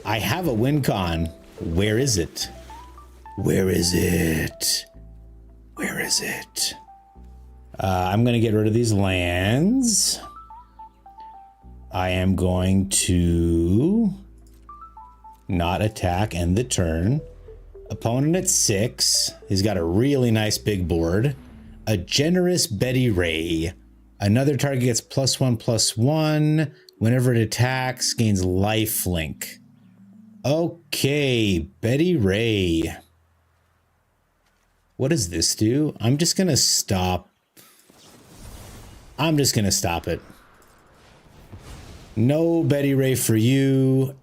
I have a win con. Where is it? Where is it? Where is it? I'm going to get rid of these lands. I am going to not attack, end the turn. Opponent at 6. He's got a really nice big board. A generous Betty Ray. Another target gets +1/+1. Whenever it attacks, gains lifelink. Okay, Betty Ray. What does this do? I'm just going to stop. I'm just going to stop it. No Betty Ray for you.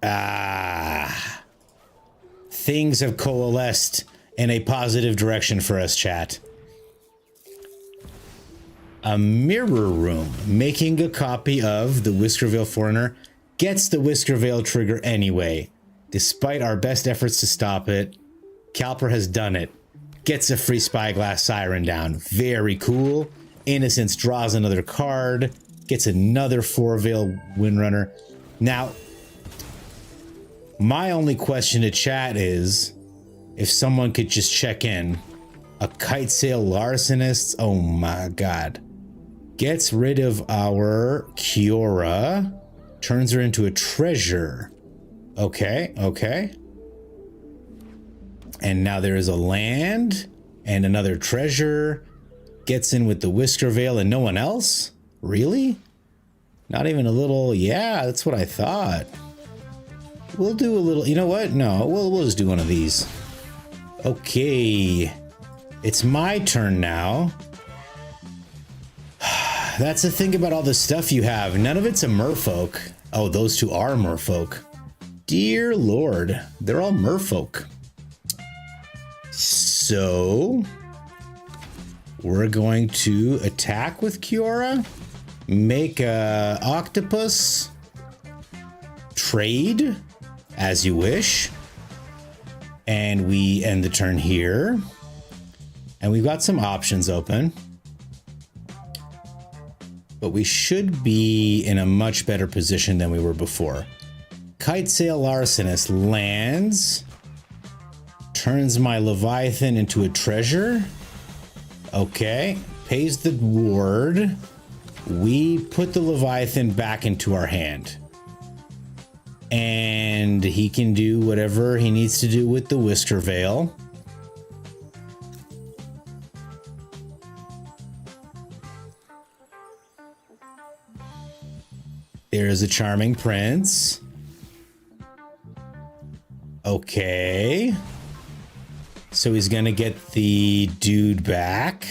Things have coalesced in a positive direction for us, chat. A mirror room. Making a copy of the Whisker Veil Foreigner gets the Whisker Veil trigger anyway. Despite our best efforts to stop it, Calper has done it. Gets a free Spyglass Siren down. Very cool. Innocence draws another card. Gets another 4-Veil Windrunner. Now, my only question to chat is if someone could just check in. A Kite Sail Larcenist. Oh my god. Gets rid of our Kiora. Turns her into a treasure. Okay, okay. And now there is a land and another treasure. Gets in with the Whisker Veil and no one else? Really? Not even a little... Yeah, that's what I thought. We'll do a little... You know what? No, we'll just do one of these. Okay. It's my turn now. That's the thing about all the stuff you have. None of it's a merfolk. Oh, those two are merfolk. Dear Lord. They're all merfolk. So... we're going to attack with Kiora. Make a octopus. Trade. As you wish. And we end the turn here. And we've got some options open. But we should be in a much better position than we were before. Kite Sail Larcenist lands. Turns my Leviathan into a treasure. Okay. pays the ward. We put the Leviathan back into our hand. And he can do whatever he needs to do with the Whisker Veil. There's a Charming Prince. Okay. So he's gonna get the dude back.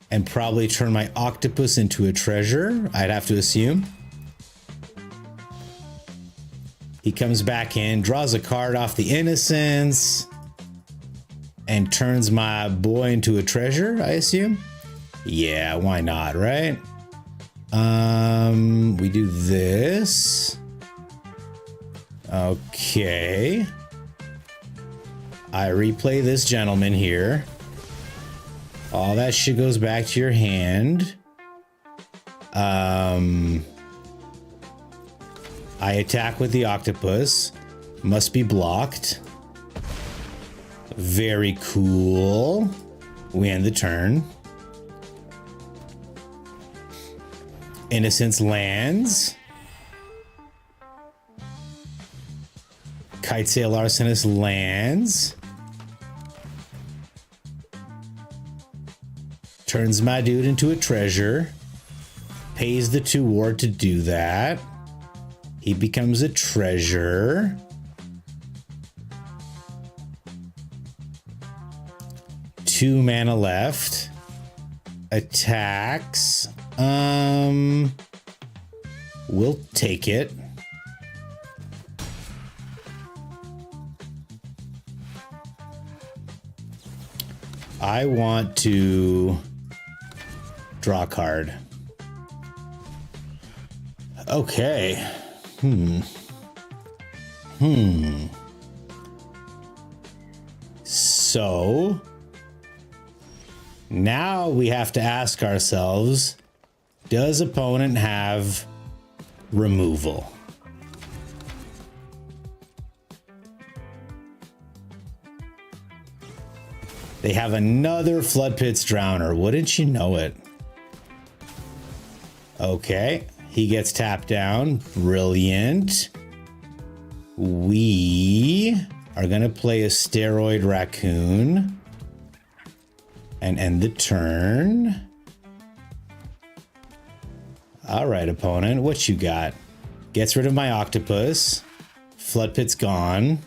And probably turn my octopus into a treasure, I'd have to assume. He comes back in, draws a card off the Innocence, and turns my boy into a treasure, I assume. Yeah, why not, right? We do this. Okay. I replay this gentleman here. All that shit goes back to your hand. I attack with the octopus. Must be blocked. Very cool. We end the turn. Innocence lands. Kitesail Arsonist lands. Turns my dude into a treasure. Pays the 2 ward to do that. He becomes a treasure. Two mana left. Attacks. We'll take it. I want to draw a card. Okay. So now we have to ask ourselves, does opponent have removal? They have another Flood Pits Drowner. Wouldn't you know it? Okay. He gets tapped down. Brilliant. We are going to play a Steroid Raccoon and end the turn. All right, opponent. What you got? Gets rid of my octopus. Flood Pit's gone.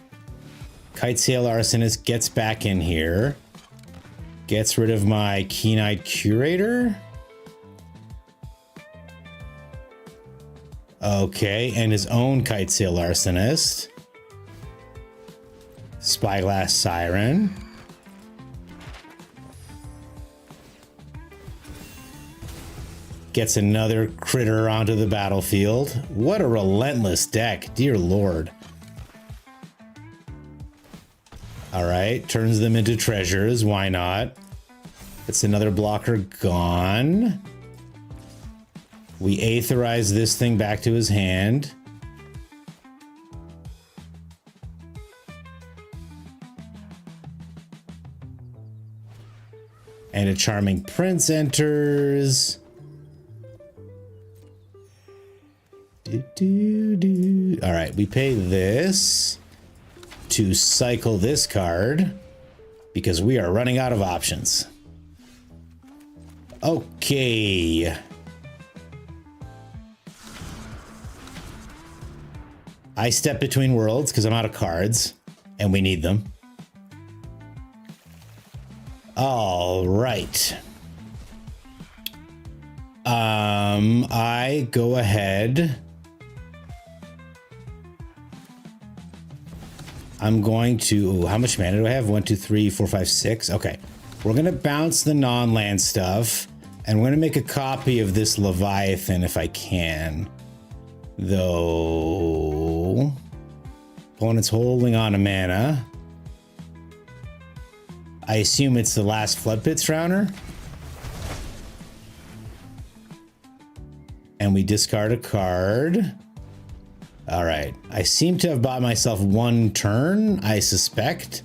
Kitesail Arsonist gets back in here. Gets rid of my Keen-Eyed Curator. Okay, and his own Kitesail Arsonist. Spyglass Siren. Gets another critter onto the battlefield. What a relentless deck, dear lord. All right, turns them into treasures. Why not? It's another blocker gone. We aetherize this thing back to his hand. And a Charming Prince enters. All right, we pay this to cycle this card because we are running out of options. Okay. I step between worlds because I'm out of cards and we need them. All right. I go ahead. I'm going to, how much mana do I have? 1, 2, 3, 4, 5, 6. Okay. We're going to bounce the non-land stuff and we're going to make a copy of this Leviathan if I can. Though opponent's holding on to mana. I assume it's the last Flood Pits Drowner. And we discard a card. All right. I seem to have bought myself 1 turn, I suspect.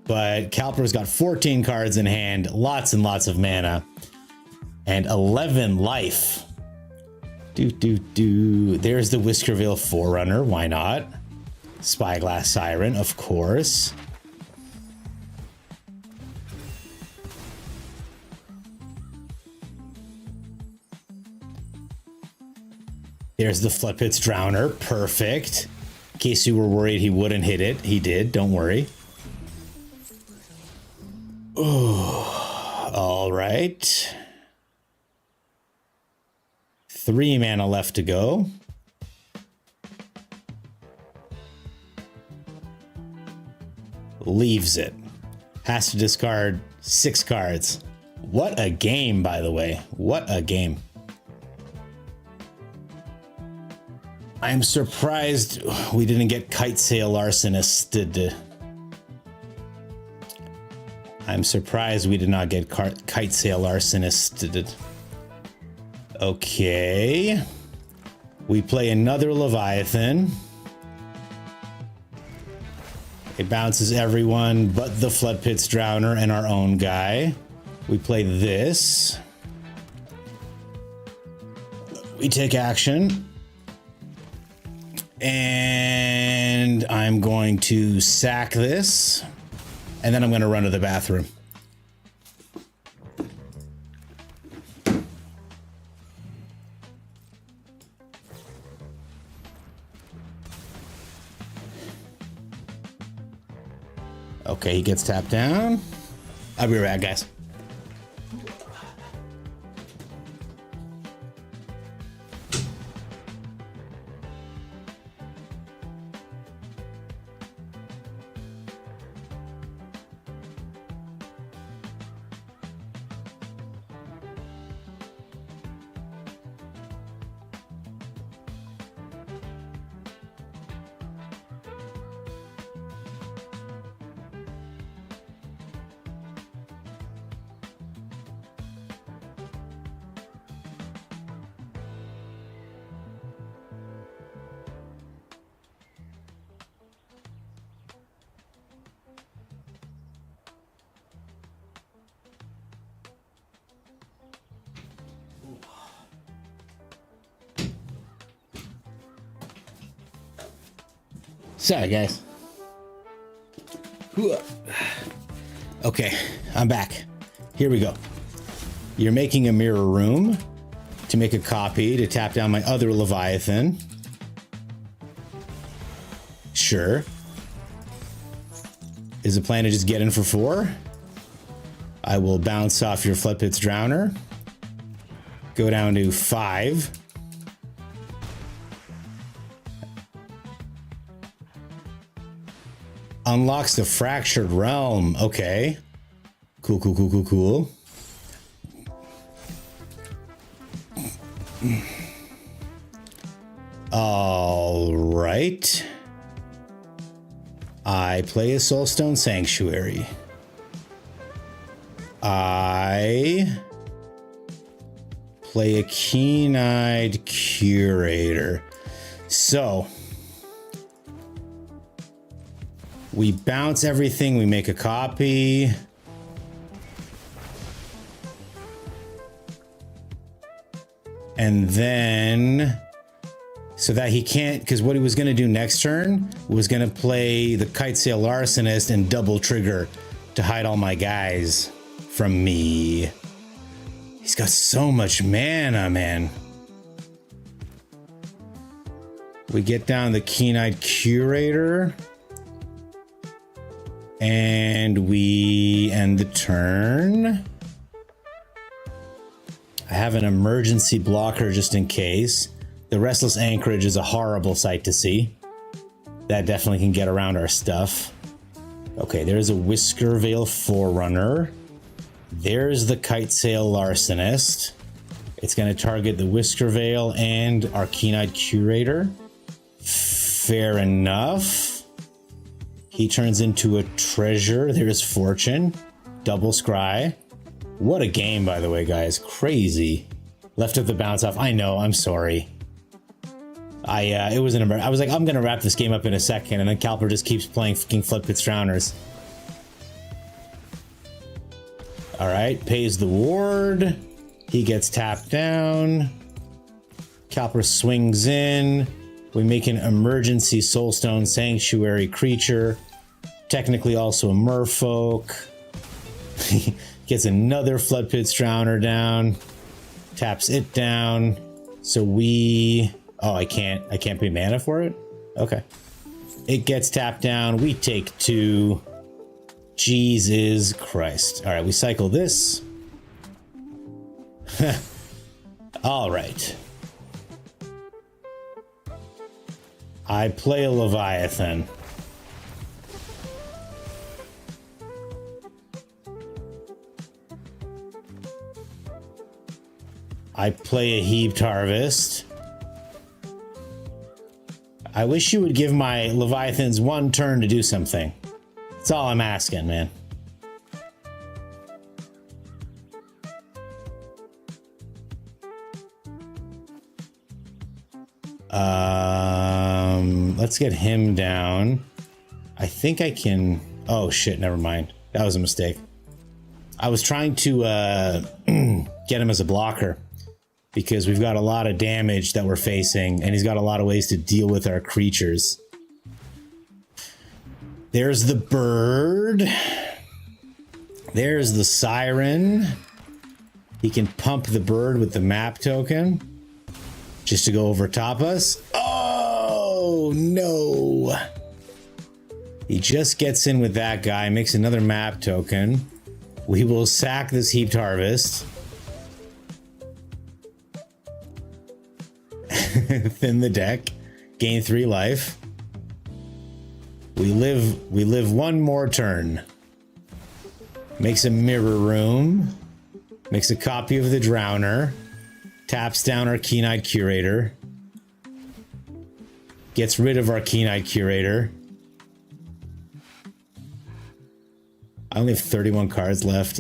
But Calper's got 14 cards in hand, lots and lots of mana, and 11 life. There's the Whiskerville Forerunner, why not? Spyglass Siren, of course. There's the Floodpits Drowner, perfect. In case you were worried he wouldn't hit it, he did, don't worry. Oh, all right. 3 mana left to go. Leaves it. Has to discard 6 cards. What a game, by the way. What a game. I'm surprised we didn't get Kite Sail Larcenisted. I'm surprised we did not get Kite Sail Larcenisted. Okay. We play another Leviathan. It bounces everyone but the Floodpits Drowner and our own guy. We play this. We take action. And I'm going to sack this. And then I'm going to run to the bathroom. Okay, he gets tapped down. I'll be right back, guys. Sorry, guys. Okay, I'm back. Here we go. You're making a mirror room to make a copy to tap down my other Leviathan. Sure. Is the plan to just get in for 4? I will bounce off your Floodpits Drowner. Go down to 5. Unlocks the Fractured Realm. Okay. Cool. All right. I play a Soulstone Sanctuary. I play a Keen-Eyed Curator. So we bounce everything, we make a copy. And then, so that he can't, because what he was going to do next turn was going to play the Kite Sail Larcenist and double trigger to hide all my guys from me. He's got so much mana, man. We get down the Keen-Eyed Curator. And we end the turn. I have an emergency blocker just in case. The Restless Anchorage is a horrible sight to see. That definitely can get around our stuff. Okay, there's a Whiskervale Forerunner. There's the Kite Sail Larcenist. It's going to target the Whiskervale and our Keen-Eyed Curator. Fair enough. He turns into a treasure. There's Fortune. Double Scry. What a game, by the way, guys. Crazy. Left of the bounce off. I know, I'm sorry. I was like, I'm gonna wrap this game up in a second, and then Calper just keeps playing fucking Floodpits Drowners. All right, pays the ward. He gets tapped down. Calper swings in. We make an emergency Soulstone Sanctuary creature. Technically also a merfolk. Gets another Flood Pits Drowner down. Taps it down. So we... Oh, I can't pay mana for it? Okay. It gets tapped down. We take 2. Jesus Christ. All right, we cycle this. All right. I play a Leviathan. I play a Heaped Harvest. I wish you would give my Leviathans 1 turn to do something. That's all I'm asking, man. Let's get him down. I think I can... Oh, shit, never mind. That was a mistake. I was trying to get him as a blocker because we've got a lot of damage that we're facing, and he's got a lot of ways to deal with our creatures. There's the bird. There's the siren. He can pump the bird with the map token just to go over top us. Oh, no. He just gets in with that guy, makes another map token. We will sack this Heaped Harvest. Thin the deck. Gain 3 life. We live 1 more turn. Makes a mirror room. Makes a copy of the Drowner. Taps down our Keen-Eyed Curator. Gets rid of our Keen-Eyed Curator. I only have 31 cards left.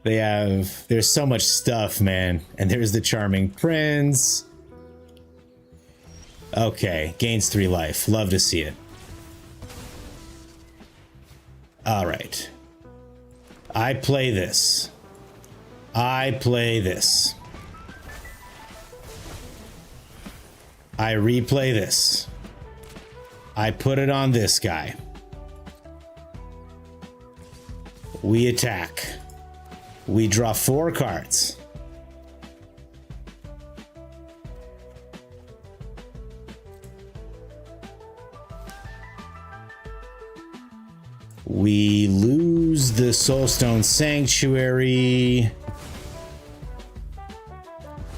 There's so much stuff, man. And there's the Charming Prince. Okay, gains 3 life. Love to see it. All right. I play this. I play this. I replay this. I put it on this guy. We attack. We draw 4 cards. We lose the Soulstone Sanctuary.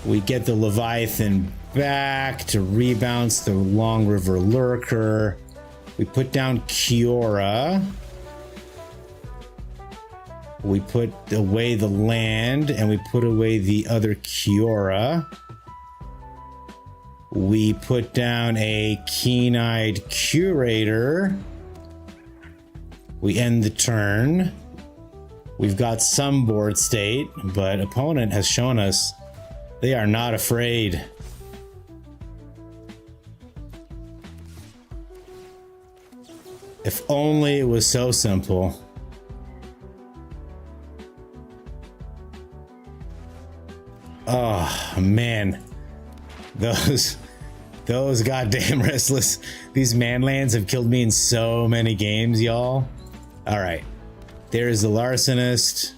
We get the Leviathan back to rebounce the Long River Lurker. We put down Kiora. We put away the land, and we put away the other Kiora. We put down a Keen-Eyed Curator. We end the turn. We've got some board state, but opponent has shown us they are not afraid. If only it was so simple. Oh, man. Those goddamn restless. These manlands have killed me in so many games, y'all. All right. There's the Larcenist.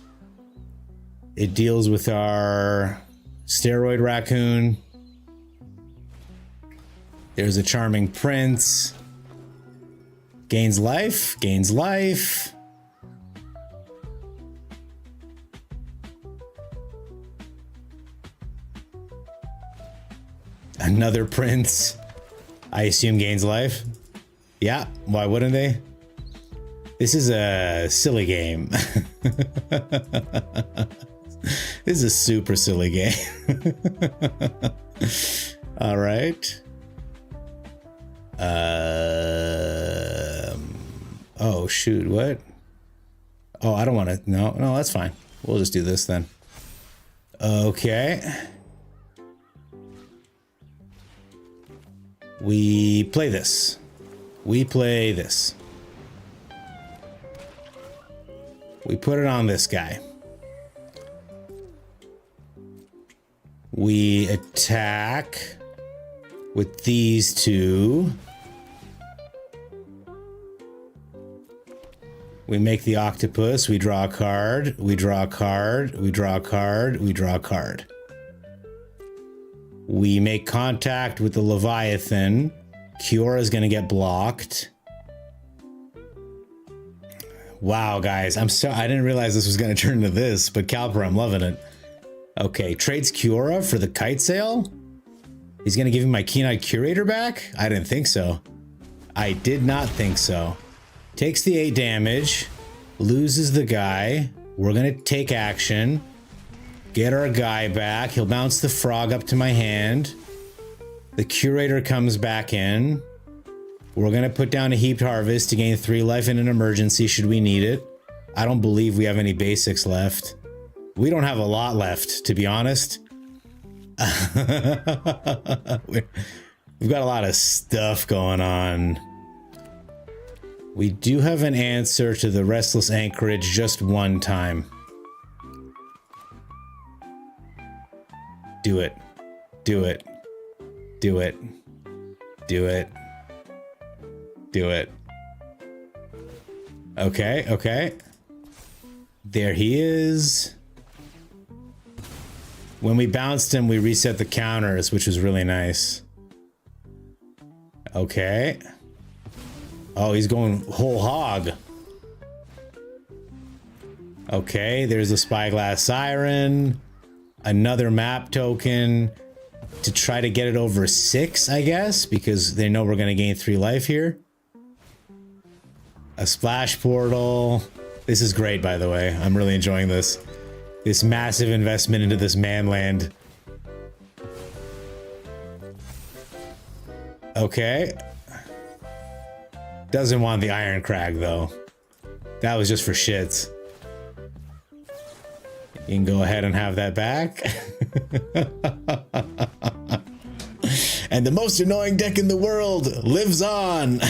It deals with our Steroid Raccoon. There's a Charming Prince. Gains life. Gains life. Another Prince. I assume gains life. Yeah, why wouldn't they? This is a silly game. This is a super silly game. All right. Oh shoot, what? Oh, I don't want to. No, that's fine. We'll just do this then. Okay. We play this. We play this. We put it on this guy. We attack with these two. We make the octopus. We draw a card. We draw a card. We draw a card. We draw a card. We make contact with the Leviathan. Kiora's gonna get blocked. Wow, guys, I didn't realize this was gonna turn into this, but Calper, I'm loving it. Okay, trades Kiora for the kite sail? He's gonna give me my Keen-Eyed Curator back? I didn't think so. I did not think so. Takes the 8 damage, loses the guy. We're gonna take action. Get our guy back. He'll bounce the frog up to my hand. The Curator comes back in. We're gonna put down a Heaped Harvest to gain 3 life in an emergency should we need it. I don't believe we have any basics left. We don't have a lot left, to be honest. We've got a lot of stuff going on. We do have an answer to the Restless Anchorage just one time. Do it. Do it. Do it. Do it. Do it. Okay, okay. There he is. When we bounced him, we reset the counters, which was really nice. Okay. Oh, he's going whole hog. Okay, there's a Spyglass Siren. Another map token to try to get it over 6, I guess, because they know we're going to gain 3 life here. A splash portal. This is great, by the way. I'm really enjoying this. This massive investment into this manland. Okay. Doesn't want the Iron Crag, though. That was just for shits. You can go ahead and have that back. And the most annoying deck in the world lives on.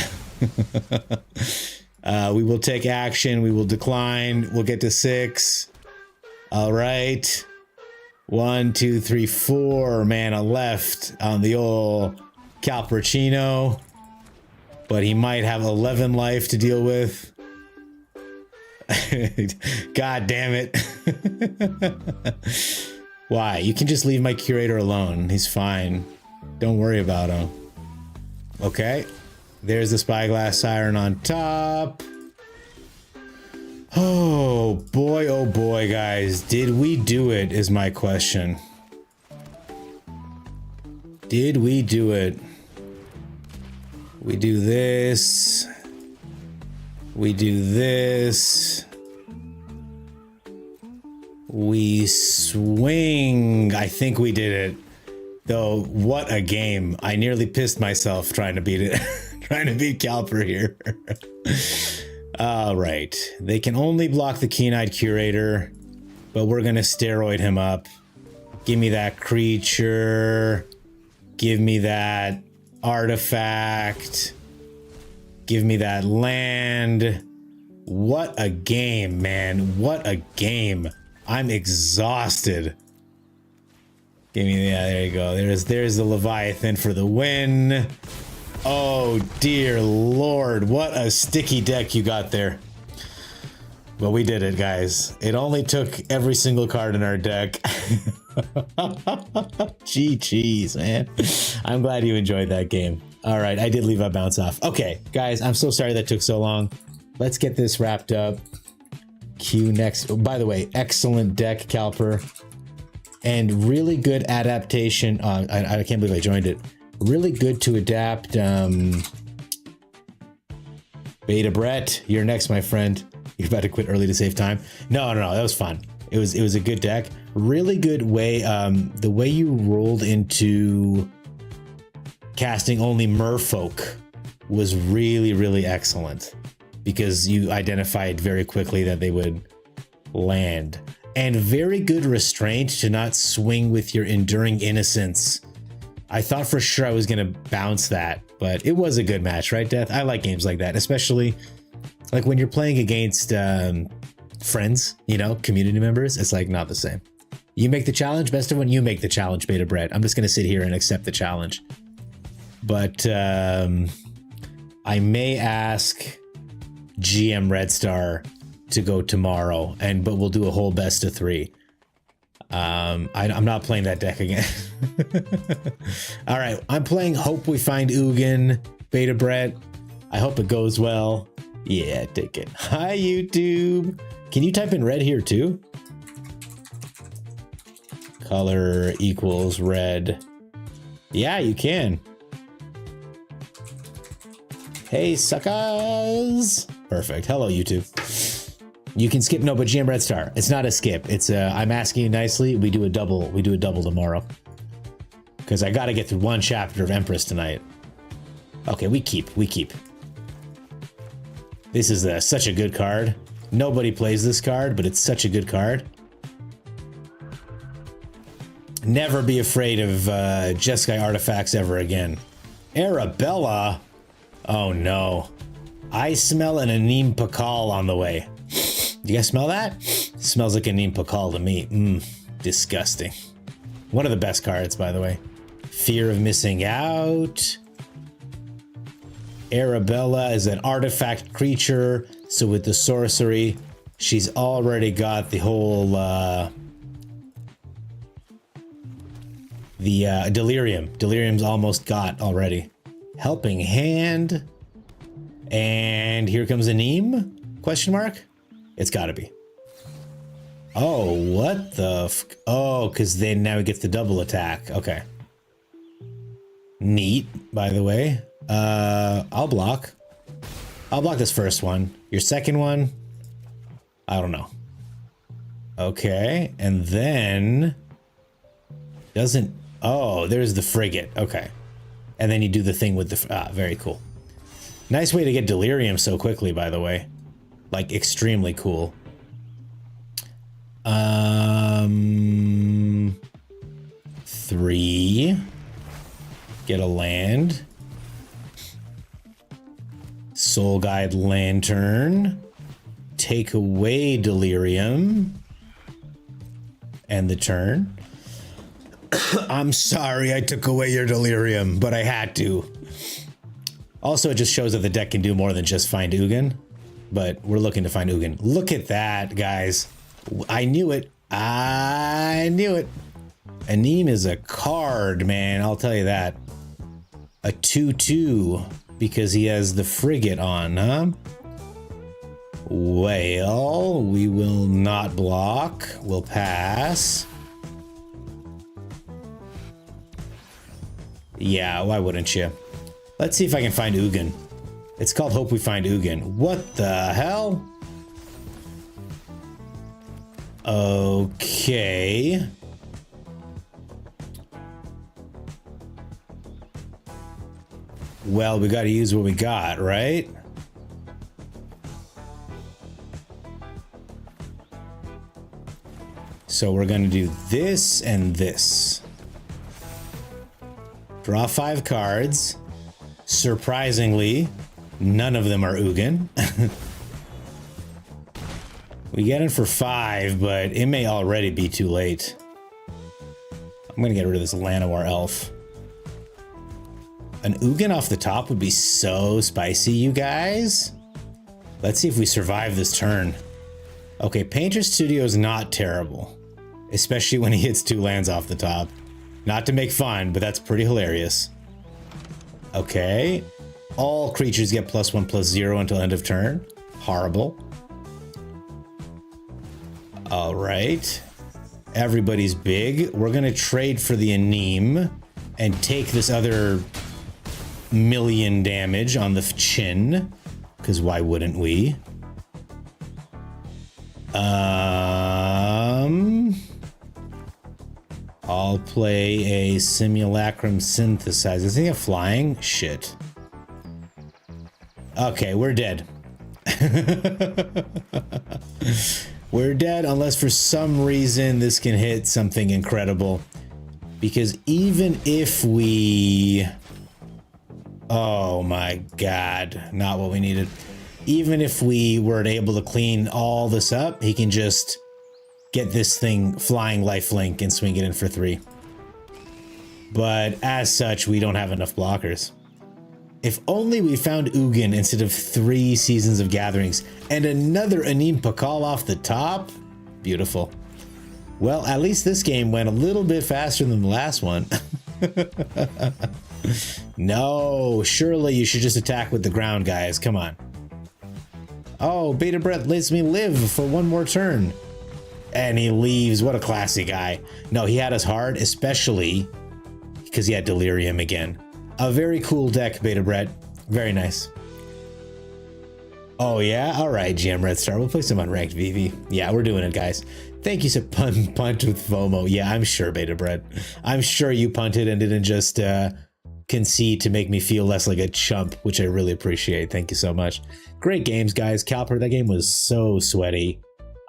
We will take action. We will decline. We'll get to 6. All right. 1, 2, 3, 4 mana left on the old Calpurchino. But he might have 11 life to deal with. God damn it. Why? You can just leave my Curator alone. He's fine. Don't worry about him. Okay. There's the Spyglass Siren on top. Oh boy, guys. Did we do it is my question. Did we do it? We do this. We do this. We swing. I think we did it. Though, what a game. I nearly pissed myself trying to beat it. Trying to beat Calper here. Alright. They can only block the Keen-Eyed Curator, but we're gonna steroid him up. Give me that creature. Give me that artifact. Give me that land. What a game, man. What a game. I'm exhausted. Give me, yeah, there you go. There's the Leviathan for the win. Oh, dear Lord. What a sticky deck you got there. But we did it, guys. It only took every single card in our deck. GG's, man. I'm glad you enjoyed that game. All right, I did leave a bounce off. Okay, guys, I'm so sorry that took so long. Let's get this wrapped up. Q next. Oh, by the way, excellent deck, Calper. And really good adaptation. I can't believe I joined it. Really good to adapt. Beta Brett, you're next, my friend. You're about to quit early to save time. No, that was fun. It was a good deck. Really good way. The way you rolled into casting only merfolk was really, really excellent, because you identified very quickly that they would land. And very good restraint to not swing with your Enduring Innocence. I thought for sure I was going to bounce that, but it was a good match, right, Death? I like games like that, especially like when you're playing against friends, you know, community members. It's like not the same. You make the challenge, best of when you make the challenge, Beta Bread. I'm just gonna sit here and accept the challenge. But I may ask GM Red Star to go tomorrow, but we'll do a whole best of 3. I'm not playing that deck again. All right, I'm playing Hope We Find Ugin, Beta Bread. I hope it goes well. Yeah, take it. Hi, YouTube. Can you type in red here too? Color equals red. Yeah, you can. Hey, suckers. Perfect. Hello, YouTube. You can skip. No, but GM Red Star. It's not a skip. It's I'm asking you nicely. We do a double. We do a double tomorrow. Because I got to get through 1 chapter of Empress tonight. Okay, we keep. We keep. This is such a good card. Nobody plays this card, but it's such a good card. Never be afraid of Jeskai artifacts ever again. Arabella? Oh no. I smell an Anim Pakal on the way. Do you guys smell that? Smells like Anim Pakal to me. Disgusting. One of the best cards, by the way. Fear of missing out. Arabella is an artifact creature, so with the sorcery, she's already got the whole delirium. Delirium's almost got already. Helping Hand. And here comes Anim? Question mark? It's gotta be. Oh, what the oh, because then now he gets the double attack. Okay. Neat, by the way. I'll block. I'll block this first one. Your second one? I don't know. Okay, and then... Doesn't... Oh, there's the frigate. Okay. And then you do the thing with the... very cool. Nice way to get Delirium so quickly, by the way. Like, extremely cool. 3. Get a land. Soul Guide Lantern. Take away Delirium. End the turn. I'm sorry I took away your Delirium, but I had to. Also, it just shows that the deck can do more than just find Ugin. But we're looking to find Ugin. Look at that, guys. I knew it. I knew it. Anim is a card, man. I'll tell you that. A 2/2 because he has the frigate on, huh? Well, we will not block. We'll pass. Yeah, why wouldn't you? Let's see if I can find Ugin. It's called Hope We Find Ugin. What the hell? Okay. Well, we got to use what we got, right? So we're going to do this and this. Draw 5 cards. Surprisingly, none of them are Ugin. We get in for 5, but it may already be too late. I'm going to get rid of this Llanowar elf. An Ugin off the top would be so spicy, you guys. Let's see if we survive this turn. Okay, Painter Studio is not terrible. Especially when he hits 2 lands off the top. Not to make fun, but that's pretty hilarious. Okay. All creatures get +1/+0 until end of turn. Horrible. Alright. Everybody's big. We're going to trade for the Anim and take this other million damage on the chin. Because why wouldn't we? I'll play a Simulacrum Synthesizer. Is he a flying? Shit. Okay, we're dead. We're dead unless for some reason this can hit something incredible. Because even if we... Oh my god, not what we needed. even if we weren't able to clean all this up, he can just get this thing flying lifelink and swing it in for 3. But as such, we don't have enough blockers. If only we found Ugin instead of 3 Seasons of Gatherings and another Anim Pakal off the top. Beautiful. Well, at least this game went a little bit faster than the last one. No, surely you should just attack with the ground, guys. Come on. Oh, Beta Brett lets me live for 1 more turn. And he leaves. What a classy guy. No, he had us hard, especially because he had Delirium again. A very cool deck, Beta Brett. Very nice. Oh, yeah? All right, GM Red Star. We'll play some unranked VV. Yeah, we're doing it, guys. Thank you, so punt with FOMO. Yeah, I'm sure, Beta Brett. I'm sure you punted and didn't just concede to make me feel less like a chump, which I really appreciate. Thank you so much. Great games, guys. Calper, that game was so sweaty.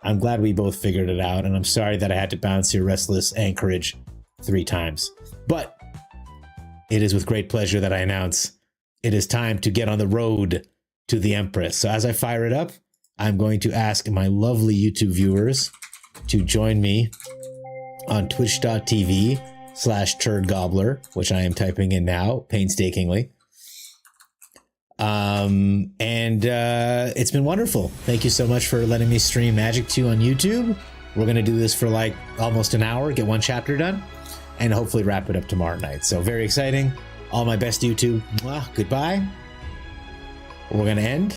I'm glad we both figured it out, and I'm sorry that I had to bounce your Restless Anchorage 3 times. But it is with great pleasure that I announce it is time to get on the road to the Empress. So as I fire it up, I'm going to ask my lovely YouTube viewers to join me on twitch.tv/turdgobbler, which I am typing in now painstakingly. It's been wonderful. Thank you so much for letting me stream Magic 2 on YouTube. We're going to do this for like almost an hour, get 1 chapter done, and hopefully wrap it up tomorrow night. So very exciting. All my best, YouTube. Goodbye. We're going to end